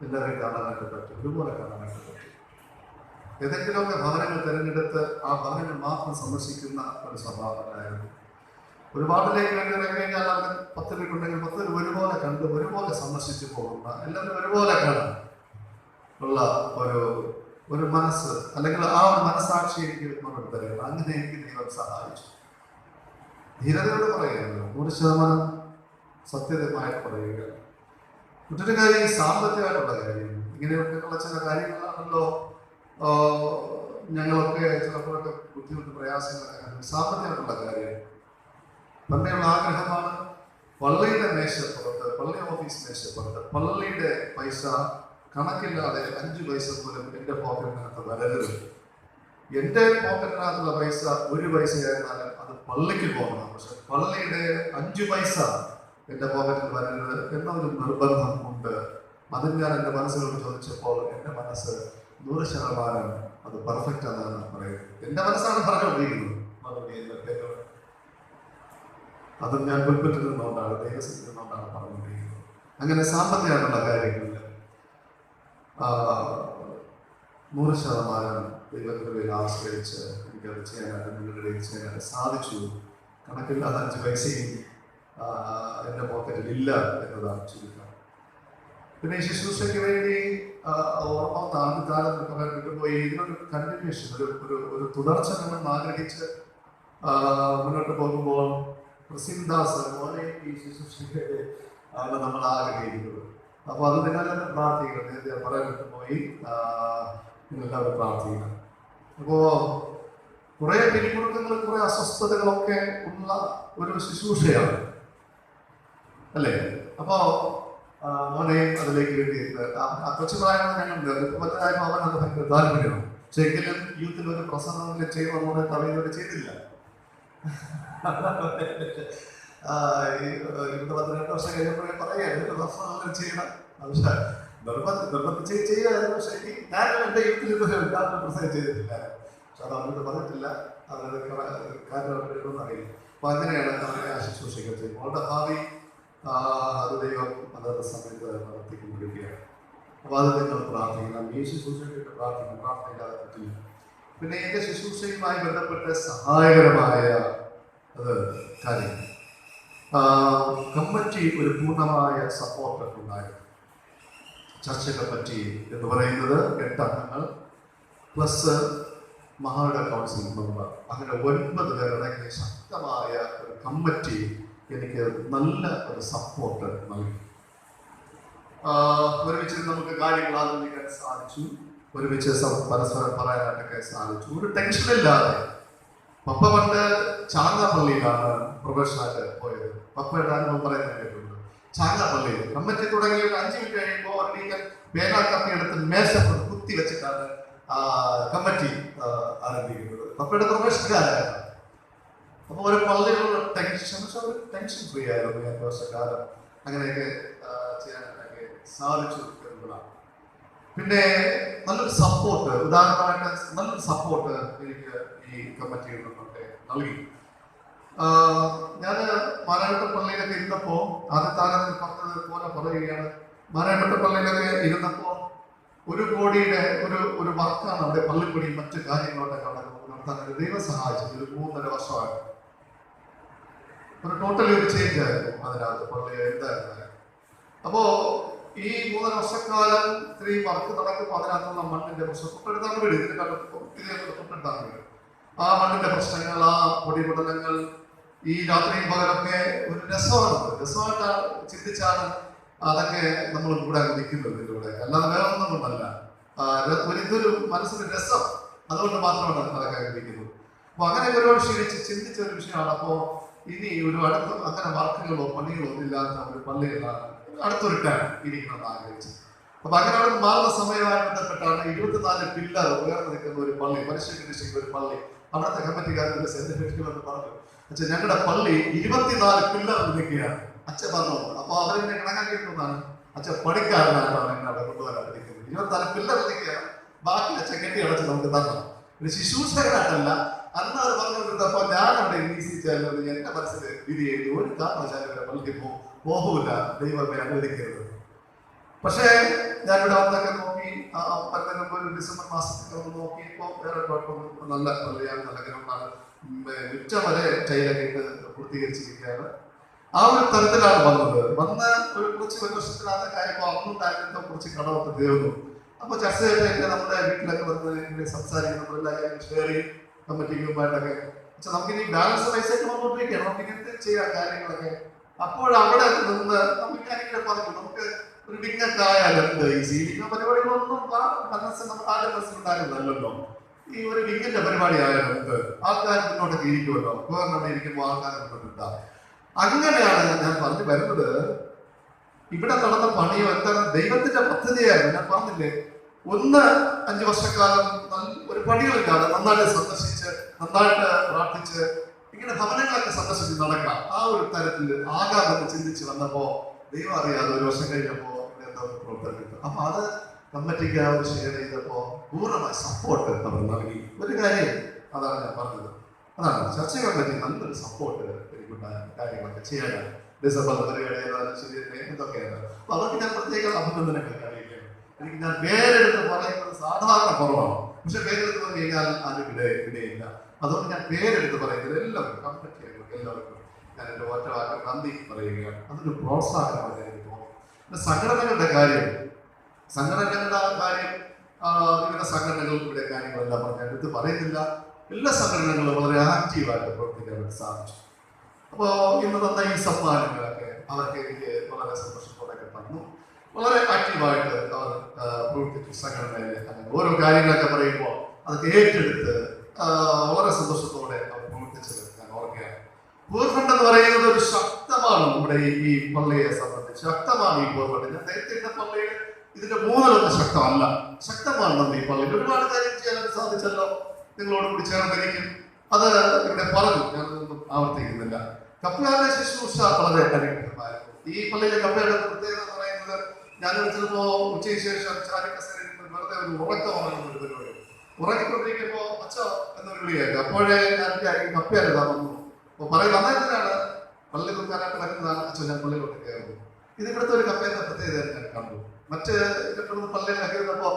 എല്ലാവരെയും കാണാനായിട്ട് പറ്റി, ഒരുപോലെ കാണാനായിട്ട് പറ്റി. ഏതെങ്കിലുമൊക്കെ ഭവനങ്ങൾ തിരഞ്ഞെടുത്ത് ആ ഭവനങ്ങൾ മാത്രം സന്ദർശിക്കുന്ന ഒരു സ്വഭാവമായിരുന്നു. ഒരു വാർഡിലേക്ക് ഇറങ്ങി കഴിഞ്ഞാൽ അവർ 10 പേരുണ്ടെങ്കിൽ 10 പേർ ഒരുപോലെ കണ്ട് ഒരുപോലെ സന്ദർശിച്ചു പോകുന്ന, എല്ലാവരും ഒരുപോലെ കാണാൻ ഉള്ള ഒരു മനസ്സ്, അല്ലെങ്കിൽ ആ ഒരു മനസ്സാക്ഷി എനിക്ക് മറുപടി തരുന്നത്. അങ്ങനെ എനിക്ക് ദൈവം സഹായിച്ചു. ധീരതയോട് പറയുകയല്ലോ, 100% സത്യമായിട്ട് പറയുക. മറ്റൊരു കാര്യം സാമ്പത്തികമായിട്ടുള്ള കാര്യം. ഇങ്ങനെയൊക്കെയുള്ള ചില കാര്യങ്ങളാണല്ലോ ഞങ്ങളൊക്കെ ചിലപ്പോഴൊക്കെ ബുദ്ധിമുട്ട് പ്രയാസങ്ങളൊക്കെ. സാമ്പത്തികമായിട്ടുള്ള കാര്യം തന്നെയുള്ള ആഗ്രഹമാണ്. പള്ളിയുടെ മേശപ്പുറത്ത്, പള്ളി ഓഫീസ് മേശപ്പുറത്ത് പള്ളിയുടെ പൈസ കണക്കില്ലാതെ 5 പൈസ പോലും എൻ്റെ പോക്കറ്റിനകത്ത് വരരുത്. എൻ്റെ പോക്കറ്റിനകത്തുള്ള പൈസ 1 പൈസ ആയിരുന്നാലും അത് പള്ളിക്ക് പോകണം. പക്ഷെ പള്ളിയുടെ 5 പൈസ എൻ്റെ പോക്കറ്റിൽ വരരുത് എന്നൊരു നിർബന്ധം ഉണ്ട്. അതിന് ഞാൻ എൻ്റെ മനസ്സിനോട് ചോദിച്ചപ്പോൾ എൻ്റെ മനസ്സ് 100% അത് പെർഫെക്റ്റ് എന്നാണ് പറയുന്നത്. എൻ്റെ മനസ്സാണ് പറഞ്ഞുകൊണ്ടിരിക്കുന്നത്. അതും ഞാൻ ഉൾപ്പെട്ടിൽ നിന്നുകൊണ്ടാണ്, ദൈവത്തിൽ നിന്നുകൊണ്ടാണ് പറഞ്ഞുകൊണ്ടിരിക്കുന്നത്. അങ്ങനെ സാമ്പത്തികമായിട്ടുള്ള കാര്യങ്ങളിൽ 100% ദൈവകൃപയിൽ ആശ്രയിച്ച് എനിക്കത് ചെയ്യാനായിട്ട് നിങ്ങളുടെ ചെയ്യാനായിട്ട് സാധിച്ചു. കണക്കില്ലാതെ 5 പൈസയും എൻ്റെ പോക്കറ്റിൽ ഇല്ല എന്നതാണ് ചുരുക്കം. പിന്നെ ഈ ശുശ്രൂഷയ്ക്ക് വേണ്ടി ഓർമ്മ കാലത്ത് പറയാൻ വിട്ടുപോയി. ഇതിനൊരു കണ്ടിന്യൂഷൻ, ഒരു തുടർച്ച നമ്മൾ ആഗ്രഹിച്ച് മുന്നോട്ട് പോകുമ്പോൾ പ്രസിദ്ധാസ് പോലെ ഈ ശുശ്രൂഷയ്ക്ക് ആണ് നമ്മൾ ആഗ്രഹിക്കുന്നത്. അപ്പോൾ അത് നിങ്ങളെല്ലാം പ്രാർത്ഥിക്കണം. നേരത്തെ പറയാൻ വിട്ടുപോയി, നിങ്ങളെല്ലാവരും പ്രാർത്ഥിക്കണം. അപ്പോൾ കുറേ പിരിമുറുക്കങ്ങളും കുറേ അസ്വസ്ഥതകളൊക്കെ ഉള്ള ഒരു ശുശ്രൂഷയാണ് അല്ലേ? അപ്പോൾ മോനെ അതിലേക്ക് വേണ്ടി കൊച്ചു പ്രായമാണ് ഞങ്ങളുണ്ട്. ഇപ്പം മറ്റാരും അവൻ അത് ഭയങ്കര താല്പര്യമാണ്. പക്ഷെ എങ്കിലും യൂത്തിൽ ഒരു പ്രസംഗം ചെയ്ത് നമ്മുടെ തലയിലൂടെ ചെയ്തില്ല. ഇവിടെ 12 വർഷം കഴിഞ്ഞപ്പോഴേ പറയാം പ്രസംഗം ചെയ്യണം. പക്ഷെ നിർബന്ധിച്ച് ചെയ്യായിരുന്നു. പക്ഷെ ഞാൻ എൻ്റെ യൂത്തിൽ പ്രസംഗം ചെയ്തിട്ടില്ല. പക്ഷെ അത് അവരോട് പറഞ്ഞിട്ടില്ല. അവരത് കാര്യം അറിയില്ല. അപ്പൊ അങ്ങനെയാണ് അവരെ ആ ശുശ്രൂഷകൾ ചെയ്യുന്നത്. അവരുടെ ഭാവി അത് ദൈവം അതത് സമയത്ത് നടത്തിക്കൊണ്ടിരിക്കുകയാണ്. അപ്പോൾ അത് നിങ്ങൾ പ്രാർത്ഥിക്കണം. ഈ ശുശ്രൂഷയ്ക്ക് പ്രാർത്ഥിക്കണം. പ്രാർത്ഥനയില്ലാതെ പറ്റില്ല. പിന്നെ എൻ്റെ ശുശ്രൂഷയുമായി ബന്ധപ്പെട്ട് സഹായകരമായ കാര്യം, കമ്മിറ്റി ഒരു പൂർണ്ണമായ സപ്പോർട്ട് ഉണ്ടായിരുന്നു. ചർച്ച കമ്മിറ്റി എന്ന് പറയുന്നത് 8 അംഗങ്ങൾ പ്ലസ് മഹാനഗർ കൗൺസിൽ മെമ്പർ, അങ്ങനെ 9 പേരുടെ ശക്തമായ ഒരു കമ്മിറ്റി എനിക്ക് നല്ല ഒരു സപ്പോർട്ട് നൽകി. ഒരുമിച്ച് നമുക്ക് കാര്യങ്ങൾ ആലോചിക്കാൻ സാധിച്ചു. ഒരുമിച്ച് പരസ്പരം പറയാനായിട്ടൊക്കെ സാധിച്ചു. ഒരു ടെൻഷനില്ലാതെ. പപ്പ പണ്ട് ചാങ്ങാപ്പള്ളിയിലാണ് പ്രൊഫഷണലായിട്ട് പോയത്. പപ്പയുടെ അനുഭവം പറയുന്നത് കേട്ടിട്ടുണ്ട്. ചാങ്ങാപ്പള്ളിയിൽ കമ്മിറ്റി തുടങ്ങി 5 മിനിറ്റ് കഴിയുമ്പോൾ ഒരിക്കൽ വേലാക്കപ്പി എടുത്ത് മേശപ്പുറത്ത് കുത്തി വെച്ചിട്ടാണ് കമ്മിറ്റി ആരംഭിക്കുന്നത്. പപ്പയുടെ പ്രൊഫഷണലായിരുന്നു. അപ്പോൾ ഒരു പള്ളിയിലുള്ള ടെൻഷൻ, പക്ഷെ അവർ ടെൻഷൻ ഫ്രീ ആയിരുന്നു 2 വർഷക്കാലം. അങ്ങനെയൊക്കെ ചെയ്യാനൊക്കെ സാധിച്ചു എന്നുള്ളതാണ്. പിന്നെ നല്ലൊരു സപ്പോർട്ട്, ഉദാഹരണമായിട്ട് നല്ലൊരു സപ്പോർട്ട് എനിക്ക് ഈ കമ്മിറ്റിയിൽ നിന്നൊക്കെ നൽകി. ഞാൻ മാനായപ്പെട്ട പള്ളിയിലൊക്കെ ഇരുന്നപ്പോ ആദ്യത്തെ പറഞ്ഞത് പോലെ പറയുകയാണ്, മാനായപ്പെട്ട പള്ളിയിലൊക്കെ ഇരുന്നപ്പോ 1 കോടിയുടെ ഒരു വർക്കാണ് അവിടെ പള്ളിപ്പണി മറ്റു കാര്യങ്ങളൊക്കെ നടത്താൻ ദൈവം സഹായിച്ചു. ഒരു 3.5 വർഷമായിട്ട് ഒരു ടോട്ടലി ഒരു ചേഞ്ച് ആയിരുന്നു അതിനകത്ത് പള്ളി എന്തായിരുന്നു. അപ്പോ ഈ 3.5 വർഷക്കാലം ഇത്രയും വർക്ക് നടക്കുമ്പോൾ അതിനകത്തുള്ള മണ്ണിന്റെ പ്രശ്നം തൊട്ടടുത്താണ് വീട്, തൊട്ടടുത്താണ് വീട്. ആ മണ്ണിന്റെ പ്രശ്നങ്ങൾ, ആ പൊടിപടലങ്ങൾ, ഈ രാത്രിയും പകലൊക്കെ ഒരു രസമായിട്ട് ചിന്തിച്ചാണ് അതൊക്കെ നമ്മൾ കൂടെ നിൽക്കുന്നത്. ഇതിലൂടെ അല്ലാതെ വേറെ ഒന്നും കൊണ്ടല്ല, ഇതൊരു മനസ്സിന് രസം, അതുകൊണ്ട് മാത്രമാണ് അതൊക്കെ ആഗ്രഹിക്കുന്നത്. അപ്പൊ അങ്ങനെ ഒരുപാട് ചിന്തിച്ച ഒരു വിഷയമാണ്. അപ്പോ ഇനി ഒരു അടുത്ത അങ്ങനെ വർക്കുകളോ പണികളോ ഒന്നും ഇല്ലാത്ത ഒരു പള്ളികളാണ് അടുത്തൊരു ടൈം ഇരിക്കണമെന്ന് ആഗ്രഹിച്ചത്. അപ്പൊ അങ്ങനെ അവിടെ മാറുന്ന സമയവുമായി ബന്ധപ്പെട്ടാണ് 24 പില്ലർ ഉയർന്നു നിൽക്കുന്ന ഒരു പള്ളി, പരിശീലിക്കുന്ന ഒരു പള്ളി. അവിടുത്തെ കമ്മിറ്റിക്കാരുടെ സെലിബ്രേറ്റ് പറഞ്ഞു, അച്ഛൻ ഞങ്ങളുടെ പള്ളി 24 പില്ലർ നിൽക്കുകയാണ്. അച്ഛൻ പറഞ്ഞു. അപ്പൊ അവരെന്നെ കണക്കാക്കിയിട്ടുള്ളതാണ്, അച്ഛൻ പണിക്കാരനായിട്ടാണ് എന്നെ അവിടെ കൊണ്ടുവരാതിരിക്കുന്നത്. 24 പില്ലർ നിൽക്കുകയാണ്, ബാക്കി അച്ഛൻ കെട്ടി അടച്ച് നമുക്ക് തരണം. ഒരു ശുശ്രൂഷകനായിട്ടല്ല. അന്ന് അത് പറഞ്ഞുകൊണ്ടിരുന്നപ്പോ ഞാൻ അവിടെ വീസിച്ചാലും എന്റെ മനസ്സിൽ വിധി എഴുതി, ഒരു കാരണവശാലും പള്ളിക്ക് പോകില്ല, ദൈവമേ അനുവദിക്കരുത്. പക്ഷേ ഞാനിവിടെ വന്നൊക്കെ നോക്കി, ഒരു ഡിസംബർ മാസത്തിൽ ഒന്ന് നോക്കിയപ്പോ വേറെ കുഴപ്പമൊന്നും, നല്ല പള്ളിയാണ്, നല്ല ഗ്രൗണ്ടാണ്, ഉച്ച വരെ ടൈലൊക്കെ ഇട്ട് പൂർത്തീകരിച്ചിരിക്കുകയാണ്. ആ ഒരു തരത്തിലാണ് വന്ന കുറച്ച് വർഷത്തിനകത്ത് കാര്യപ്പോ അന്നുണ്ടായിരുന്ന കുറച്ച് കടമൊക്കെ തീർന്നു. അപ്പൊ ചർച്ചയായിട്ട് നമ്മുടെ വീട്ടിലൊക്കെ വന്ന് സംസാരിക്കുന്ന എല്ലാ കാര്യങ്ങളും ഷെയർ ചെയ്യും കമ്മിറ്റിക്കുമായിട്ടൊക്കെ. പക്ഷെ നമുക്കിനി ബാലൻസ് പൈസയൊക്കെ വന്നുകൊണ്ടിരിക്കുകയാണ്, നമുക്ക് ഇങ്ങനത്തെ ചെയ്യാൻ കാര്യങ്ങളൊക്കെ. അപ്പോൾ അവിടെ നിന്ന് നമുക്ക് ഞാനിങ്ങനെ പറഞ്ഞു, നമുക്ക് ഒരു വിങ്ങൊക്കെ ആയാലും ഈ സീലിംഗ് പരിപാടികളൊന്നും ആരുടെ മനസ്സിലുണ്ടായിരുന്നല്ലോ. ഈ ഒരു വിങ്ങിന്റെ പരിപാടി ആയാലും ആൾക്കാർ മുന്നോട്ടൊക്കെ ഇരിക്കുമല്ലോ, ഗവർണറുടെ ഇരിക്കുമ്പോൾ ആൾക്കാർ മുന്നോട്ടുണ്ടാകും. അങ്ങനെയാണ് ഞാൻ പറഞ്ഞു വരുന്നത്. ഇവിടെ നടന്ന പണിയോ എന്താണ് ദൈവത്തിന്റെ പദ്ധതിയായിരുന്നു. ഞാൻ പറഞ്ഞില്ലേ, 5 വർഷക്കാലം ഒരു പണികളില്ലാതെ നന്നായിട്ട് സന്ദർശിച്ച്, നന്നായിട്ട് പ്രാർത്ഥിച്ച്, ഇങ്ങനെ ഭവനങ്ങളൊക്കെ സന്ദർശിച്ച് നടക്കാം. ആ ഒരു തരത്തിൽ ആകാമെന്ന് ചിന്തിച്ച് വന്നപ്പോ ദൈവം അറിയാതെ 1 വർഷം കഴിഞ്ഞപ്പോ എന്താ പ്രവർത്തനം. അപ്പൊ അത് കമ്മിറ്റിക്ക് ആ ഒരു ഷെയർ ചെയ്തപ്പോ പൂർണ്ണമായി സപ്പോർട്ട് അവർ നൽകി. ഒരു കാര്യം അതാണ് ഞാൻ പറഞ്ഞത്, അതാണ് ചർച്ച കമ്മിറ്റി നല്ലൊരു സപ്പോർട്ട് കാര്യങ്ങളൊക്കെ ചെയ്യാനാണ്. ഡിസംബർ എന്തൊക്കെയാണ്. അപ്പൊ അവർക്ക് ഞാൻ പ്രത്യേക അഭിനന്ദനങ്ങൾ അറിയിക്കുകയാണ്. എനിക്ക് ഞാൻ പേരെടുത്ത് പറയുന്നത് സാധാരണ കുറവാണ്, പക്ഷെ പേരെടുത്ത് പറഞ്ഞു കഴിഞ്ഞാൽ ആരും ഇടയില്ല. അതുകൊണ്ട് ഞാൻ പേരെടുത്ത് പറയുന്നത് എല്ലാവർക്കും കമ്മിറ്റിയായിട്ടും എല്ലാവർക്കും ഞാൻ എൻ്റെ ഒറ്റ വാക്ക് നന്ദി പറയുകയാണ്. അതൊരു പ്രോത്സാഹനമായിട്ട് എനിക്ക് തോന്നുന്നു. സംഘടനകളുടെ കാര്യം വിവിധ സംഘടനകൾ ഇവിടെ കാര്യങ്ങളെല്ലാം പറഞ്ഞ എടുത്ത് പറയുന്നില്ല. എല്ലാ സംഘടനകളും വളരെ ആക്റ്റീവായിട്ട് പ്രവർത്തിക്കാൻ വേണ്ടി സാധിച്ചു. അപ്പോൾ ഇന്ന് തന്ന ഈ സമ്മാനങ്ങളൊക്കെ അവർക്ക് എനിക്ക് വളരെ സന്തോഷത്തോടെ തന്നു. വളരെ ആക്റ്റീവായിട്ട് അവർ പ്രവർത്തിച്ചു സംഘടനയിലെ. അങ്ങനെ ഓരോ കാര്യങ്ങളൊക്കെ പറയുമ്പോൾ അതൊക്കെ ഏറ്റെടുത്ത് വളരെ സന്തോഷത്തോടെ അവർ പ്രവർത്തിച്ചത് ഞാൻ ഓർക്കുകയാണ്. പൂർഫണ്ട് എന്ന് പറയുന്നത് ഒരു ശക്തമാണ് നമ്മുടെ ഈ പള്ളിയെ സംബന്ധിച്ച്. ശക്തമാണ് ഈ പൂർഫണ്ട്. ഞാൻ നേരത്തെ പള്ളിയിൽ ഇതിന്റെ മൂന്നിലൊന്നും ശക്തമല്ല, ശക്തമാണ് നമ്മുടെ ഈ പള്ളിയിൽ. ഒരുപാട് കാര്യം ചെയ്യാനായിട്ട് സാധിച്ചല്ലോ നിങ്ങളോട് കൂടി ചേർന്നിരിക്കും. അത് ഇവിടെ പറഞ്ഞു, ഞാനൊന്നും ആവർത്തിക്കുന്നില്ല. കപ്പ്യാരുടെ ശുശ്രൂഷ വളരെ അനുഗ്രഹമായിരുന്നു. ഈ പള്ളിയിലെ കപ്പ്യാരുടെ പ്രത്യേകത എന്ന് പറയുന്നത്, ഞാൻ ചിലപ്പോ ഉച്ചയ്ക്ക് ശേഷം ചാരിക്കസേരയിൽ വെറുതെ ഒരു ഉറക്കം ഉറങ്ങുന്ന ഒരു പരിപാടി ഉറങ്ങിക്കൊണ്ടിരിക്കുമ്പോ അച്ഛോ എന്നൊരു വിളിയായിരുന്നു. അപ്പോഴേ ഞാൻ കപ്പ്യാര് വന്നു. അപ്പൊ പറയുന്നത് അന്നേരത്തിനാണ് പള്ളി തുറക്കാനായിട്ട് വരുന്നതാണ്. അച്ഛൻ ഞാൻ പള്ളിയിലോട്ട് കയറുന്നു. ഇത് ഇവിടുത്തെ ഒരു കപ്പ്യാരുടെ പ്രത്യേകത ഞാൻ കണ്ടു. മറ്റ് പള്ളിയിലൊക്കെ ഇരുന്നപ്പോ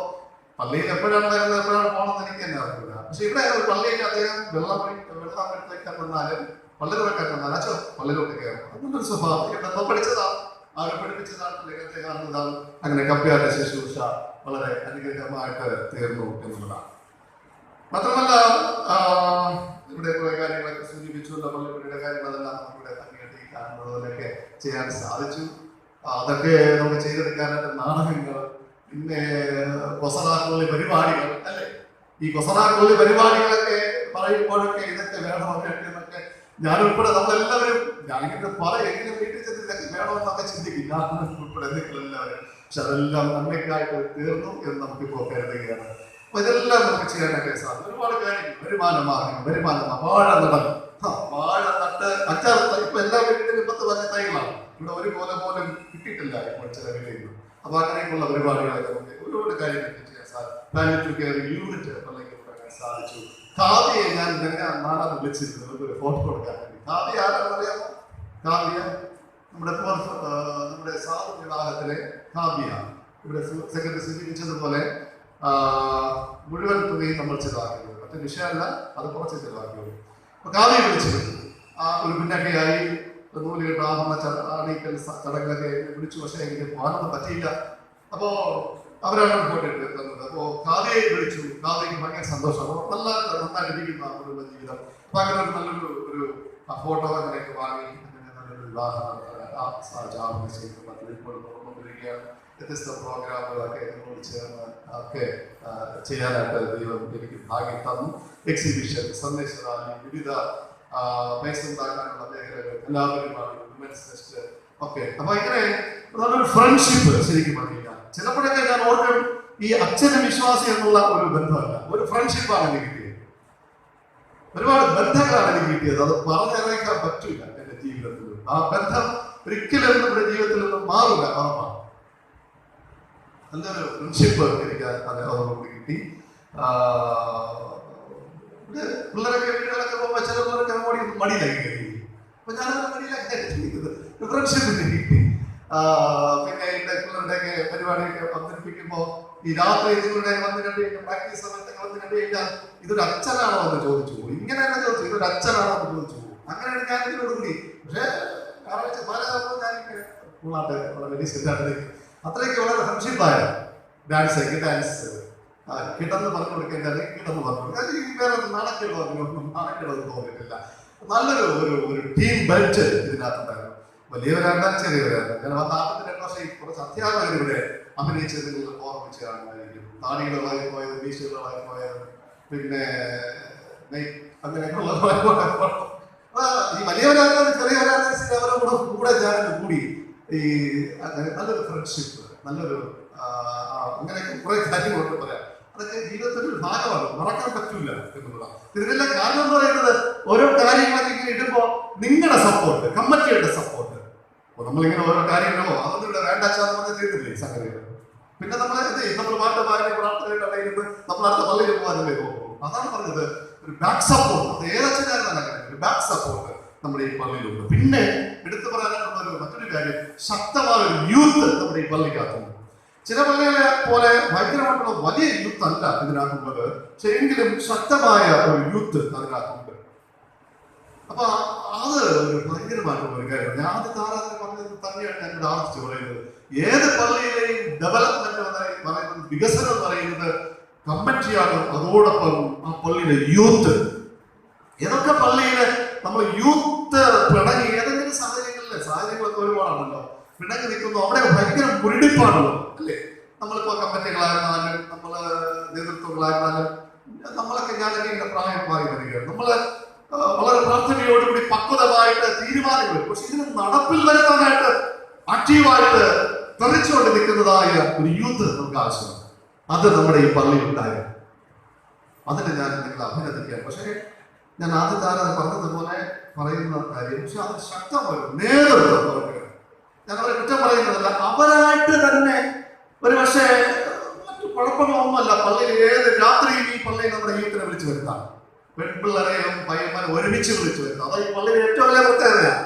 പള്ളിയിൽ എപ്പോഴാണ് വരുന്നത്, എപ്പോഴാണ് പോകണമെന്ന് എനിക്ക് തന്നെ അറിയില്ല. പക്ഷെ ഇവിടെ ഒരു പള്ളിയിൽ അദ്ദേഹം വെള്ളം എടുത്തേക്കാൻ വന്നാലും പള്ളി തുറക്കാൻ വന്നാലും അച്ഛൻ പള്ളിയിലോട്ട് കയറും. അതൊന്നൊരു സ്വഭാവം ഇവിടെ പഠിച്ചതാണ്, അവരെ പഠിപ്പിച്ചതാണ്, അദ്ദേഹത്തെ കാണുന്നതാണ്. അങ്ങനെ കപ്പ്യാരുടെ ശുശ്രൂഷ വളരെ അനുഗ്രഹമായിട്ട് തീർന്നു എന്നുള്ളതാണ്. മാത്രമല്ല ഇവിടെ കുറെ കാര്യങ്ങളൊക്കെ സൂചിപ്പിച്ചുള്ള പള്ളിപ്പള്ളിയുടെ കാര്യങ്ങൾ അതെല്ലാം നമുക്കിവിടെ ഭംഗിയായിട്ട് കാണുന്നത് പോലെയൊക്കെ ചെയ്യാൻ സാധിച്ചു. അതൊക്കെ നമുക്ക് ചെയ്തെടുക്കാനായിട്ട് നാടകങ്ങൾ, പിന്നെ കൊസറാക്കുള്ളി പരിപാടികൾ അല്ലേ, ഈ കൊസറാക്കുള്ളി പരിപാടികളൊക്കെ പറയുമ്പോഴൊക്കെ ഇതൊക്കെ വേണമൊക്കെ എന്നൊക്കെ ഞാൻ ഉൾപ്പെടെ നമ്മളെല്ലാവരും ഞാനിങ്ങനെ എങ്ങനെ വീട്ടിൽ ചെന്ന് ഇതൊക്കെ വേണമെന്നൊക്കെ ചിന്തിക്കും. ഞാൻ ഉൾപ്പെടെ നിങ്ങളെല്ലാവരും. പക്ഷെ അതെല്ലാം നന്മയ്ക്കായിട്ട് തീർന്നു എന്ന് നമുക്കിപ്പോൾ കരുതുകയാണ്. അപ്പൊ ഇതെല്ലാം നമുക്ക് ചെയ്യാനൊക്കെ സാധിക്കും. ഒരുപാട് കാര്യങ്ങൾ, വരുമാന മാർഗം, വാഴ നട്ട് അച്ചാർ ഇപ്പൊ എല്ലാ വീട്ടിലും ഇവിടെ ഒരു കോല പോലും കിട്ടിയിട്ടില്ല ഇപ്പോൾ ചില വീടുകളിൽ. അപ്പൊ അങ്ങനെയൊക്കെയുള്ള പരിപാടികളൊക്കെ നമുക്ക് ഒരുപാട് കാര്യങ്ങൾ ചെയ്യാൻ സാധിക്കും. പാലിയേറ്റീവ് കെയർ യൂണിറ്റ് പള്ളിക്ക് തുടങ്ങാൻ സാധിച്ചു. കാവ്യയെ ഞാൻ നാളെ വിളിച്ചിരുന്നു ഒരു ഫോട്ടോ കൊടുക്കാൻ വേണ്ടി. കാവ്യ ആരാണെന്ന് അറിയാമോ? കാവ്യ നമ്മുടെ സാധു വിവാഹത്തിലെ കാവ്യ ഇവിടെ സെക്രട്ടറി സൂചിപ്പിച്ചതുപോലെ മുഴുവൻ തുകയും നമ്മൾ ചെലവാക്കിയത്. മറ്റു വിഷയമല്ല, അത് കുറച്ച് ചെലവാക്കിയത്. അപ്പൊ കാവ്യ വിളിച്ചിരുന്നു. ആ ഒരു പിന്നൊക്കെയായി നൂലുകെട്ട് ആഭരണ അണിക്കൽ ചടങ്ങൊക്കെ വിളിച്ചു. പക്ഷേ എനിക്ക് പോകാനൊന്നും പറ്റിയില്ല. അപ്പോ അവരാണ് റിപ്പോർട്ട് തന്നത്. അപ്പോ കാവ്യയെ വിളിച്ചു. കാവ്യക്ക് ഭയങ്കര സന്തോഷം. അപ്പോൾ നന്നായിട്ടിരിക്കുന്ന കുടുംബ ജീവിതം. അപ്പൊ അങ്ങനെ ഒരു നല്ലൊരു ഫോട്ടോ അങ്ങനെയൊക്കെ വാങ്ങി അങ്ങനെ നല്ലൊരു വിവാഹം നടത്തുകയാണ്. വ്യത്യസ്ത പ്രോഗ്രാമുകളൊക്കെ എന്നോട് ചേർന്ന് ഒക്കെ ചെയ്യാനായിട്ട് ദൈവം എനിക്ക് ഭാഗ്യം തന്നു. എക്സിബിഷൻ, സന്ദേശദാനം, വിവിധ പൈസ ഉണ്ടാക്കാനുള്ള മേഖലകൾ, എല്ലാവരുമാണ് വിമൻസ് ഫെസ്റ്റ് ഒക്കെ. അപ്പൊ ഇങ്ങനെ നല്ലൊരു ഫ്രണ്ട്ഷിപ്പ് ശരിക്കും പറഞ്ഞില്ല. ചിലപ്പോഴൊക്കെ ഞാൻ ഓർക്കും ഈ അച്ഛന് വിശ്വാസി എന്നുള്ള ഒരു ബന്ധമല്ല, ഒരു ഫ്രണ്ട്ഷിപ്പാണ് എനിക്ക് കിട്ടിയത്. ഒരുപാട് ബന്ധങ്ങളാണ് എനിക്ക് കിട്ടിയത്. അത് പറഞ്ഞറിയിക്കാൻ പറ്റില്ല എന്റെ ജീവിതത്തിൽ. ആ ബന്ധം ഒരിക്കലും നമ്മുടെ ജീവിതത്തിൽ നിന്നും മാറില്ല, ഉറപ്പാണ്. നല്ലൊരു ഫ്രണ്ട്ഷിപ്പ് എനിക്ക് അതോടുകൂടി കിട്ടി. പിള്ളേരൊക്കെ വീടുകളൊക്കെ പോകുമ്പോൾ ചില പിള്ളേരൊക്കെ ഓടി മടിയിലാക്കി കഴിയും. അപ്പൊ ഞാനത് മടിയിലാക്കി ഫ്രണ്ട്ഷിപ്പിന് കിട്ടി. പിന്നെ എന്റെ പിള്ളേരുടെയൊക്കെ പരിപാടിയൊക്കെ അവതരിപ്പിക്കുമ്പോൾ ഈ രാത്രി നിങ്ങളുടെ വന്ന് കണ്ടു കഴിഞ്ഞാൽ പ്രാക്ടീസ് സമയത്തൊക്കെ വന്ന് കണ്ടു കഴിഞ്ഞാൽ ഇതൊരു അച്ഛനാണോ എന്ന് ചോദിച്ചു പോകും. ഇങ്ങനെ തന്നെ ചോദിച്ചു, ഇതൊരു അച്ഛനാണോ എന്ന് ചോദിച്ചു പോകും. അങ്ങനെയാണ് ഞാൻ ഇതിനോട് കൂടി. പക്ഷേ ഞാൻ വളരെ സെറ്റായിട്ട് അത്രയ്ക്ക് വളരെ ഫ്രണ്ട്ഷിപ്പായ ഡാൻസ് കിടന്ന് പറഞ്ഞു കൊടുക്കേണ്ടത് കിടന്ന് പറഞ്ഞു കൊടുക്കുക. വേറെ നാണക്കേടൊന്നും തോന്നിയിട്ടില്ല. നല്ലൊരു ഒരു ടീം ബെൽറ്റ് ഇതിനകത്തുണ്ടായിരുന്നു. വലിയവരാണ്ടാൽ ചെറിയവരാണ്. ഞാൻ 42 വർഷം കുറച്ച് അധ്യാപകർ ഇവിടെ അഭിനയിച്ചത് നിങ്ങൾ ഓർമ്മിച്ച് കാണുമായിരിക്കും. താടികളായി പോയത്, ബീച്ചുകളായി പോയത്, പിന്നെ അങ്ങനെയൊക്കെയുള്ള ഈ വലിയവരാണ്ടാലും ചെറിയവരാണ്ടാലും അവരുടെ കൂടെ ഞാൻ കൂടി ഈ നല്ലൊരു ഫ്രണ്ട്ഷിപ്പ്, നല്ലൊരു അങ്ങനെയൊക്കെ കുറെ കാര്യങ്ങളൊക്കെ പറയാം. അതൊക്കെ ജീവിതത്തിന്റെ ഒരു ഭാഗമാണ്, മറക്കാൻ പറ്റൂല എന്നുള്ള. ഇതിനെല്ലാം കാരണം എന്ന് പറയുന്നത് ഓരോ കാര്യങ്ങളൊക്കെ ഇങ്ങനെ ഇടുമ്പോൾ നിങ്ങളുടെ സപ്പോർട്ട്, കമ്മിറ്റിയുടെ സപ്പോർട്ട്. അപ്പൊ നമ്മളിങ്ങനെ ഓരോ കാര്യങ്ങളോ അതൊന്നും ഇവിടെ വേണ്ടാച്ചാന്ന് പറഞ്ഞാൽ ചെയ്തില്ലേ സംഗതികൾ. പിന്നെ നമ്മൾ പാട്ട് പാടി പ്രാർത്ഥനയായിട്ടായിരുന്നു നമ്മൾ അടുത്ത പള്ളിയിൽ പോകാനല്ലേ പോകും. അതാണ് പറഞ്ഞത്, ഒരു ബാക്ക് സപ്പോർട്ട്. അത് ഏതച്ഛനായിരുന്നല്ല കാര്യം, ഒരു ബാക്ക് സപ്പോർട്ട് നമ്മുടെ ഈ പള്ളിയിലുണ്ട്. പിന്നെ എടുത്തു പറയാനുള്ള മറ്റൊരു കാര്യം, ശക്തമായ ഒരു യൂത്ത് നമ്മുടെ ഈ പള്ളിക്കകത്തുണ്ട്. ചില പള്ളികളെ പോലെ ഭയങ്കരമായിട്ടുള്ള വലിയ യൂത്ത് അല്ല ഇതിനകത്തുള്ളത്, പക്ഷെ എങ്കിലും ശക്തമായ ഒരു യൂത്ത് അതിനകത്തുണ്ട്. അപ്പൊ അത് ഒരു ഭയങ്കരമായിട്ടുള്ള ഒരു കാര്യമാണ്. ഞാൻ ആദ്യ താരാതിന് പറഞ്ഞത് തന്നെയാണ് ഞാൻ ഇവിടെ ആവർത്തിച്ച് പറയുന്നത്. ഏത് പള്ളിയിലെയും ഡെവലപ്മെന്റ് പറയുന്നത്, വികസനം എന്ന് പറയുന്നത് കമ്മിറ്റിയാണ്. അതോടൊപ്പം ആ പള്ളിയിലെ യൂത്ത്. ഏതൊക്കെ പള്ളിയില് നമ്മൾ യൂത്ത് പിണങ്ങി ഏതെങ്കിലും സാഹചര്യങ്ങളൊക്കെ ഒരുപാടാണല്ലോ പിണങ്ങി നിൽക്കുന്നു, അവിടെ ഭയങ്കര മുരടിപ്പാണല്ലോ അല്ലേ. നമ്മളിപ്പോ കമ്മിറ്റികളായിരുന്നാലും നമ്മള് നേതൃത്വങ്ങളായിരുന്നാലും നമ്മളൊക്കെ ഞാനൊക്കെ എന്റെ പ്രായം മാറി വരികയാണ്. നമ്മള് വളരെ പ്രാർത്ഥനയോടുകൂടി പക്വതമായിട്ട് തീരുമാനങ്ങൾ, പക്ഷെ ഇതിന് നടപ്പിൽ വരുത്താനായിട്ട് ആക്റ്റീവായിട്ട് തെറിച്ചുകൊണ്ട് നിൽക്കുന്നതായ ഒരു യൂത്ത് നമുക്ക് ആവശ്യമാണ്. അത് നമ്മുടെ ഈ പള്ളിയിൽ ഉണ്ടായിരുന്നു. അതിന് ഞാൻ നിങ്ങളെ അഭിനന്ദിക്കാം. പക്ഷേ ഞാൻ ആദ്യ താരം പറഞ്ഞതുപോലെ പറയുന്ന കാര്യം, പക്ഷെ അത് ശക്തമായ നേതൃത്വം അവർക്ക്. ഞാൻ അവരെ കുറ്റം പറയുന്നതല്ല, അവരായിട്ട് തന്നെ ഒരു പക്ഷേ മറ്റു കുഴപ്പങ്ങളൊന്നുമല്ല. പള്ളിയിൽ ഏത് രാത്രിയും ഈ പള്ളിയിൽ നമ്മുടെ യൂത്തിനെ വിളിച്ചു വരുത്താം, പെൺപിള്ളേരെയും പയ്യന്മാരെ ഒരുമിച്ച് വിളിച്ചു വരുത്താം. അതാ ഈ പള്ളിയിൽ ഏറ്റവും വലിയ പ്രത്യേകതയാണ്.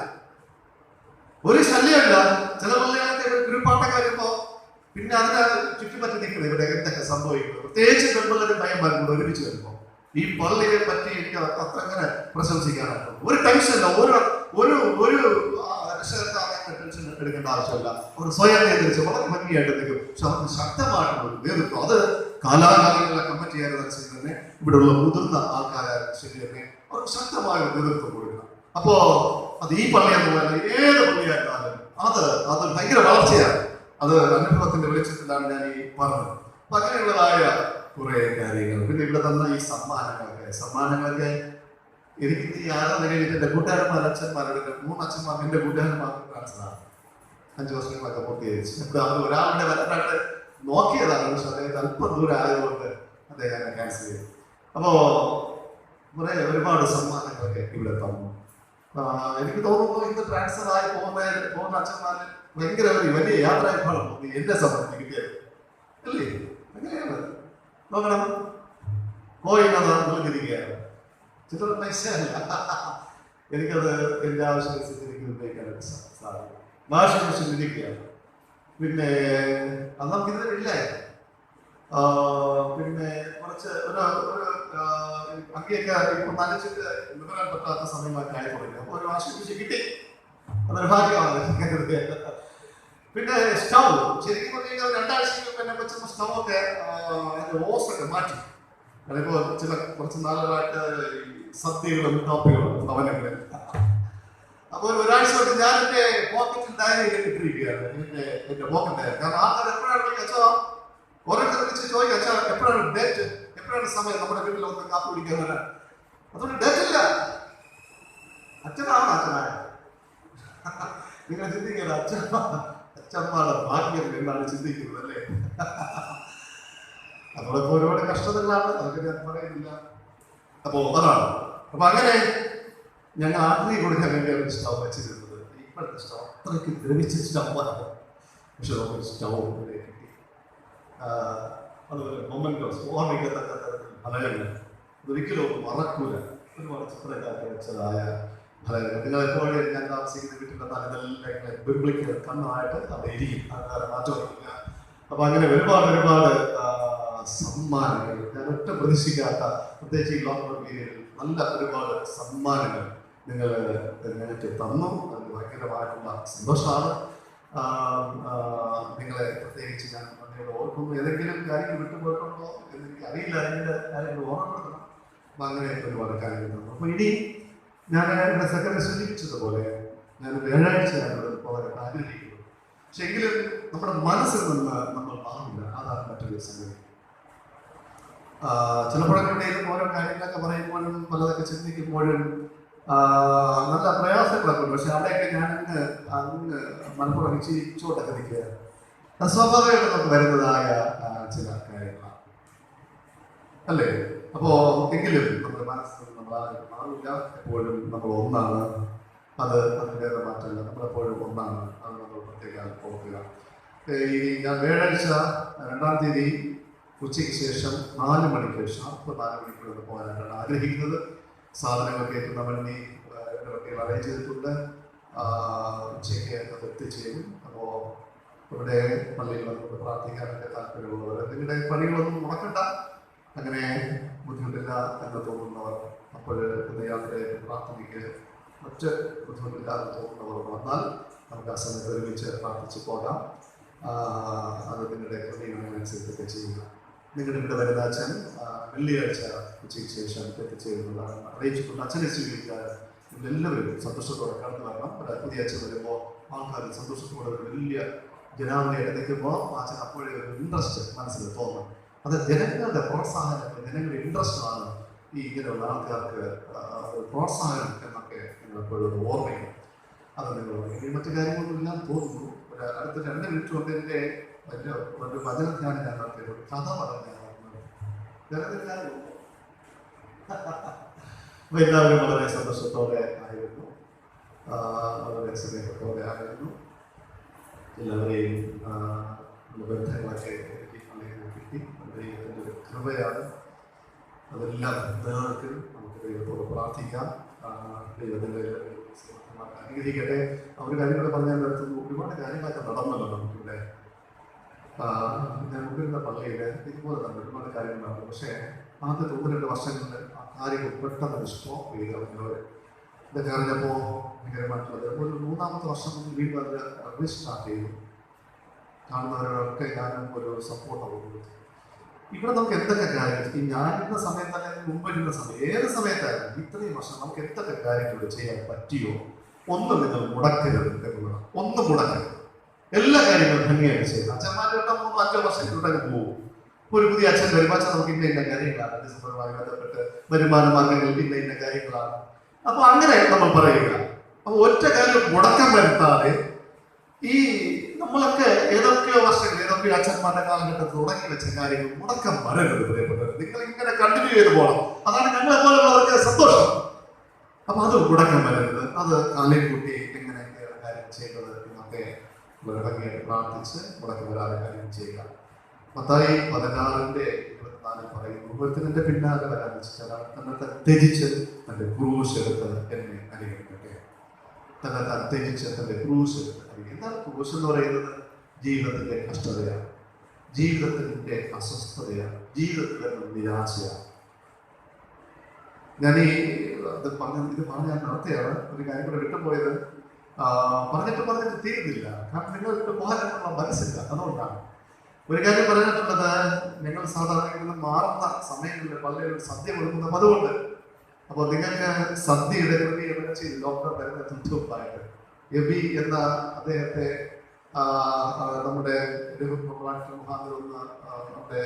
ഒരു ശല്യമല്ല. ചില പള്ളികളൊക്കെ ഗ്രൂപ്പാട്ടൊക്കെ വരുമ്പോ പിന്നെ അതിനെ ചുറ്റിപ്പറ്റി നിൽക്കുന്നത് ഇവിടെ എന്തൊക്കെ സംഭവിക്കുന്നത്, പ്രത്യേകിച്ച് പെൺപിള്ളേരും പയ്യന്മാരും കൂടെ ഒരുമിച്ച് വരുമ്പോ. ഈ പള്ളിയെ പറ്റി എനിക്ക് അത്ര അങ്ങനെ പ്രശംസിക്കാനായിട്ട് ഒരു ടെൻഷനില്ല. ഒരു ടെൻഷൻ എടുക്കേണ്ട ആവശ്യമില്ല. അവർ സ്വയം നിയന്ത്രിച്ച് വളരെ ഭംഗിയായിട്ട് നിൽക്കും. പക്ഷെ അവർക്ക് ശക്തമായിട്ടുള്ള ഒരു നേതൃത്വം. അത് കാലാകാലങ്ങളിലെ കമ്മിറ്റി ആയിരുന്നാലും ശരി തന്നെ, ഇവിടെയുള്ള മുതിർന്ന ആൾക്കാരായാലും ശരി തന്നെ അവർക്ക് ശക്തമായ ഒരു നേതൃത്വം കൊടുക്കണം. അപ്പോ അത് ഈ പള്ളിയെന്ന് പോലെ ഏത് പള്ളിയായിരുന്നാലും അത് ഭയങ്കര വളർച്ചയാണ്. അത് അനുഭവത്തിന്റെ വെളിച്ചത്തിലാണ് ഞാൻ ഈ പറഞ്ഞത്. അപ്പൊ അങ്ങനെയുള്ളതായ കുറെ കാര്യങ്ങൾ. പിന്നെ ഇവിടെ തന്ന ഈ സമ്മാനങ്ങളൊക്കെ എനിക്ക് ഈ ആരാധന കഴിഞ്ഞിട്ട് എന്റെ കൂട്ടുകാരന്മാർ അച്ഛന്മാരുടെ 3 അച്ഛന്മാർ എന്റെ കൂട്ടുകാരന്മാർക്ക് കാണിച്ചതാണ്. 5 വർഷങ്ങളൊക്കെ പൂർത്തീകരിച്ചു. അത് ഒരാളുടെ വരാനായിട്ട് നോക്കിയതാണ്, പക്ഷെ അദ്ദേഹത്തെ അല്പം ദൂരം ആയതുകൊണ്ട് അദ്ദേഹം ക്യാൻസൽ ചെയ്തു. അപ്പോ ഒരുപാട് സമ്മാനങ്ങളൊക്കെ ഇവിടെ തന്നു. എനിക്ക് തോന്നുന്നു ഇന്ന് ട്രാൻസ്ഫർ ആയി പോകുന്ന അച്ഛന്മാര് ഭയങ്കര വലിയ യാത്രയായിട്ടാണ് തോന്നി എന്നെ സംബന്ധിച്ച് കിട്ടിയത് അല്ലേ? അങ്ങനെയാണ് നോക്കണം. പോയിന്നത് നൽകിയിരിക്കുകയാണ്. ചിലർ പൈസയല്ല, എനിക്കത് എൻ്റെ ആവശ്യമനുസരിച്ച് എനിക്ക് ഉപയോഗിക്കാനായിട്ട് സാധിക്കും. ഭാഷ ചിന്തിക്കുകയാണ്. പിന്നെ അത് നമുക്ക് ഇതിലില്ലായിരുന്നു. പിന്നെ കുറച്ച് ഒരു അങ്കിയൊക്കെ ഇപ്പൊ നനച്ചിട്ട് വിവരം പറ്റാത്ത സമയമായിട്ട് ആയി തുടങ്ങി. അപ്പൊ ഒരു വാഷിംഗ് കിട്ടി, അതൊരു ഭാഗ്യമാണ്. പിന്നെ സ്റ്റൗ ശരിക്കും പറഞ്ഞു കഴിഞ്ഞാൽ 2 ആഴ്ചയ്ക്ക് പിന്നെ വെച്ചുള്ള സ്റ്റൗ ഒക്കെ അതിന്റെ ഓസൊക്കെ മാറ്റി. അതിപ്പോ കുറച്ച് നാളുകളായിട്ട് സദ്യകളും ടോപ്പികളും ഭവനങ്ങളിൽ. അപ്പോൾ ഒരാഴ്ച തൊട്ട് ഞാൻ എന്റെ പോക്കറ്റിൽ ഡയറി ഇട്ടിരിക്കുകയാണ്. എന്റെ പോക്കറ്റ് ഡയറി. കാരണം ആൾക്കാർ എപ്പോഴാണ് അച്ഛാ ഓരോരുത്തർ വിളിച്ച് ചോദിക്കുക, അച്ഛാ എപ്പോഴാണ് ഡേറ്റ്, എപ്പോഴാണ് സമയം നമ്മുടെ വീട്ടിൽ ഒന്ന് കാപ്പി കുടിക്കാൻ വരാൻ. അതുകൊണ്ട് ഡേറ്റ് ഇല്ല, അച്ഛനാണ് അച്ഛനായ. നിങ്ങൾ ചിന്തിക്കുക, അച്ഛന്മാരുടെ ഭാഗ്യം എന്നാണ് ചിന്തിക്കുന്നത് അല്ലേ? നമ്മളൊക്കെ ഒരുപാട് കഷ്ടതകളാണ്, അതൊക്കെ ഞാൻ പറയുന്നില്ല. അപ്പോ അതാണ്. അപ്പൊ അങ്ങനെ ഞങ്ങൾ ആദ്യം കൊടുക്കാൻ വേണ്ടി ഒരു സ്റ്റൗ വെച്ചിരുന്നത്. ഇപ്പോഴത്തെ സ്റ്റൗ അത്രയ്ക്ക് ദ്രവിച്ച സ്റ്റൗവാണ്. പക്ഷെ നമുക്ക് സ്റ്റൗ കിട്ടി. അതുപോലെ മൊമെന്റോസ്, ഓർമ്മിക്കത്തക്ക തരത്തിൽ ഫലകങ്ങൾ ഒരിക്കലും മറക്കൂല. ഒരുപാട് ചിത്രക്കാർക്ക് വെച്ചതായ ഫലകങ്ങൾ. നിങ്ങൾ എപ്പോഴും ഞാൻ താമസിക്കുന്ന വീട്ടിൽ ഇതെല്ലാം ബിബ്ലിക്ക് കണ്ണായിട്ട് അവിടെ ഇരിക്കും. അത് മാറ്റമില്ല. അപ്പൊ അങ്ങനെ ഒരുപാട് സമ്മാനങ്ങൾ ഞാൻ ഒട്ടും പ്രതീക്ഷിക്കാത്ത, പ്രത്യേകിച്ച് ഈ ലോക്ക്ഡൗൺ പീരീഡിൽ നല്ല ഒരുപാട് സമ്മാനങ്ങൾ നിങ്ങൾ ഞങ്ങൾക്ക് തന്നു. അത് ഭയങ്കരമായിട്ടുള്ള സന്തോഷമാണ്. നിങ്ങളെ പ്രത്യേകിച്ച് ഞാൻ നിങ്ങളെ ഓർക്കുന്നു. ഏതെങ്കിലും കാര്യങ്ങൾ വിട്ടുപോയിട്ടുണ്ടോ എന്ന് എനിക്ക് അറിയില്ല. അതിൻ്റെ കാര്യങ്ങൾ ഓർമ്മപ്പെടുത്തണം. അപ്പം അങ്ങനെ ഒരുപാട് കാര്യങ്ങൾ തന്നു. അപ്പോൾ ഇനി ഞാൻ എൻ്റെ സെക്രട്ടറി സൂചിപ്പിച്ചതുപോലെ ഞാൻ വ്യാഴാഴ്ച ഞാനിവിടെ പോകാൻ ആഗ്രഹിക്കുന്നു. പക്ഷെ എങ്കിലും നമ്മുടെ മനസ്സിൽ നിന്ന് നമ്മൾ മാറില്ല. അതാണ് മറ്റൊരു സംഗതി. ചിലപ്പോഴൊക്കെ ഓരോ കാര്യങ്ങളൊക്കെ പറയുമ്പോഴും പലതൊക്കെ ചിന്തിക്കുമ്പോഴും നല്ല പ്രയാസങ്ങളൊക്കെ ഉണ്ട്. പക്ഷെ അവിടെയൊക്കെ ഞാൻ അങ്ങ് മലപ്പുറം ചിരിച്ചോട്ടൊക്കെ നിൽക്കുകയാണ്. അത് സ്വാഭാവികമായിട്ട് നമുക്ക് വരുന്നതായ ചില കാര്യങ്ങളാണ് അല്ലേ? അപ്പോ എങ്കിലും നമ്മുടെ മനസ്സിൽ നമ്മൾ മാറില്ല. എപ്പോഴും നമ്മൾ ഒന്നാണ്. അതിന് വേറെ മാറ്റമില്ല. നമ്മളെപ്പോഴും ഒന്നാണ്. അത് നമ്മൾ പ്രത്യേകം ഓർക്കുക. ഈ ഞാൻ വ്യാഴാഴ്ച 2-ാം തീയതി ഉച്ചയ്ക്ക് ശേഷം 4 മണിക്ക് ഷാർപ്പ് 4 മണിക്കൂർ പോകാനായിട്ടാണ് ആഗ്രഹിക്കുന്നത്. സാധനങ്ങൾ കയറ്റുന്ന വണ്ടി എൻ്റെ വണ്ടികൾ അറേഞ്ച് ചെയ്തിട്ടുണ്ട്. ഉച്ചയ്ക്ക് അത് എത്തിച്ചേരും. അപ്പോൾ ഇവിടെ പള്ളിയിൽ വന്നുകൊണ്ട് പ്രാർത്ഥിക്കാനൊക്കെ താല്പര്യമുള്ളവർ നിങ്ങളുടെ പണികളൊന്നും മുടക്കണ്ട. അങ്ങനെ ബുദ്ധിമുട്ടില്ല എന്ന് തോന്നുന്നവർ അപ്പോൾ യാത്രയായിട്ട് പ്രാർത്ഥനയ്ക്ക് മറ്റ് ബുദ്ധിമുട്ടില്ലാതെ തോന്നുന്നവർ വന്നാൽ നമുക്ക് ആ സമയത്ത് ഒരുമിച്ച് പ്രാർത്ഥിച്ച് പോകാം. അത് നിങ്ങളുടെ ക്രമീകരണമനുസരിച്ചൊക്കെ ചെയ്യുക. നിങ്ങളുടെ ഇവിടെ വരുന്ന അച്ഛൻ വെള്ളിയാഴ്ച ഉച്ചയ്ക്ക് ശേഷം എത്തിച്ചേരുന്നതാണ് അറിയിച്ചിട്ടുണ്ട്. അച്ഛനെ സ്വീകരിക്കാൻ എല്ലാവരും സന്തോഷത്തോടെ കടന്നു വരണം. പുതിയ അച്ഛൻ വരുമ്പോൾ ആൾക്കാർ സന്തോഷത്തോടെ ഒരു വലിയ ജനാവലിയായിട്ട് നിൽക്കുമ്പോൾ അച്ഛൻ അപ്പോഴേ ഒരു ഇൻട്രസ്റ്റ് മനസ്സിൽ തോന്നും. അത് ജനങ്ങളുടെ പ്രോത്സാഹനം, ജനങ്ങളുടെ ഇൻട്രസ്റ്റാണ് ഈ ഇങ്ങനെയുള്ള ആൾക്കാർക്ക് പ്രോത്സാഹനം എന്നൊക്കെ നിങ്ങൾ എപ്പോഴും ഓർമ്മിക്കണം. അത് നിങ്ങൾ ഇനി മറ്റു കാര്യങ്ങളൊന്നും തോന്നുന്നു. അടുത്ത 2 മിനിറ്റ് കൊണ്ട് എൻ്റെ ഒരു വചനധ്യാനം ഞാൻ നടത്തിയത് ഒരു കഥ പറഞ്ഞാണ്. അപ്പൊ എല്ലാവരും വളരെ സന്തോഷത്തോടെ ആയിരുന്നു, വളരെ സ്നേഹത്തോടെ ആയിരുന്നു. എല്ലാവരെയും ബന്ധങ്ങളൊക്കെ കിട്ടി. ദൈവത്തിൻ്റെ ഒരു കൃപയാണ്. അതെല്ലാം നേർക്ക് നമുക്ക് ദൈവത്തോട് പ്രാർത്ഥിക്കാം. ദൈവത്തിൻ്റെ അനുഗ്രഹിക്കട്ടെ. അവർ കാര്യങ്ങൾ പറഞ്ഞാൽ നടത്തുന്നു. ഒരുപാട് കാര്യങ്ങളൊക്കെ നടന്നല്ലോ നമുക്കിവിടെ. ഞാൻ മുതിർന്ന പള്ളിയിൽ ഇതുപോലെ തന്നെ ഒരുപാട് കാര്യങ്ങൾ നടന്നു. പക്ഷേ ആദ്യത്തെ 1-2 വർഷങ്ങളിൽ ആ കാര്യങ്ങൾ പെട്ടെന്ന് സ്റ്റോപ്പ് ചെയ്ത് അറിഞ്ഞവർ ഇതൊക്കെ അറിഞ്ഞപ്പോൾ ഭയങ്കരമായിട്ടുള്ളത്. ഒരു 3-ാമത്തെ വർഷം വീണ്ടും അത് റീസ്റ്റാർട്ട് ചെയ്തു. കാണുന്നവരൊക്കെ ഞാനും ഒരു സപ്പോർട്ട് കൊടുത്തു. ഇവിടെ നമുക്ക് എന്തൊക്കെ കാര്യങ്ങൾ ഈ ഞാനിരുന്ന സമയത്തല്ല, മുമ്പിരുന്ന സമയം, ഏത് സമയത്തായാലും ഇത്രയും വർഷം നമുക്ക് എന്തൊക്കെ കാര്യങ്ങൾ ചെയ്യാൻ പറ്റിയോ ഒന്നും നിങ്ങൾ മുടക്കരുത് എന്നുള്ളതാണ്. ഒന്നും മുടക്കരുത്. എല്ലാ കാര്യങ്ങളും ഭംഗിയായിട്ട് ചെയ്യും. അച്ഛന്മാരുടെ 3-5 വർഷത്തിലൂടെ പോകും. ഒരു പുതിയ അച്ഛൻ വരുമ്പോൾ അച്ഛൻ നമുക്ക് ഇന്ന കാര്യങ്ങളാണ്, ഡിസംബറുമായി ബന്ധപ്പെട്ട് വരുമാന മാർഗങ്ങൾ ഇന്ന കാര്യങ്ങളാണ്. അപ്പൊ അങ്ങനെ നമ്മൾ പറയുക. അപ്പൊ ഒറ്റ കാര്യം മുടക്കം വരുത്താതെ ഈ നമ്മളൊക്കെ ഏതൊക്കെയോ വർഷങ്ങൾ ഏതൊക്കെയോ അച്ഛന്മാരുടെ കാലഘട്ടത്തിൽ തുടങ്ങി വെച്ച കാര്യങ്ങൾ മുടക്കം വരരുത് പ്രിയപ്പെട്ടവർ. നിങ്ങൾ ഇങ്ങനെ കണ്ടിന്യൂ ചെയ്ത് പോകണം. അതാണ് ഞങ്ങളെ പോലുള്ളവർക്ക് സന്തോഷം. അപ്പൊ അത് മുടക്കം വരരുത്. അത് കാലം കൂട്ടി എങ്ങനെയൊക്കെയാണ് കാര്യം ചെയ്തത് എന്നൊക്കെ ഇടങ്ങി പ്രാർത്ഥിച്ച് മുടക്കം വരാതെ കാര്യം ചെയ്യുക. മത്തായി 16:24 പറയുന്നു, ഒരുത്തനെന്റെ പിന്നാലെ വരാൻ വെച്ചാൽ തന്നെ ത്യജിച്ച് തന്റെ ക്രൂശ് എടുത്ത് എന്നെ അനുകരിക്കട്ടെ. തന്നെ ത്യജിച്ച് തന്റെ ക്രൂശ് എടുത്ത് അനുകരിക്കും. എന്താണ് ക്രൂശ് എന്ന് പറയുന്നത്? ജീവിതത്തിന്റെ കഷ്ടതയാണ്, ജീവിതത്തിന്റെ അസ്വസ്ഥതയാണ്, ജീവിതത്തിലെ നിരാശയാണ്. ഞാൻ ഇത് പറഞ്ഞ നടത്തിയാണ് ഒരു കാര്യം കൂടെ വിട്ടുപോയത്. പറഞ്ഞിട്ട് തീരുന്നില്ല. കാരണം നിങ്ങൾ വിട്ടു പോകാനുള്ള മനസ്സില്ല. അതുകൊണ്ടാണ് ഒരു കാര്യം പറഞ്ഞിട്ടുള്ളത്. ഞങ്ങൾ സാധാരണ മാറുന്ന സമയങ്ങളിൽ പലരും സദ്യ കൊടുക്കുന്നത് അതുകൊണ്ട്. അപ്പോൾ നിങ്ങൾക്ക് സദ്യയുടെ ക്രമീകരണം ചെയ്ത് ഡോക്ടർ വരുന്ന തുട്ടുപ്പായിട്ട് എബി എന്ന അദ്ദേഹത്തെ നമ്മുടെ മുഖാന്തരം നമ്മുടെ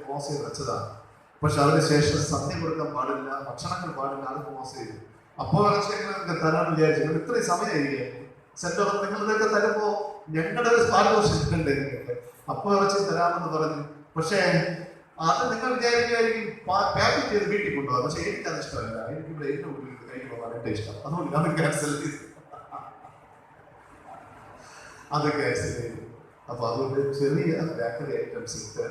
ക്ലോസ് ചെയ്ത് വെച്ചതാണ്. പക്ഷെ അതിനുശേഷം സദ്യ കൊടുക്കാൻ പാടില്ല, ഭക്ഷണങ്ങൾ പാടില്ല, അത് ക്ലോസ് ചെയ്തു. അപ്പോൾ നിങ്ങൾക്ക് തരാൻ വിചാരിച്ചു. ഇത്രയും സമയമായിരിക്കും സെന്റർ നിങ്ങൾ ഇതൊക്കെ തരുമ്പോൾ ഞങ്ങളുടെ ഒരു പാരിതോഷിക്കുന്നുണ്ട് നിങ്ങൾക്ക്, അപ്പോൾ ഇറച്ചി തരാമെന്ന് പറഞ്ഞു. പക്ഷേ അത് നിങ്ങൾ വിചാരിക്കുമായിരിക്കും പാക്ക് ചെയ്ത് വീട്ടിൽ കൊണ്ടുപോകാം. പക്ഷെ എനിക്കത് ഇഷ്ടമല്ല. എനിക്ക് ഇവിടെ ഏറ്റവും കൂടുതൽ കഴിഞ്ഞ് പോകാനായിട്ട് ഇഷ്ടം. അതുകൊണ്ട് അത് ക്യാൻസൽ ചെയ്തു. അത് ക്യാൻസൽ ചെയ്തു. അപ്പൊ അതുകൊണ്ട് ചെറിയ ബേക്കറി ഐറ്റംസ് ഇട്ട്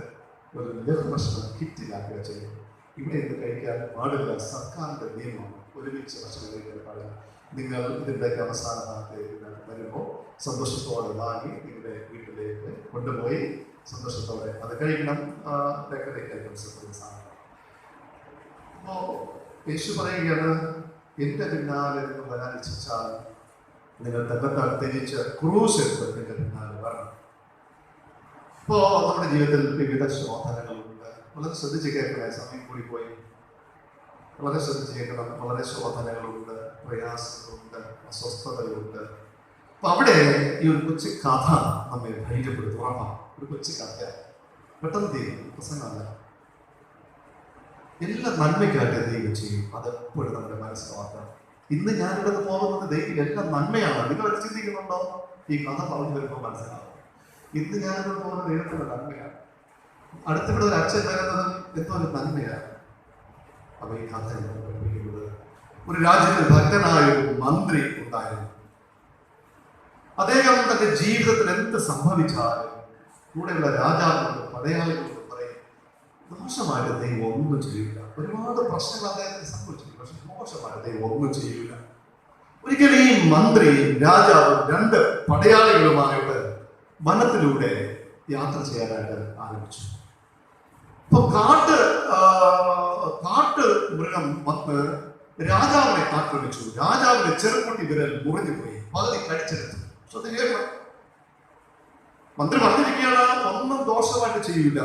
ഒരു ഭക്ഷണം കിറ്റിലാക്കുക ചെയ്യും. ഇവിടെ ഇത് കഴിക്കാൻ പാടില്ല. സർക്കാരിന്റെ നിയമമാണ്. ഒരുമിച്ച് ഭക്ഷണം കഴിക്കാൻ പാടില്ല. നിങ്ങൾ ഇതിൻ്റെയൊക്കെ അവസാന ഭാഗത്തേക്ക് വരുമ്പോൾ സന്തോഷത്തോടെ വാങ്ങി നിങ്ങളുടെ വീട്ടിലേക്ക് കൊണ്ടുപോയി സന്തോഷത്തോടെ അത് കഴിക്കണം. ബേക്കറി ഐറ്റംസ് സാധനം. അപ്പോൾ യേശു പറയുകയാണ്, എൻ്റെ പിന്നാലെ നിങ്ങൾ വരാൻ ഇച്ഛിച്ചാൽ നിങ്ങൾ തന്നെത്താൻ ത്യജിച്ച് ക്രൂശ് എടുത്ത് എൻ്റെ പിന്നാലെ വരണം. ഇപ്പോൾ നമ്മുടെ ജീവിതത്തിൽ വിവിധ ശോധനകളുണ്ട്. വളരെ ശ്രദ്ധിച്ച് കേൾക്കണേ, സമയം കൂടി പോയി. വളരെ ശ്രദ്ധിച്ച് കേൾക്കണം. വളരെ ശോധനകളുണ്ട്, പ്രയാസങ്ങളുണ്ട്, അസ്വസ്ഥതകളുണ്ട്. അപ്പൊ അവിടെ ഈ ഒരു കൊച്ചു കഥ നമ്മെ ധൈര്യപ്പെടുത്തും. ഉറപ്പാണ്, ഒരു കൊച്ചു കഥ പെട്ടെന്ന് തീരും. പ്രസംഗമല്ല, എല്ലാ നന്മയ്ക്കായിട്ട് ദൈവം ചെയ്യും. അതെപ്പോഴും നമ്മുടെ മനസ്സിലാക്കണം. ഇന്ന് ഞാനിവിടെ പോകുന്നത് ദൈവം എല്ലാം നന്മയാണ്. നിങ്ങൾ ചിന്തിക്കുന്നുണ്ടോ? ഈ കഥ പറഞ്ഞു വരുമ്പോൾ മനസ്സിലാവും. ഇന്ന് ഞാനിവിടെ പോകുന്നത് ദൈവത്തിന്റെ നന്മയാണ്. അടുത്തിവിടെ ഒരു അച്ഛൻ വരുന്നതും എന്തോ ഒരു നന്മയാണ്. അപ്പൊ ഈ കഥ പഠിപ്പിക്കുന്നത്, ഒരു രാജ്യത്തിൽ ഭക്തനായ ഒരു മന്ത്രി ഉണ്ടായിരുന്നു. അദ്ദേഹം തന്റെ ജീവിതത്തിൽ എന്ത് സംഭവിച്ചാലും കൂടെയുള്ള രാജാവിനോട് പടയാളികളോട് പറയും, മോശമായിട്ട് ദൈവം ഒന്നും ചെയ്യില്ല. ഒരുപാട് പ്രശ്നങ്ങൾ അദ്ദേഹത്തിന് സംഭവിച്ചു, പക്ഷെ മോശമായിട്ട് ദൈവം ഒന്നും ചെയ്യില്ല. ഒരിക്കലും ഈ മന്ത്രി രാജാവ് 2 പടയാളികളുമായിട്ട് വനത്തിലൂടെ യാത്ര ചെയ്യാനായിട്ട് ആരംഭിച്ചു. അപ്പൊ കാട്ട് മൃഗം വന്ന് രാജാവിനെ ആക്രമിച്ചു. രാജാവിന്റെ ചെറുകുട്ടി വിരൽ മുറിഞ്ഞുപോയി, പകുതി കടിച്ചെടുത്തു. ശ്രദ്ധിക്കണം, മന്ത്രി പറഞ്ഞിരിക്കുകയാണ്, ഒന്നും ദോഷമായിട്ട് ചെയ്യൂല.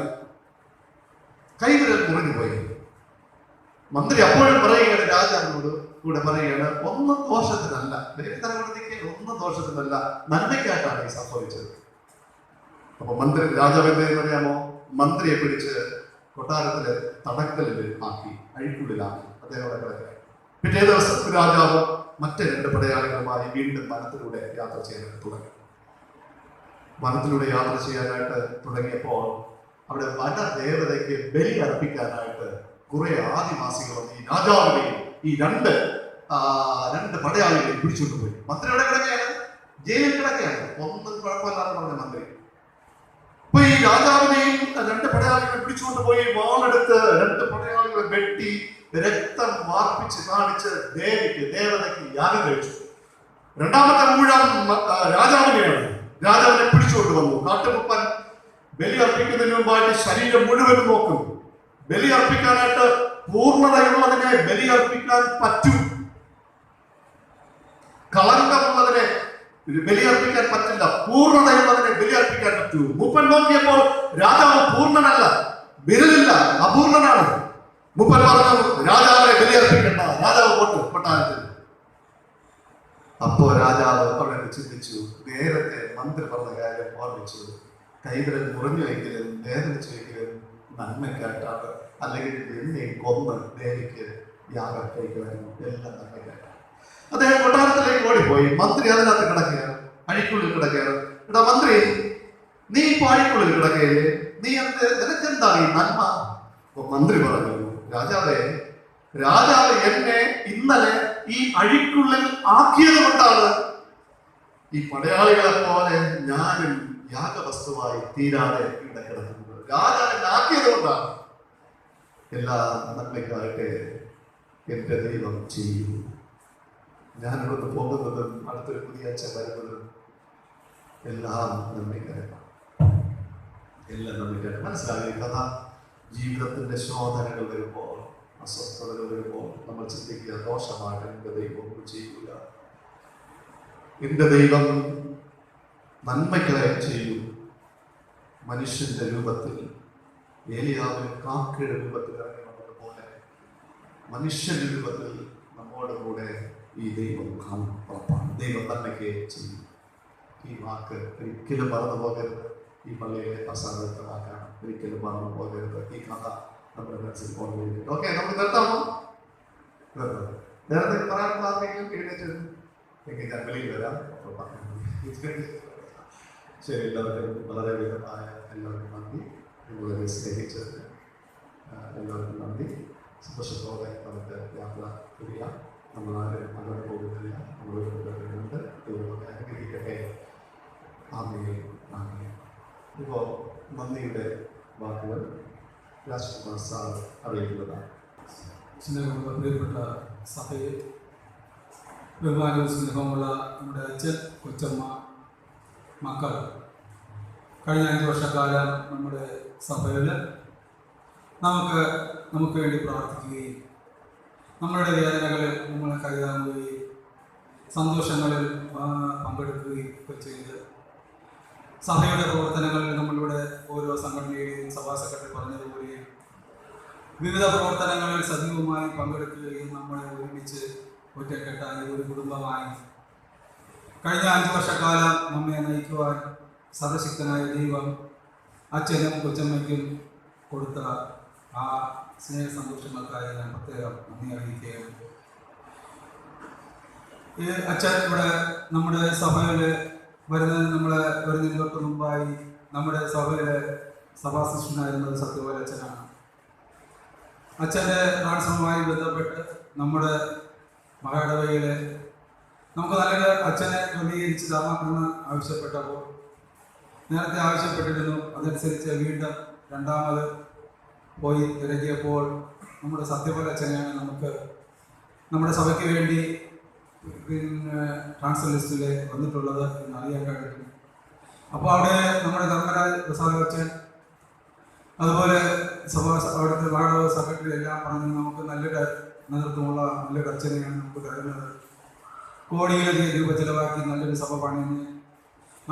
കൈവിരൽ മുറിഞ്ഞുപോയി. മന്ത്രി അപ്പോഴും പറയുകയാണ്, രാജാവിനോട് കൂടെ പറയുകയാണ്, ഒന്നും ദോഷത്തിനല്ല, ഒന്നും ദോഷത്തിനല്ല, നന്മയ്ക്കായിട്ടാണ് ഈ സംഭവിച്ചത്. അപ്പൊ മന്ത്രി രാജാവ് എന്തെന്ന് അറിയാമോ? മന്ത്രിയെ പിടിച്ച് കൊട്ടാരത്തിലെ തടക്കലിൽ ആക്കി, അഴിക്കുള്ളിലാക്കി. അദ്ദേഹം കിടക്കുക. പിറ്റേ ദിവസം രാജാവ് മറ്റ് 2 പടയാളികളുമായി വീണ്ടും വനത്തിലൂടെ യാത്ര ചെയ്യാൻ തുടങ്ങി. വനത്തിലൂടെ യാത്ര ചെയ്യാനായിട്ട് തുടങ്ങിയപ്പോൾ അവിടെ വനദേവതയ്ക്ക് ബലി അർപ്പിക്കാനായിട്ട് കുറെ ആദിവാസികൾ വന്ന് ഈ രാജാവിനെയും ഈ 2 പടയാളികളെയും പിടിച്ചുകൊണ്ടുപോയി. മന്ത്രി അവിടെ കിടക്കുകയാണ്, ജയിലിൽ കിടക്കുകയാണ്. ഒന്നും കുഴപ്പമില്ലാന്ന് പറഞ്ഞ മന്ത്രി. അപ്പൊ ഈ രാജാവിനെയും 2 പടയാളികളെ പിടിച്ചുകൊണ്ട് പോയി വാളെടുത്ത് 2 പടയാളികളെ വെട്ടി രക്തം വാർപ്പിച്ച് കാണിച്ച് ദേവതയ്ക്ക് യാഗം കഴിച്ചു. 2ാമത്തെ ഊഴം രാജാവിനെയാണ്. രാജാവിനെ പിടിച്ചുകൊണ്ട് വന്നു. കാട്ടുമുപ്പൻ ബലി അർപ്പിക്കുന്നതിന് മുമ്പായിട്ട് ശരീരം മുഴുവൻ നോക്കും. ബലി അർപ്പിക്കാനായിട്ട് പൂർണ്ണതയുള്ളതിനെ ബലി അർപ്പിക്കാൻ പറ്റും, കളങ്കമുള്ളതിനെ ബലിയർപ്പിക്കാൻ പറ്റില്ല, പൂർണ്ണതയുള്ളതിനെ ബലിയർപ്പിക്കാൻ പറ്റൂ. മൂപ്പൻ നോക്കിയപ്പോൾ രാജാവ് പൂർണ്ണനല്ല, വിരലില്ല, അപൂർണനാണ്. മൂപ്പൻ പറഞ്ഞു, രാജാവിനെ ബലിയർപ്പിക്കണ്ട, രാജാവ് കൊട്ടാരത്തിൽ. അപ്പോ രാജാവ് അവിടെ ചിന്തിച്ചു, നേരത്തെ മന്ത്രി പറഞ്ഞ കാര്യം ഓർമ്മിച്ചു. കൈവിരൽ മുറിഞ്ഞുവെങ്കിലും വേദനിച്ചുവെങ്കിലും നന്മയ്ക്കായിട്ടാണ്, അല്ലെങ്കിൽ എന്നെയും കൊന്ന് ദേവിക്ക് യാഗം കഴിക്കുവാനും എല്ലാം നന്മയ്ക്കായിട്ടാണ്. അദ്ദേഹം കൊട്ടാരത്തിലേക്ക് ഓടിപ്പോയി. മന്ത്രി അതിനകത്ത് കിടക്കുകയാണ്, അഴിക്കുള്ളിൽ കിടക്കുകയാണ്. എടാ മന്ത്രി, നീ ഇപ്പൊ അഴിക്കുള്ളിൽ കിടക്കുകയല്ലേ, നീ നിനക്കെന്താണ് ഈ നന്മ? അപ്പൊ മന്ത്രി പറഞ്ഞു, രാജാവേ, രാജാവ് എന്നെ ഇന്നലെ ഈ അഴിക്കുള്ളിൽ ആക്കിയത് കൊണ്ടാണ് ഈ പടയാളികളെ പോലെ ഞാനും യാഗവസ്തുവായി തീരാതെ ഇവിടെ കിടക്കുന്നത്. രാജാവിനെ ആക്കിയത് കൊണ്ടാണ്. എല്ലാ നന്മയ്ക്കായിട്ട് എന്റെ ദൈവം ചെയ്യും. ഞാനിവിടുന്ന് പോകുന്നതും അടുത്തൊരു പുതിയ അച്ഛൻ വരുന്നതും എല്ലാം നന്മയ്ക്കായിട്ടാണ്. എല്ലാം നന്മയ്ക്കായിട്ട്. മനസ്സിലായി കഥ. ജീവിതത്തിന്റെ ശോധനകൾ വരുമ്പോൾ, അസ്വസ്ഥതകൾ വരുമ്പോൾ നമ്മൾ ചിന്തിക്കുക, ദോഷമായിട്ട് എന്റെ ദൈവം ഒന്നും ചെയ്യൂല, എന്റെ ദൈവം നന്മയ്ക്കായി ചെയ്യും. മനുഷ്യന്റെ രൂപത്തിൽ ഏലിയാവിന് കാക്കയുടെ രൂപത്തിൽ ഇറങ്ങി വന്നതുപോലെ മനുഷ്യന്റെ രൂപത്തിൽ നമ്മോട് കൂടെ ഈ ദൈവം കാണും. ഉറപ്പാണ്. ദൈവം നന്മയ്ക്ക് ചെയ്യും. ഈ വാക്ക് ഒരിക്കലും മറന്നു പോകരുത്. ഈ പള്ളിയിലെ അവസാനത്തെ വാക്കാണ്. ഒരിക്കലും മറന്നു പോകരുത്. ഈ കഥ നമ്മുടെ മനസ്സിൽ കൊണ്ടുപോയി. ഓക്കെ, നമുക്ക് നിർത്താമോ? നേരത്തെ പറയാനുള്ള ആർക്കെങ്കിലും എഴുന്നേറ്റ് എങ്കിൽ ഞാൻ വെളിയിൽ വരാം. ശരി, എല്ലാവർക്കും വളരെ വിധമായ എല്ലാവർക്കും നന്ദി. നിങ്ങളെ സ്നേഹിച്ചതിന് എല്ലാവർക്കും നന്ദി. സന്തോഷത്തോടെ നമുക്ക് യാത്ര ചെയ്യാം. നമ്മളാരും അങ്ങനെ പോകുന്നില്ല. നമ്മളുണ്ട്. ദൈവത്തെ അനുഗ്രഹിക്കട്ടെ. ആമേൻ, ആമേൻ. ഇപ്പോൾ നന്ദിയുടെ വാക്കുകൾ രാജ്കുമാർ സാർ അറിയിക്കുന്നതാണ്. സ്നേഹമുള്ള പ്രിയപ്പെട്ട സഭയെ, ബഹുമാനവും സ്നേഹമുള്ള നമ്മുടെ അച്ഛൻ, കൊച്ചമ്മ, മക്കൾ, കഴിഞ്ഞ 5 വർഷക്കാലം നമ്മുടെ സഭയിൽ നമുക്ക് വേണ്ടി പ്രാർത്ഥിക്കുകയും നമ്മളുടെ വേദനകളിൽ നമ്മളെ കൈതാങ്ങുകയും സന്തോഷങ്ങളിൽ പങ്കെടുക്കുകയും ഒക്കെ ചെയ്ത് സഭയുടെ പ്രവർത്തനങ്ങളിൽ നമ്മളുടെ ഓരോ സംഘടനയുടെയും സഭാ സെക്രട്ടറി പറഞ്ഞതുപോലെ വിവിധ പ്രവർത്തനങ്ങളിൽ സജീവമായി പങ്കെടുക്കുകയും നമ്മളെ ഒരുമിച്ച് ഒറ്റക്കെട്ടായി ഒരു കുടുംബമായി കഴിഞ്ഞ 5 വർഷക്കാലം നമ്മെ നയിക്കുവാൻ സർവശക്തനായ ദൈവം അച്ഛനും കൊച്ചമ്മയ്ക്കും കൊടുത്ത ആ സ്നേഹ സന്തോഷങ്ങൾക്കായി ഞാൻ പ്രത്യേകം നന്ദി അറിയിക്കുകയാണ്. ഈ അച്ഛൻ ഇവിടെ നമ്മുടെ സഭയിൽ വരുന്നതിന് തൊട്ട് മുമ്പായി നമ്മുടെ സഭയിലെ സഭാശിഷ്യനായിരുന്നത് സത്യപോലെ അച്ഛനാണ്. അച്ഛൻ്റെ ട്രാൻസ്ഫറുമായി ബന്ധപ്പെട്ട് നമ്മുടെ മഹാടവയിലെ നമുക്ക് നല്ലൊരു അച്ഛനെ ക്രമീകരിച്ച് താമസമെന്ന് ആവശ്യപ്പെട്ടപ്പോൾ നേരത്തെ ആവശ്യപ്പെട്ടിരുന്നു. അതനുസരിച്ച് വീണ്ടും രണ്ടാമത് പോയി തിരക്കിയപ്പോൾ നമ്മുടെ സത്യപോലെ അച്ഛനെയാണ് നമുക്ക് നമ്മുടെ സഭയ്ക്ക് വേണ്ടി ട്രാൻസ്ഫർ ലിസ്റ്റിൽ വന്നിട്ടുള്ളത് എന്ന് അറിയാൻ കഴിഞ്ഞിട്ടുണ്ട്. അപ്പോൾ അവിടെ നമ്മുടെ ധർമ്മരാജ് പ്രസാദ് അച്ഛൻ, അതുപോലെ അവിടുത്തെ വാർഡ് സെക്രട്ടറി എല്ലാം പറഞ്ഞ് നമുക്ക് നല്ലൊരു നേതൃത്വമുള്ള നല്ലൊരു അച്ഛനെയാണ് നമുക്ക് തരുന്നത്. കോടിയിലധികം രൂപ ചിലവാക്കി നല്ലൊരു സഭ പണിഞ്ഞ്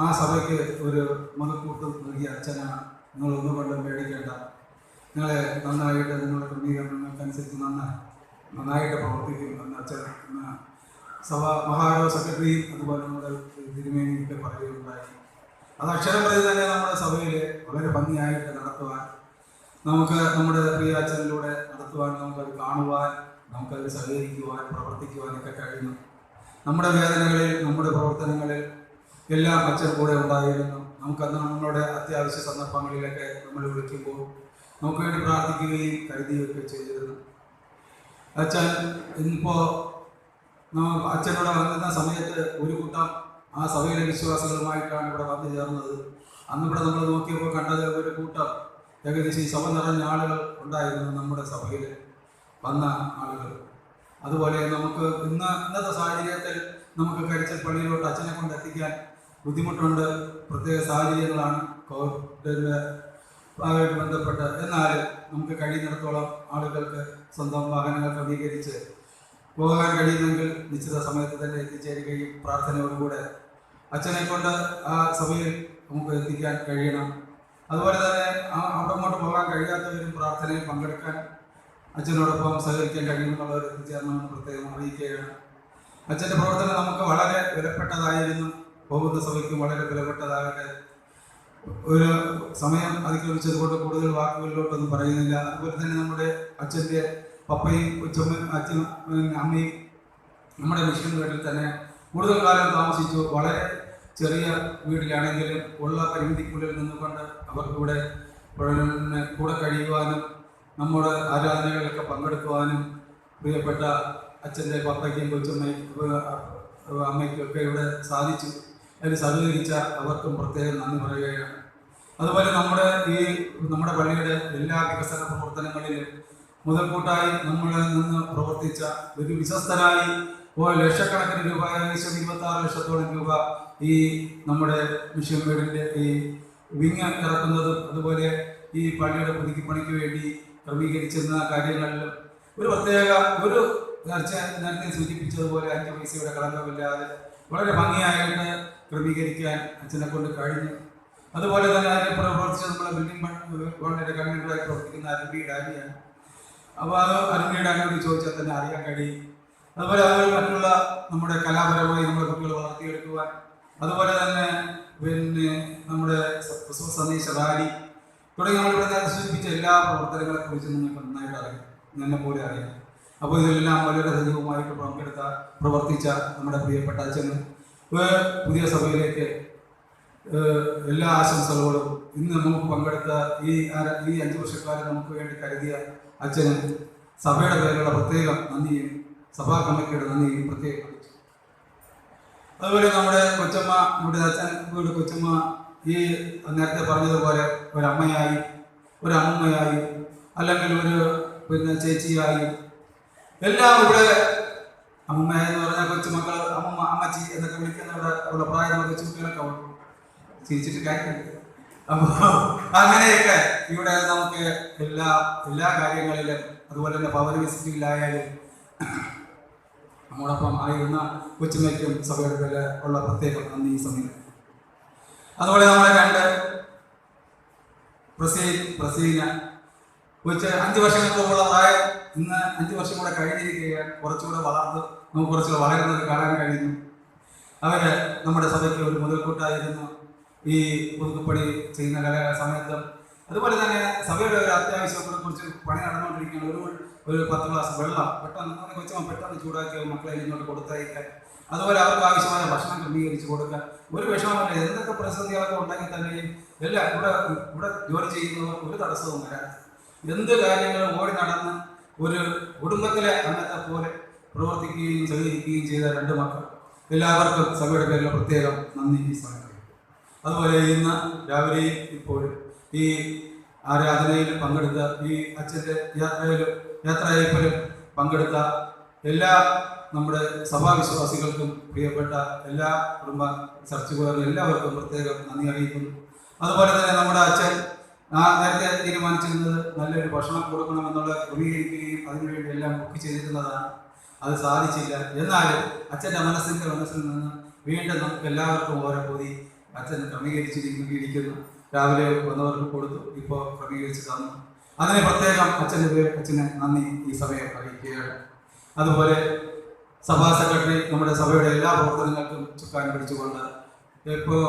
ആ സഭയ്ക്ക് ഒരു മുതൽക്കൂട്ട് നൽകിയ അച്ഛനാണ്. നിങ്ങളൊന്നും കൊണ്ടും പേടിക്കേണ്ട. നിങ്ങളെ നന്നായിട്ട് നിങ്ങളുടെ ക്രമീകരണങ്ങൾക്കനുസരിച്ച് നന്നായിട്ട് പ്രവർത്തിക്കും എന്ന് അച്ഛൻ സഭ മഹാരാജ സെക്രട്ടറിയും അതുപോലെ നമ്മുടെ തിരുമേനിയൊക്കെ പറയുകയുണ്ടായി. അത് അക്ഷരം പ്രതി തന്നെ നമ്മുടെ സഭയിൽ വളരെ ഭംഗിയായിട്ട് നടത്തുവാൻ, നമുക്ക് നമ്മുടെ പ്രിയ അച്ഛനിലൂടെ നടത്തുവാൻ, നമുക്കത് കാണുവാൻ, നമുക്കത് സഹകരിക്കുവാൻ, പ്രവർത്തിക്കുവാനൊക്കെ കഴിയുന്നു. നമ്മുടെ വേദനകളിൽ, നമ്മുടെ പ്രവർത്തനങ്ങളിൽ എല്ലാം അച്ഛൻ കൂടെ ഉണ്ടായിരുന്നു. നമുക്കന്ന് നമ്മളുടെ അത്യാവശ്യ സന്ദർഭങ്ങളിലൊക്കെ നമ്മൾ വിളിക്കുമ്പോൾ നമുക്ക് വേണ്ടി പ്രാർത്ഥിക്കുകയും കരുതുകയൊക്കെ ചെയ്തിരുന്നു. അച്ഛൻ ഇന്നിപ്പോൾ അച്ഛനോട് വന്നിരുന്ന സമയത്ത് ഒരു കൂട്ടം ആ സഭയിലെ വിശ്വാസികളുമായിട്ടാണ് ഇവിടെ വന്നു ചേർന്നത്. അന്നിവിടെ നമ്മൾ നോക്കിയപ്പോൾ കണ്ടത് ഒരു കൂട്ടം ഏകദേശം ഈ സഭ നിറഞ്ഞ ആളുകൾ ഉണ്ടായിരുന്നു. നമ്മുടെ സഭയിൽ വന്ന ആളുകൾ. അതുപോലെ നമുക്ക് ഇന്നത്തെ സാഹചര്യത്തിൽ നമുക്ക് കരിച്ചൽ പള്ളിയിലോട്ട് അച്ഛനെ കൊണ്ട് എത്തിക്കാൻ ബുദ്ധിമുട്ടുണ്ട്. പ്രത്യേക സാഹചര്യങ്ങളാണ് കോവിഡിൻ്റെ ഭാഗമായിട്ട് ബന്ധപ്പെട്ട്. എന്നാൽ നമുക്ക് കഴിയുന്നിടത്തോളം ആളുകൾക്ക് സ്വന്തം വാഹനങ്ങൾ ക്രമീകരിച്ച് പോകാൻ കഴിയുമെങ്കിൽ നിശ്ചിത സമയത്ത് തന്നെ എത്തിച്ചേരുകയും പ്രാർത്ഥനയോടുകൂടെ അച്ഛനെ കൊണ്ട് ആ സഭയിൽ നമുക്ക് എത്തിക്കാൻ കഴിയണം. അതുപോലെ തന്നെ അവിടെ അങ്ങോട്ട് പോകാൻ കഴിയാത്തവരും പ്രാർത്ഥനയിൽ പങ്കെടുക്കാൻ അച്ഛനോടൊപ്പം സഹകരിക്കാൻ കഴിയുമെന്നുള്ളവർ എത്തിച്ചേരണമെന്ന് പ്രത്യേകം അറിയിക്കുകയാണ്. അച്ഛൻ്റെ പ്രവർത്തനം നമുക്ക് വളരെ വിലപ്പെട്ടതായിരുന്നു. പോകുന്ന സഭയ്ക്കും വളരെ വിലപ്പെട്ടതാകട്ടെ. ഒരു സമയം അതിക്രമിച്ചത് കൊണ്ട് കൂടുതൽ വാക്കുകളിലോട്ടൊന്നും പറയുന്നില്ല. അതുപോലെ തന്നെ നമ്മുടെ അച്ഛൻ്റെ പപ്പയും അച്ഛനും അമ്മയും നമ്മുടെ മിഷൻ വീട്ടിൽ തന്നെ കൂടുതൽ കാലം താമസിച്ചു. വളരെ ചെറിയ വീട്ടിലാണെങ്കിലും ഉള്ള പരിമിതിക്കുള്ളിൽ നിന്നുകൊണ്ട് അവർക്കിവിടെ കൂടെ കഴിയുവാനും നമ്മുടെ ആരാധനകളിലൊക്കെ പങ്കെടുക്കുവാനും പ്രിയപ്പെട്ട അച്ഛൻ്റെ പപ്പയ്ക്കും കൊച്ചമ്മയ്ക്കും അമ്മയ്ക്കും ഒക്കെ ഇവിടെ സാധിച്ചു. അതിൽ സഹകരിച്ച അവർക്കും പ്രത്യേകം നന്ദി പറയുകയാണ്. അതുപോലെ നമ്മുടെ പള്ളിയുടെ എല്ലാ വികസന പ്രവർത്തനങ്ങളിലും മുതൽക്കൂട്ടായി നമ്മളിൽ നിന്ന് പ്രവർത്തിച്ച ഒരു വിശ്വസ്തനായി ലക്ഷക്കണക്കിന് രൂപ, ഏകദേശം 26 ലക്ഷത്തോളം രൂപ ഈ നമ്മുടെ മിഷൻ വീടിൻ്റെ ഈ വിങ് ഇറക്കുന്നതും അതുപോലെ ഈ പള്ളിയുടെ പുതുക്കിപ്പണിക്ക് വേണ്ടി ക്രമീകരിച്ചിരുന്ന കാര്യങ്ങളിലും ഒരു പ്രത്യേക ഒരു നേരത്തെ സൂചിപ്പിച്ചതുപോലെ 5 പൈസയുടെ കളങ്കമില്ലാതെ വളരെ ഭംഗിയായിട്ട് ക്രമീകരിക്കാൻ അച്ഛനെ കൊണ്ട് കഴിഞ്ഞു. അതുപോലെ തന്നെ അതിനെ പ്രവർത്തിച്ച് നമ്മളെ ബിൽഡിംഗ് ഫണ്ടിൻ്റെ കൺവീനറായി പ്രവർത്തിക്കുന്ന അരുമ്പി ഡാനിയാണ്. അപ്പോൾ അത് അരുമ്പി ഡാനിയോട് ചോദിച്ചാൽ തന്നെ അറിയാൻ കഴിയും. അതുപോലെ മറ്റുള്ള നമ്മുടെ കലാപരമായി നമ്മുടെ കുട്ടികൾ വളർത്തിയെടുക്കുവാൻ, അതുപോലെ തന്നെ നമ്മുടെ ക്രിസ്മസ് സന്ദേശ റാലി തുടങ്ങി നമ്മളിവിടെ നേരത്തെ സൂചിപ്പിച്ച എല്ലാ പ്രവർത്തനങ്ങളെ കുറിച്ച് നിങ്ങൾക്ക് നന്നായിട്ട് അറിയാം, എന്നെ പോലെ അറിയാം. അപ്പോൾ ഇതെല്ലാം വളരെ സജീവമായിട്ട് പ്രവർത്തിച്ച നമ്മുടെ പ്രിയപ്പെട്ട അച്ഛന് പുതിയ സഭയിലേക്ക് എല്ലാ ആശംസകളും ഇന്ന് നമുക്ക് പങ്കെടുത്ത ഈ 5 വർഷക്കാലം നമുക്ക് വേണ്ടി കരുതിയ അച്ഛന് സഭയുടെ പേരിലുള്ള പ്രത്യേകം നന്ദിയും സഭാ കമ്മിറ്റിയുടെ നന്ദിയും പ്രത്യേകം അറിയിച്ചു. അതുപോലെ നമ്മുടെ കൊച്ചമ്മ, നമ്മുടെ അച്ഛൻ കൊച്ചമ്മ ഈ നേരത്തെ പറഞ്ഞതുപോലെ ഒരമ്മയായി, ഒരമ്മയായി, അല്ലെങ്കിൽ ഒരു ചേച്ചിയായി എല്ലാം ഇവിടെ അമ്മ എന്ന് പറഞ്ഞാൽ കൊച്ചുമക്കൾ അമ്മ, അമ്മച്ചി എന്നൊക്കെ വിളിക്കുന്ന ഉള്ള പ്രായമുള്ള കൊച്ചുകുട്ടികളൊക്കെ ചിരിച്ചിട്ട് കാര്യമില്ല. അപ്പോൾ അങ്ങനെയൊക്കെ ഇവിടെ നമുക്ക് എല്ലാ കാര്യങ്ങളിലും, അതുപോലെ തന്നെ പവർ വിസിറ്റിംഗിലായാലും നമ്മോടൊപ്പം ആയിരുന്ന കൊച്ചുമയ്ക്കും സഭയുടെ ഉള്ള പ്രത്യേകം നന്ദി ഈ സമയം. അതുപോലെ നമ്മളെ 2 പ്രസീന കൊച്ച് 5 വർഷങ്ങൾക്ക് മുമ്പുള്ള പ്രായം ഇന്ന് 5 വർഷം കൂടെ കഴിഞ്ഞിരിക്കുകയാണ്. കുറച്ചുകൂടെ വളർന്ന് നമുക്ക് കുറച്ചുകൂടെ വളരുന്നത് കാണാൻ കഴിയുന്നു. അവര് നമ്മുടെ സഭയ്ക്ക് ഒരു മുതൽക്കൂട്ടായിരുന്നു ഈ പുതുപ്പണി ചെയ്യുന്ന സമയത്തും. അതുപോലെ തന്നെ സഭയുടെ ഒരു അത്യാവശ്യത്തെ കുറിച്ച് പണി നടന്നുകൊണ്ടിരിക്കുകയാണ്. ഒരു 10 ഗ്ലാസ് വെള്ളം പെട്ടെന്ന് ചൂടാക്കി മക്കളെ ഇങ്ങോട്ട് കൊടുത്തയക്കാൻ, അതുപോലെ അവർക്ക് ആവശ്യമായ ഭക്ഷണം ക്രമീകരിച്ച് കൊടുക്കാൻ ഒരു വിഷമമില്ല. എന്തൊക്കെ പ്രതിസന്ധികളൊക്കെ ഉണ്ടെങ്കിൽ തന്നെയും എല്ലാം ഇവിടെ ജോലി ചെയ്യുന്നവർക്ക് ഒരു തടസ്സവും വരാതെ എന്ത് കാര്യങ്ങളും ഓടി നടന്ന് ഒരു കുടുംബത്തിലെ അംഗത്തെ പോലെ പ്രവർത്തിക്കുകയും സഹകരിക്കുകയും ചെയ്ത 2 മക്കൾ എല്ലാവർക്കും സഭയുടെ പേരിൽ പ്രത്യേകം നന്ദി ഈ സമയത്ത്. അതുപോലെ ഇന്ന് രാവിലെയും ഇപ്പോഴും ഈ ആരാധനയിൽ പങ്കെടുത്ത, ഈ അച്ഛൻ്റെ യാത്രയയപ്പിലും പങ്കെടുത്ത എല്ലാ നമ്മുടെ സഭാവിശ്വാസികൾക്കും പ്രിയപ്പെട്ട എല്ലാ കുടുംബ ചർച്ചുകാരും എല്ലാവർക്കും പ്രത്യേകം നന്ദി അറിയിക്കുന്നു. അതുപോലെ തന്നെ നമ്മുടെ അച്ഛൻ നേരത്തെ തീരുമാനിച്ചിരുന്നത് നല്ലൊരു ഭക്ഷണം കൊടുക്കണമെന്നുള്ള ക്രമീകരിക്കുകയും അതിനുവേണ്ടി എല്ലാം ബുക്ക് ചെയ്തിരുന്നതാണ്. അത് സാധിച്ചില്ല. എന്നാലും അച്ഛൻ്റെ മനസ്സിൽ നിന്ന് വീണ്ടും നമുക്ക് എല്ലാവർക്കും ഓരോ പൊതി അച്ഛൻ ക്രമീകരിച്ചിരിക്കുന്നു. രാവിലെ വന്നവർക്ക് കൊടുത്തു, ഇപ്പോൾ ക്രമീകരിച്ച് തന്നു. അതിന് പ്രത്യേകം അച്ഛന് നന്ദി ഈ സമയം അറിയിക്കുകയാണ്. അതുപോലെ സഭാ സെക്രട്ടറി നമ്മുടെ സഭയുടെ എല്ലാ പ്രവർത്തനങ്ങൾക്കും ചുക്കാൻ പിടിച്ചുകൊണ്ട് ഇപ്പോൾ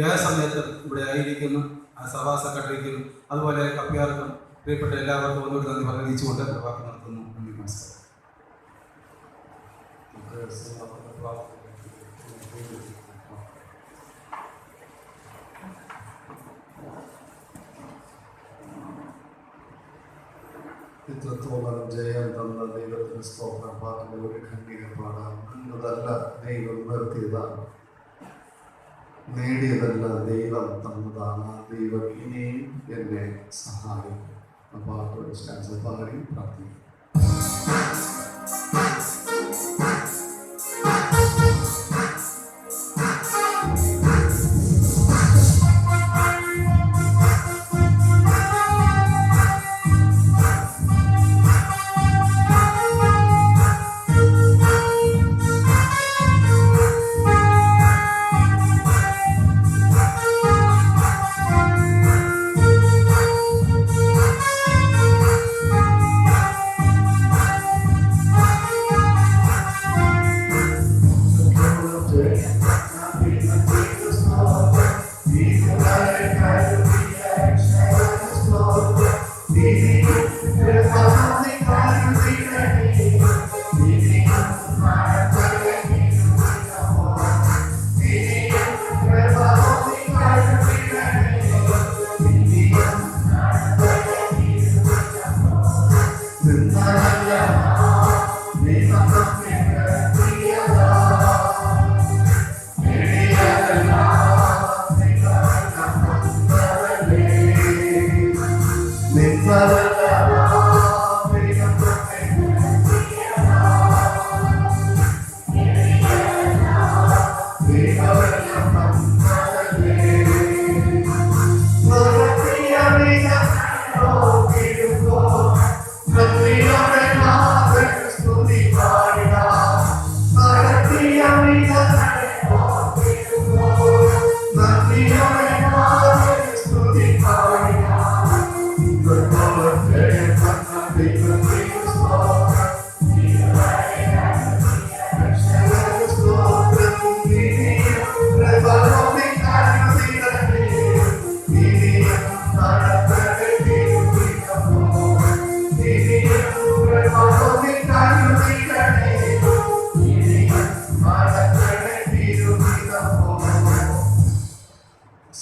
ഏത് സമയത്തും ഇവിടെ ആയിരിക്കുന്നു. ആ സഭാ സെക്രട്ടറിക്കും അതുപോലെ കപ്പ്യാർക്കും പ്രിയപ്പെട്ട എല്ലാവർക്കും ഒന്നുകൂടി നന്ദി അറിയിച്ചുകൊണ്ട് വാക്ക് നടത്തുന്നു. നന്ദി, നമസ്കാരം. ഇത്രത്തോളം ജയം തന്ന ദൈവത്തിന് സ്തോത്രം. പാട്ടിൻ്റെ ഒരു ഖണ്ഡിക പാടാം. നല്ലതല്ല ദൈവം നിർത്തിയതാണ്, നേടിയതല്ല ദൈവം തന്നതാണ്. ദൈവം ഇനിയും എന്നെ സഹായിക്കും. ആ പാട്ടോട് സ്റ്റാൻസ് പാടി പ്രാർത്ഥിക്കും.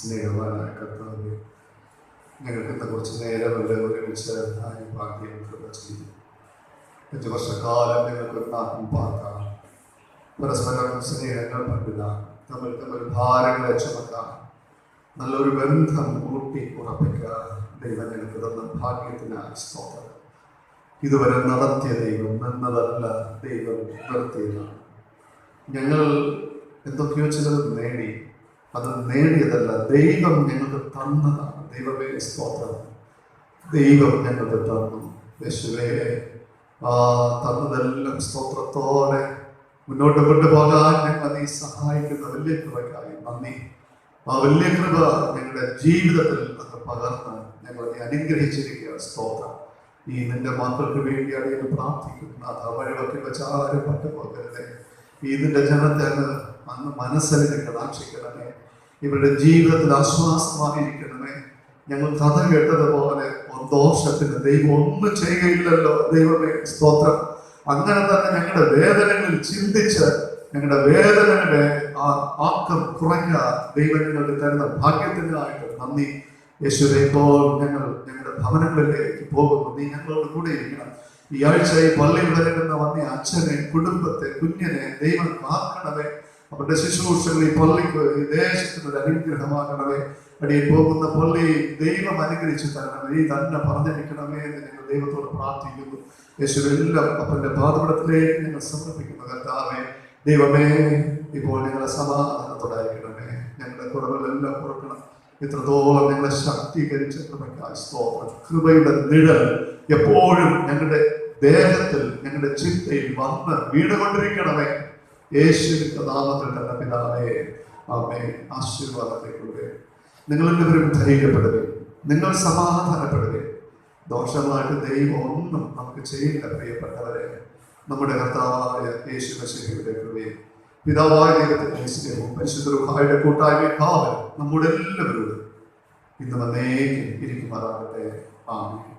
സ്നേഹവാനായ കർത്താവേ, ഞങ്ങൾക്ക് ഇന്ന് കുറച്ച് നേരമല്ലേ ഒരുമിച്ച് ഭാഗ്യം ചെയ്തു. 5 വർഷക്കാലം ഞങ്ങൾക്ക് ഒരു നാട്ടിൽ പാർക്കാം, പരസ്പരം സ്നേഹങ്ങൾ പങ്കിടാം, തമ്മിൽ ഭാരങ്ങളെ ചുമക്കാം, നല്ലൊരു ബന്ധം ഊട്ടി ഉറപ്പിക്കാം. ദൈവം ഞങ്ങൾക്ക് തന്ന ഭാഗ്യത്തിനായി സ്തോത്രം. ഇതുവരെ നടത്തിയ ദൈവം നിന്നതല്ല, ദൈവം നിർത്തിയതാണ്. ഞങ്ങൾ എന്തൊക്കെയോ ചിലത് നേടി, അത് നേടിയതല്ല, ദൈവം ഞങ്ങൾക്ക് തന്നതാണ്. ദൈവമേ സ്തോത്രം. ദൈവം ഞങ്ങൾക്ക് തന്നു. യേശുവേ, തന്നതെല്ലാം സ്തോത്രത്തോടെ മുന്നോട്ട് കൊണ്ടുപോകാൻ ഞങ്ങൾ നീ സഹായിക്കുന്ന വലിയ കൃപയ്ക്കായി നന്ദി. ആ വലിയ കൃപ ഞങ്ങളുടെ ജീവിതത്തിൽ അത് പകർന്ന് ഞങ്ങൾ നീ അനുഗ്രഹിച്ചിരിക്കുക. സ്തോത്രം. ഈ നിന്റെ മക്കൾക്ക് വേണ്ടിയാണ് ഞാൻ പ്രാർത്ഥിക്കുന്നത്. അത് വഴിവെക്കി വെച്ച് ആരും പറ്റുപോകരുതേ. ഈ നിന്റെ ജനത്തെ അങ്ങ് മനസ്സലിനെ കടാക്ഷിക്കണമേ. ഇവരുടെ ജീവിതത്തിൽ ആശ്വാസമായിരിക്കണമേ. ഞങ്ങൾ കഥ കേട്ടതുപോലെ ദോഷത്തിന് ദൈവം ഒന്നും ചെയ്യുകയില്ലല്ലോ. ദൈവമേ സ്തോത്രം. അങ്ങനെ തന്നെ ഞങ്ങളുടെ വേദനകളിൽ ചിന്തിച്ച് ഞങ്ങളുടെ വേദനകളുടെ ആക്കം കുറയ്ക്കുക. ദൈവം ഞങ്ങൾക്ക് തരുന്ന ഭാഗ്യത്തിനായിട്ട് നന്ദി. യേശുവേ, ഇപ്പോൾ ഞങ്ങളുടെ ഭവനങ്ങളിലേക്ക് പോകുന്നു. നീ ഞങ്ങളോട് കൂടെ ഇരിക്കണം. ഈ ആഴ്ച ഈ പള്ളിയിൽ വരുന്ന വന്ന അച്ഛനെ, കുടുംബത്തെ, കുഞ്ഞിനെ ദൈവം കാക്കണമേ. അവരുടെ ശുശ്രൂഷകൾ ഈ പള്ളിക്ക്, ഈ ദേശത്തിന് ഒരു അനുഗ്രഹമാകണമേ. അടിയിൽ പോകുന്ന പള്ളി ദൈവം അനുഗ്രഹിച്ചു തരണമേ. നീ തന്നെ പറഞ്ഞിരിക്കണമേ എന്ന് ഞങ്ങൾ ദൈവത്തോട് പ്രാർത്ഥിക്കുന്നു. യേശുവെല്ലാം അപ്പന്റെ പാദപീഠത്തിലേക്ക് ഞങ്ങൾ സമർപ്പിക്കുന്നു. കർത്താവേ, ദൈവമേ, ഇപ്പോൾ ഞങ്ങളെ സമാധാനത്തോടായിരിക്കണമേ. ഞങ്ങളുടെ കുറവുകളെല്ലാം കുറക്കണം. ഇത്രത്തോളം ഞങ്ങളെ ശക്തീകരിച്ച കൃപയ്ക്കായി സ്തോത്രം. കൃപയുടെ നിഴൽ എപ്പോഴും ഞങ്ങളുടെ ദേഹത്തിൽ, ഞങ്ങളുടെ ചിന്തയിൽ വന്ന് വീണുകൊണ്ടിരിക്കണമേ. യേശുവിന്റെ നാമത്തിൽ തന്നെ പിതാവേ, ആമേൻ. ആശീർവാദത്തേക്കുള്ളവേ, നിങ്ങളെല്ലാവരും ധൈര്യപ്പെടുവേ, നിങ്ങൾ സമാധാനപ്പെടുവേ. ദോഷമായിട്ട് ദൈവം ഒന്നും നമുക്ക് ചെയ്യില്ല. പ്രിയപ്പെട്ടവരെ, നമ്മുടെ കർത്താവായ യേശു മശീഹയുടെ കൃപയും പിതാവായ ദൈവത്തിന്റെ സ്നേഹവും പരിശുദ്ധ റൂഹായുടെ കൂട്ടായ്മയും കാവൽ നമ്മുടെ എല്ലാവരോടും ഇന്ന് എന്നേക്കും ഇരിക്കുമാറാകട്ടെ. ആമേൻ.